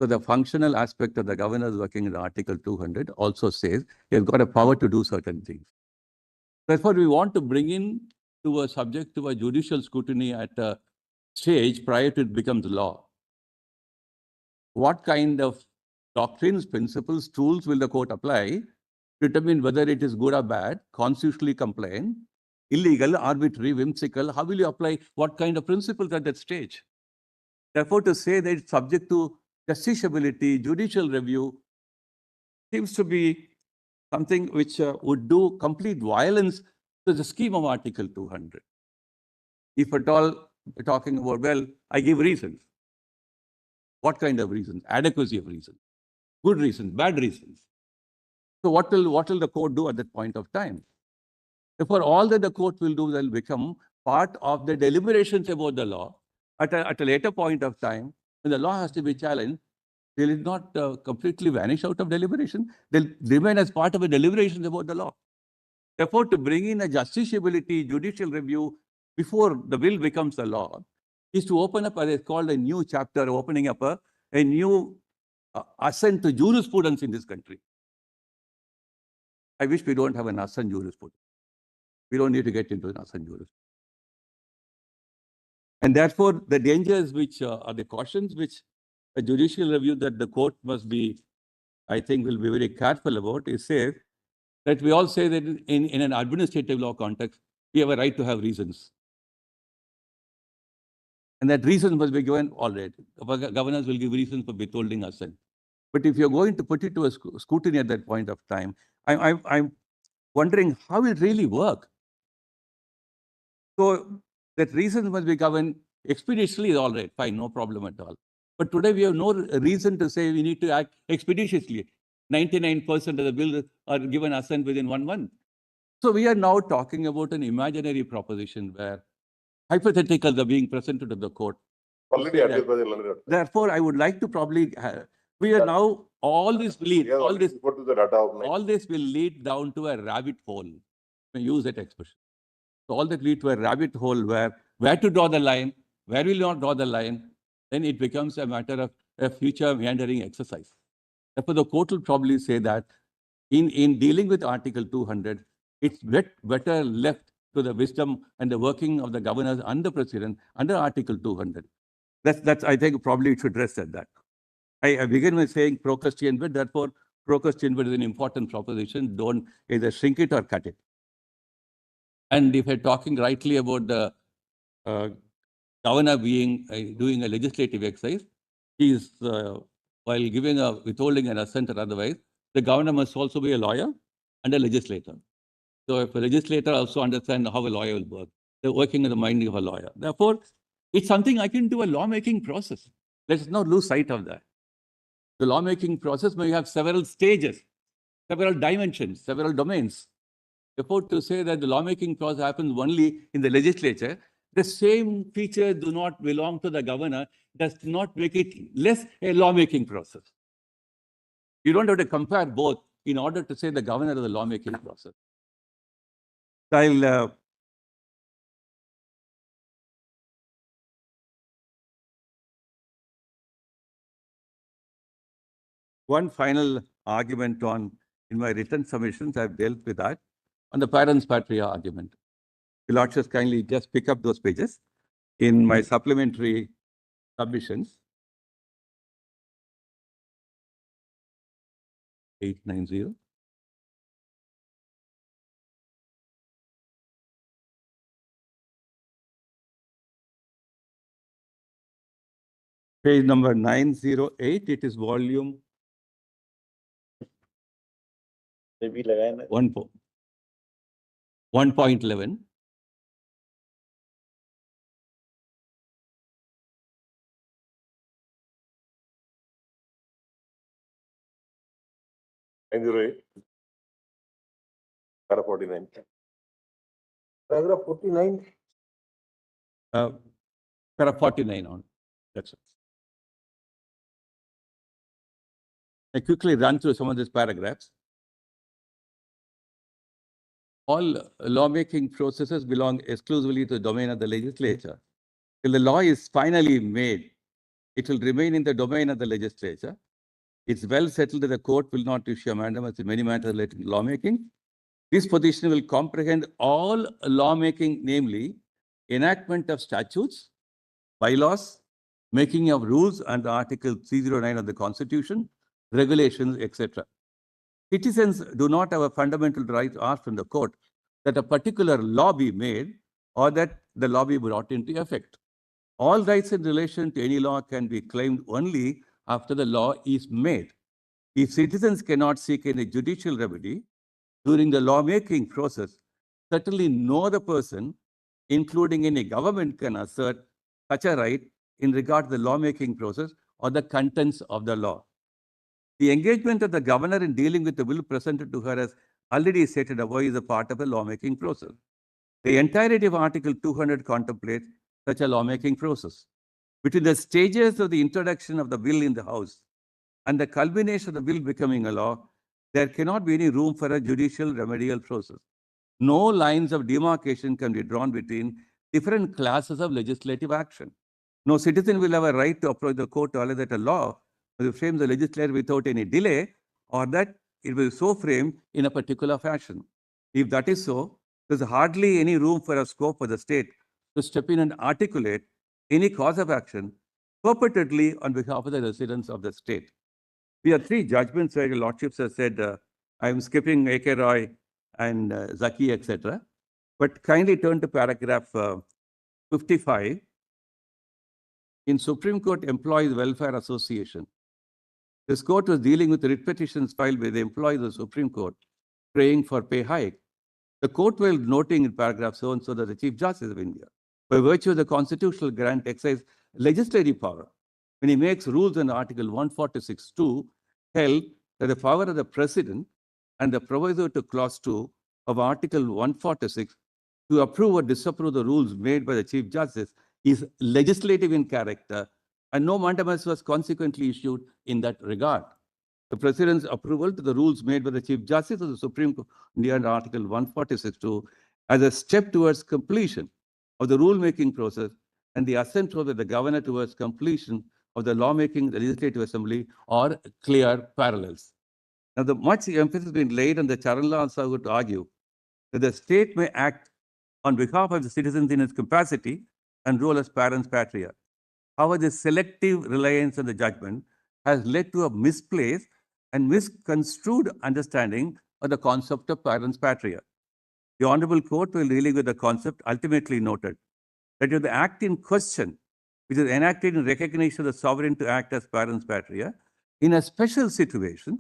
So the functional aspect of the governor working in Article 200 also says he has got a power to do certain things. Therefore, we want to bring in to a subject to a judicial scrutiny at a stage prior to it becomes law. What kind of doctrines, principles, tools will the court apply to determine whether it is good or bad, constitutionally compliant, illegal, arbitrary, whimsical? How will you apply what kind of principles at that stage? Therefore, to say that it's subject to justiciability, judicial review, seems to be something which would do complete violence to the scheme of Article 200. If at all we're talking about, well, I give reasons. What kind of reasons? Adequacy of reasons. Good reasons, bad reasons. So what will the court do at that point of time? Therefore, all that the court will do will become part of the deliberations about the law at a later point of time, when the law has to be challenged. They will not completely vanish out of deliberation. They'll remain as part of a deliberations about the law. Therefore, to bring in a justiciability, judicial review before the bill becomes a law is to open up, as it's called, a new chapter, opening up a new assent to jurisprudence in this country. I wish we don't have an assent jurisprudence. We don't need to get into an assent jurisprudence. And therefore, the dangers which are the cautions which a judicial review that the court must be, I think, will be very careful about is say that we all say that in an administrative law context, we have a right to have reasons. And that reasons must be given already. Governors will give reasons for withholding assent. But if you're going to put it to a scrutiny at that point of time, I'm wondering how it really work. So that reasons must be given expeditiously is all right, fine, no problem at all. But today we have no reason to say we need to act expeditiously. 99% of the bills are given assent within 1 month. So we are now talking about an imaginary proposition where hypotheticals are being presented to the court. Already Yeah. addressed by the learned. Therefore, I would like to probably, we are now, all this lead, Yeah, all this, report to the data of all this will lead down to a rabbit hole. I use that expression. So all that lead to a rabbit hole where to draw the line, where will not draw the line, then it becomes a matter of a future meandering exercise. Therefore, the court will probably say that in dealing with Article 200, it's better left to the wisdom and the working of the governors and the president under Article 200. That's I think probably it should rest at that. I begin with saying pro Christian bid, therefore pro Christian bid is an important proposition. Don't either shrink it or cut it. And if I'm talking rightly about the governor being doing a legislative exercise, he is while giving a withholding an assent or otherwise, the governor must also be a lawyer and a legislator. So if a legislator also understands how a lawyer will work, they're working in the mind of a lawyer. Therefore, it's something akin to a lawmaking process. Let's not lose sight of that. The lawmaking process may have several stages, several dimensions, several domains. Therefore, to say that the lawmaking process happens only in the legislature, the same features do not belong to the governor, does not make it less a lawmaking process. You don't have to compare both in order to say the governor of the lawmaking process. I'll one final argument in my written submissions, I've dealt with that, on the parents patria argument. Your Lordships kindly just pick up those pages in my supplementary submissions. 890. Page number 908, it is volume Maybe लगाए ना 1.11. And the rate. Para 49. Paragraph 49. Para 49 on. That's it. I quickly run through some of these paragraphs. All lawmaking processes belong exclusively to the domain of the legislature. Till the law is finally made, it will remain in the domain of the legislature. It's well settled that the court will not issue amendments in many matters related to lawmaking. This position will comprehend all lawmaking, namely enactment of statutes, bylaws, making of rules under Article 309 of the Constitution, regulations, etc. Citizens do not have a fundamental right to ask from the court that a particular law be made or that the law be brought into effect. All rights in relation to any law can be claimed only after the law is made. If citizens cannot seek any judicial remedy during the lawmaking process, certainly no other person, including any government, can assert such a right in regard to the lawmaking process or the contents of the law. The engagement of the governor in dealing with the bill presented to her as already stated above is a part of the lawmaking process. The entirety of Article 200 contemplates such a lawmaking process. Between the stages of the introduction of the bill in the House and the culmination of the bill becoming a law, there cannot be any room for a judicial remedial process. No lines of demarcation can be drawn between different classes of legislative action. No citizen will have a right to approach the court to allege that a law will frame the legislature without any delay or that it will so frame in a particular fashion. If that is so, there's hardly any room for a scope for the state to step in and articulate any cause of action perpetually on behalf of the residents of the state. We have three judgments where your lordships have said, I'm skipping A.K. Roy and Zaki, etc. But kindly turn to paragraph 55. In Supreme Court Employees Welfare Association, this court was dealing with writ petitions filed by the employees of the Supreme Court praying for pay hike. The court was noting in paragraph so and so that the Chief Justice of India, by virtue of the constitutional grant, exercise legislative power when he makes rules in Article 146(2), held that the power of the president and the proviso to clause 2 of Article 146 to approve or disapprove the rules made by the Chief Justice is legislative in character, and no mandamus was consequently issued in that regard. The President's approval to the rules made by the Chief Justice of the Supreme Court under Article 146(2) as a step towards completion of the rulemaking process, and the assent of the Governor towards completion of the lawmaking the Legislative Assembly are clear parallels. Now, the much emphasis has been laid on the Charan Law also would argue that the state may act on behalf of the citizens in its capacity and role as parens patria. However, the selective reliance on the judgment has led to a misplaced and misconstrued understanding of the concept of parens patria. The Honorable Court, will dealing with the concept, ultimately noted that if the act in question, which is enacted in recognition of the sovereign to act as parens patria, in a special situation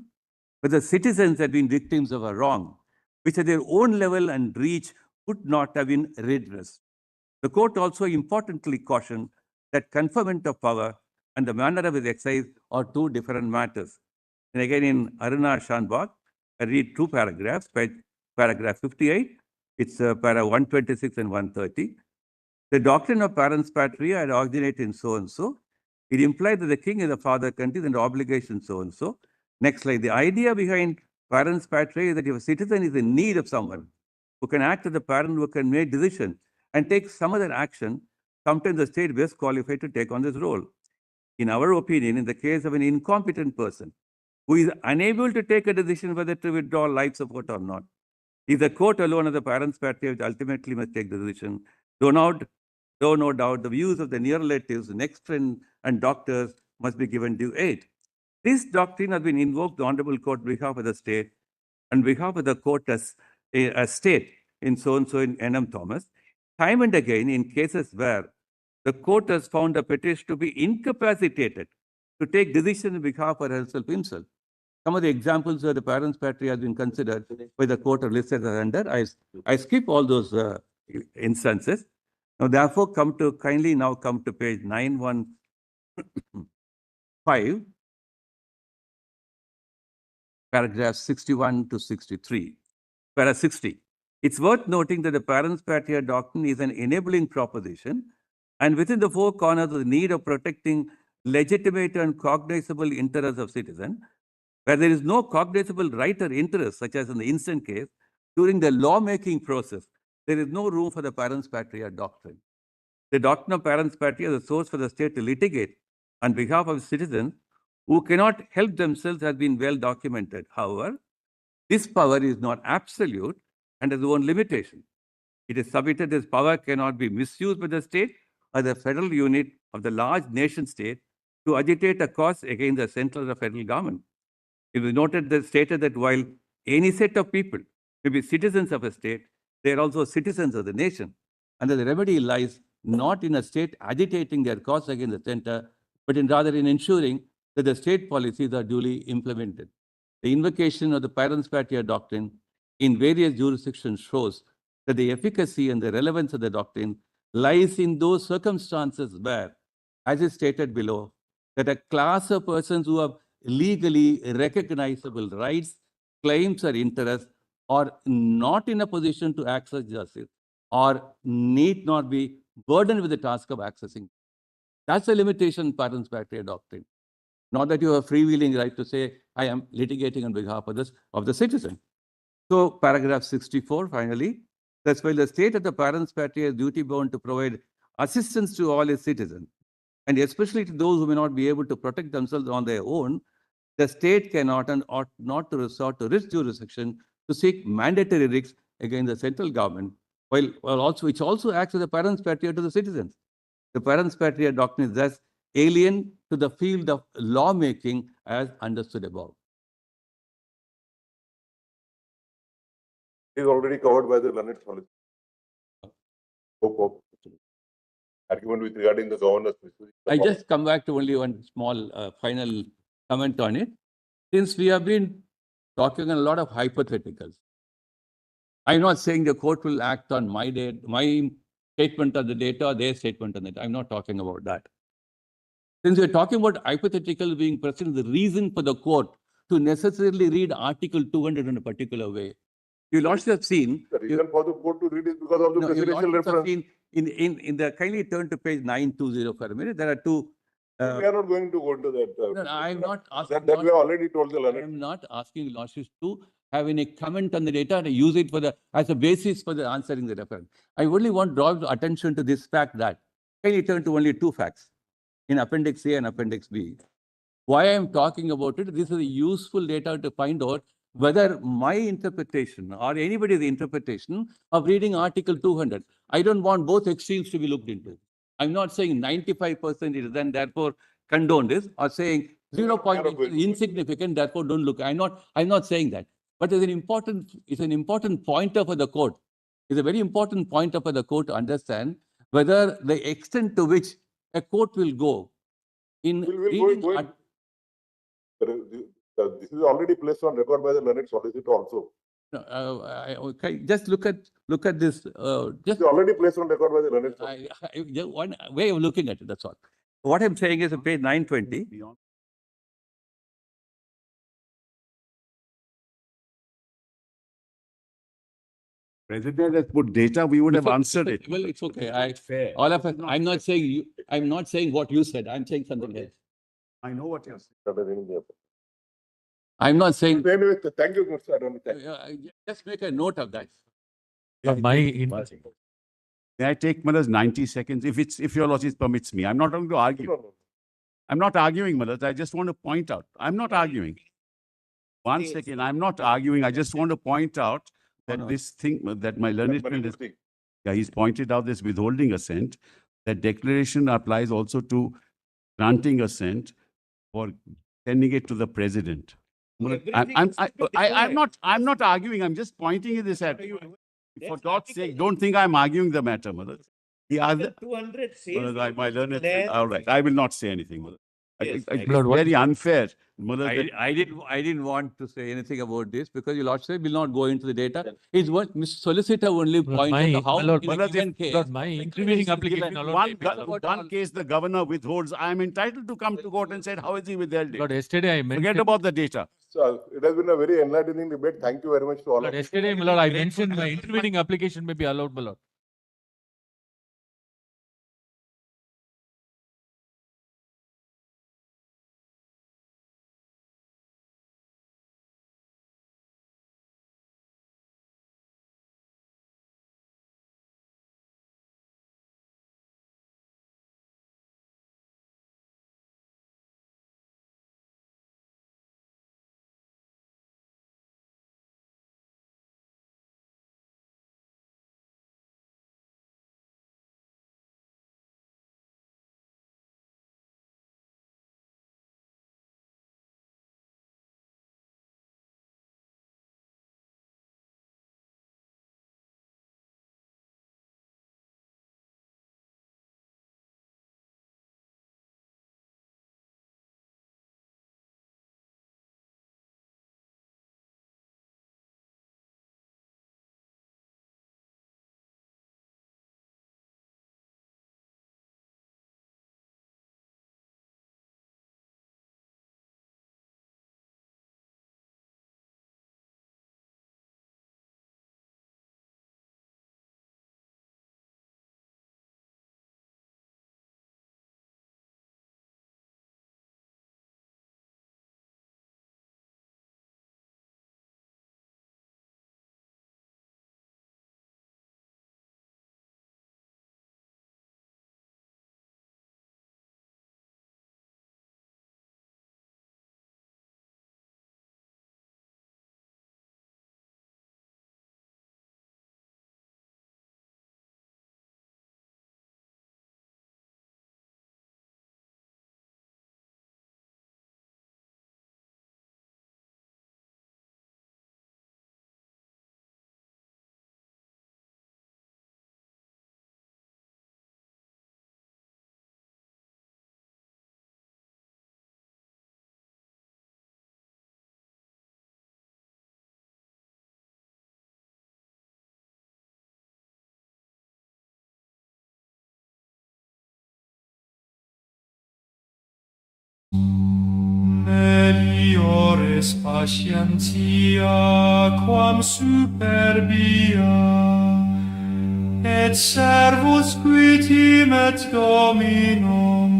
where the citizens had been victims of a wrong, which at their own level and reach could not have been redressed. The court also importantly cautioned that conferment of power and the manner of its exercise are two different matters. And again, in Aruna Shanbag, I read two paragraphs, paragraph 58, it's para 126 and 130. The doctrine of parens patria had originated in so-and-so. It implied that the king is the father country and the obligation so-and-so. Next slide. The idea behind parens patria is that if a citizen is in need of someone who can act as a parent, who can make decisions and take some other action, sometimes the state best qualified to take on this role. In our opinion, in the case of an incompetent person who is unable to take a decision whether to withdraw life support or not, if the court alone of the parens patria which ultimately must take the decision, though no doubt the views of the near relatives, next friend, and doctors must be given due aid. This doctrine has been invoked the Honorable Court on behalf of the state and behalf of the court as a state in so-and-so in N.M. Thomas, time and again in cases where the court has found a petitioner to be incapacitated to take decision on behalf of herself himself. Some of the examples where the parens patria has been considered by the court are listed as under. I skip all those instances. Now, therefore, kindly now come to page 915, paragraphs 61 to 63. Para 60. It's worth noting that the parens patria doctrine is an enabling proposition, and within the four corners of the need of protecting legitimate and cognizable interests of citizens, where there is no cognizable right or interest, such as in the instant case, during the lawmaking process, there is no room for the parens patria doctrine. The doctrine of parens patria is a source for the state to litigate on behalf of citizens who cannot help themselves has been well documented. However, this power is not absolute and has its own limitation. It is submitted this power cannot be misused by the state or the federal unit of the large nation state to agitate a cause against the central or federal government. It was stated that while any set of people may be citizens of a state, they are also citizens of the nation. And that the remedy lies not in a state agitating their cause against the center, but rather in ensuring that the state policies are duly implemented. The invocation of the parens patria doctrine in various jurisdictions shows that the efficacy and the relevance of the doctrine lies in those circumstances where, as is stated below, that a class of persons who have legally recognizable rights, claims, or interests are not in a position to access justice or need not be burdened with the task of accessing. That's the limitation parens patria doctrine. Not that you have a freewheeling right to say, I am litigating on behalf of the citizen. So paragraph 64, finally, that's while the state of the parens patria is duty bound to provide assistance to all its citizens, and especially to those who may not be able to protect themselves on their own, the state cannot and ought not to resort to risk jurisdiction to seek mandatory risks against the central government, which also acts as a parens patria to the citizens. The parens patria doctrine is thus alien to the field of lawmaking as understood above. It is already covered by the learned solicitor. Argument with regarding the governor's. I just come back to only one small final comment on it. Since we have been talking a lot of hypotheticals, I'm not saying the court will act on my statement on the data or their statement on it. I'm not talking about that. Since we're talking about hypothetical being present, the reason for the court to necessarily read Article 200 in a particular way. You lordships have seen. The reason for the court to read is because of the No, your presidential lordships have reference. seen in the, kindly turn to page 920 for a minute. There are two. We are not going to go into that. No, I'm not asking. That we have already told the I learned. am not asking lordships to have any comment on the data and use it for the as a basis for the answering the reference. I only want to draw attention to this fact that kindly turn to only two facts in Appendix A and Appendix B. Why I am talking about it, this is a useful data to find out whether my interpretation or anybody's interpretation of reading Article 200, I don't want both extremes to be looked into. I'm not saying 95% is then therefore condone this or saying 0.8 is insignificant, therefore don't look. I'm not saying that. But it's an important pointer for the court. It's a very important pointer for the court to understand whether the extent to which a court will go in We'll reading go in. This is already placed on record by the learned solicitor also. okay, just look at this. This is already placed on record by the learned solicitor. Just one way of looking at it. That's all. What I'm saying is, on page 920. President has put data, we would have answered it. Well, it's okay. Fair. All of This us. is not I'm not saying you. I'm not saying what you said. I'm saying something else. I know what you're saying. I'm not saying. Anyway, thank you, Mr. Adoni. Thank you. Just make a note of that. May I take Malas 90 seconds if your lordship permits me? I'm not going to argue. No. I'm not arguing, Malas. I just want to point out. I'm not arguing. One second. I'm not arguing. I just want to point out that this thing that my learned friend is, yeah, he's pointed out this withholding assent. That declaration applies also to granting assent for sending it to the president. I'm not arguing. I'm just pointing this at. For God's sake, don't think I'm arguing the matter, mother. The other 200 says. my learned friend. All right, I will not say anything, mother. Yes, It's Lord, what- very unfair, mother. I didn't want to say anything about this because your lordship will not go into the data. It's what Mr. Solicitor only pointed out how in a given case. My intervening application allowed. One case the governor withholds, I am entitled to come to court and say, how is he withheld Lord, it? yesterday I Forget mentioned. about the data. So it has been a very enlightening debate. Thank you very much to all Lord, of you. yesterday, my lord, I mentioned my intervening application may be allowed, my lord. mores patientia quam superbia, et servus qui timet Dominum,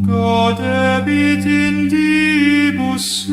godebit in diebus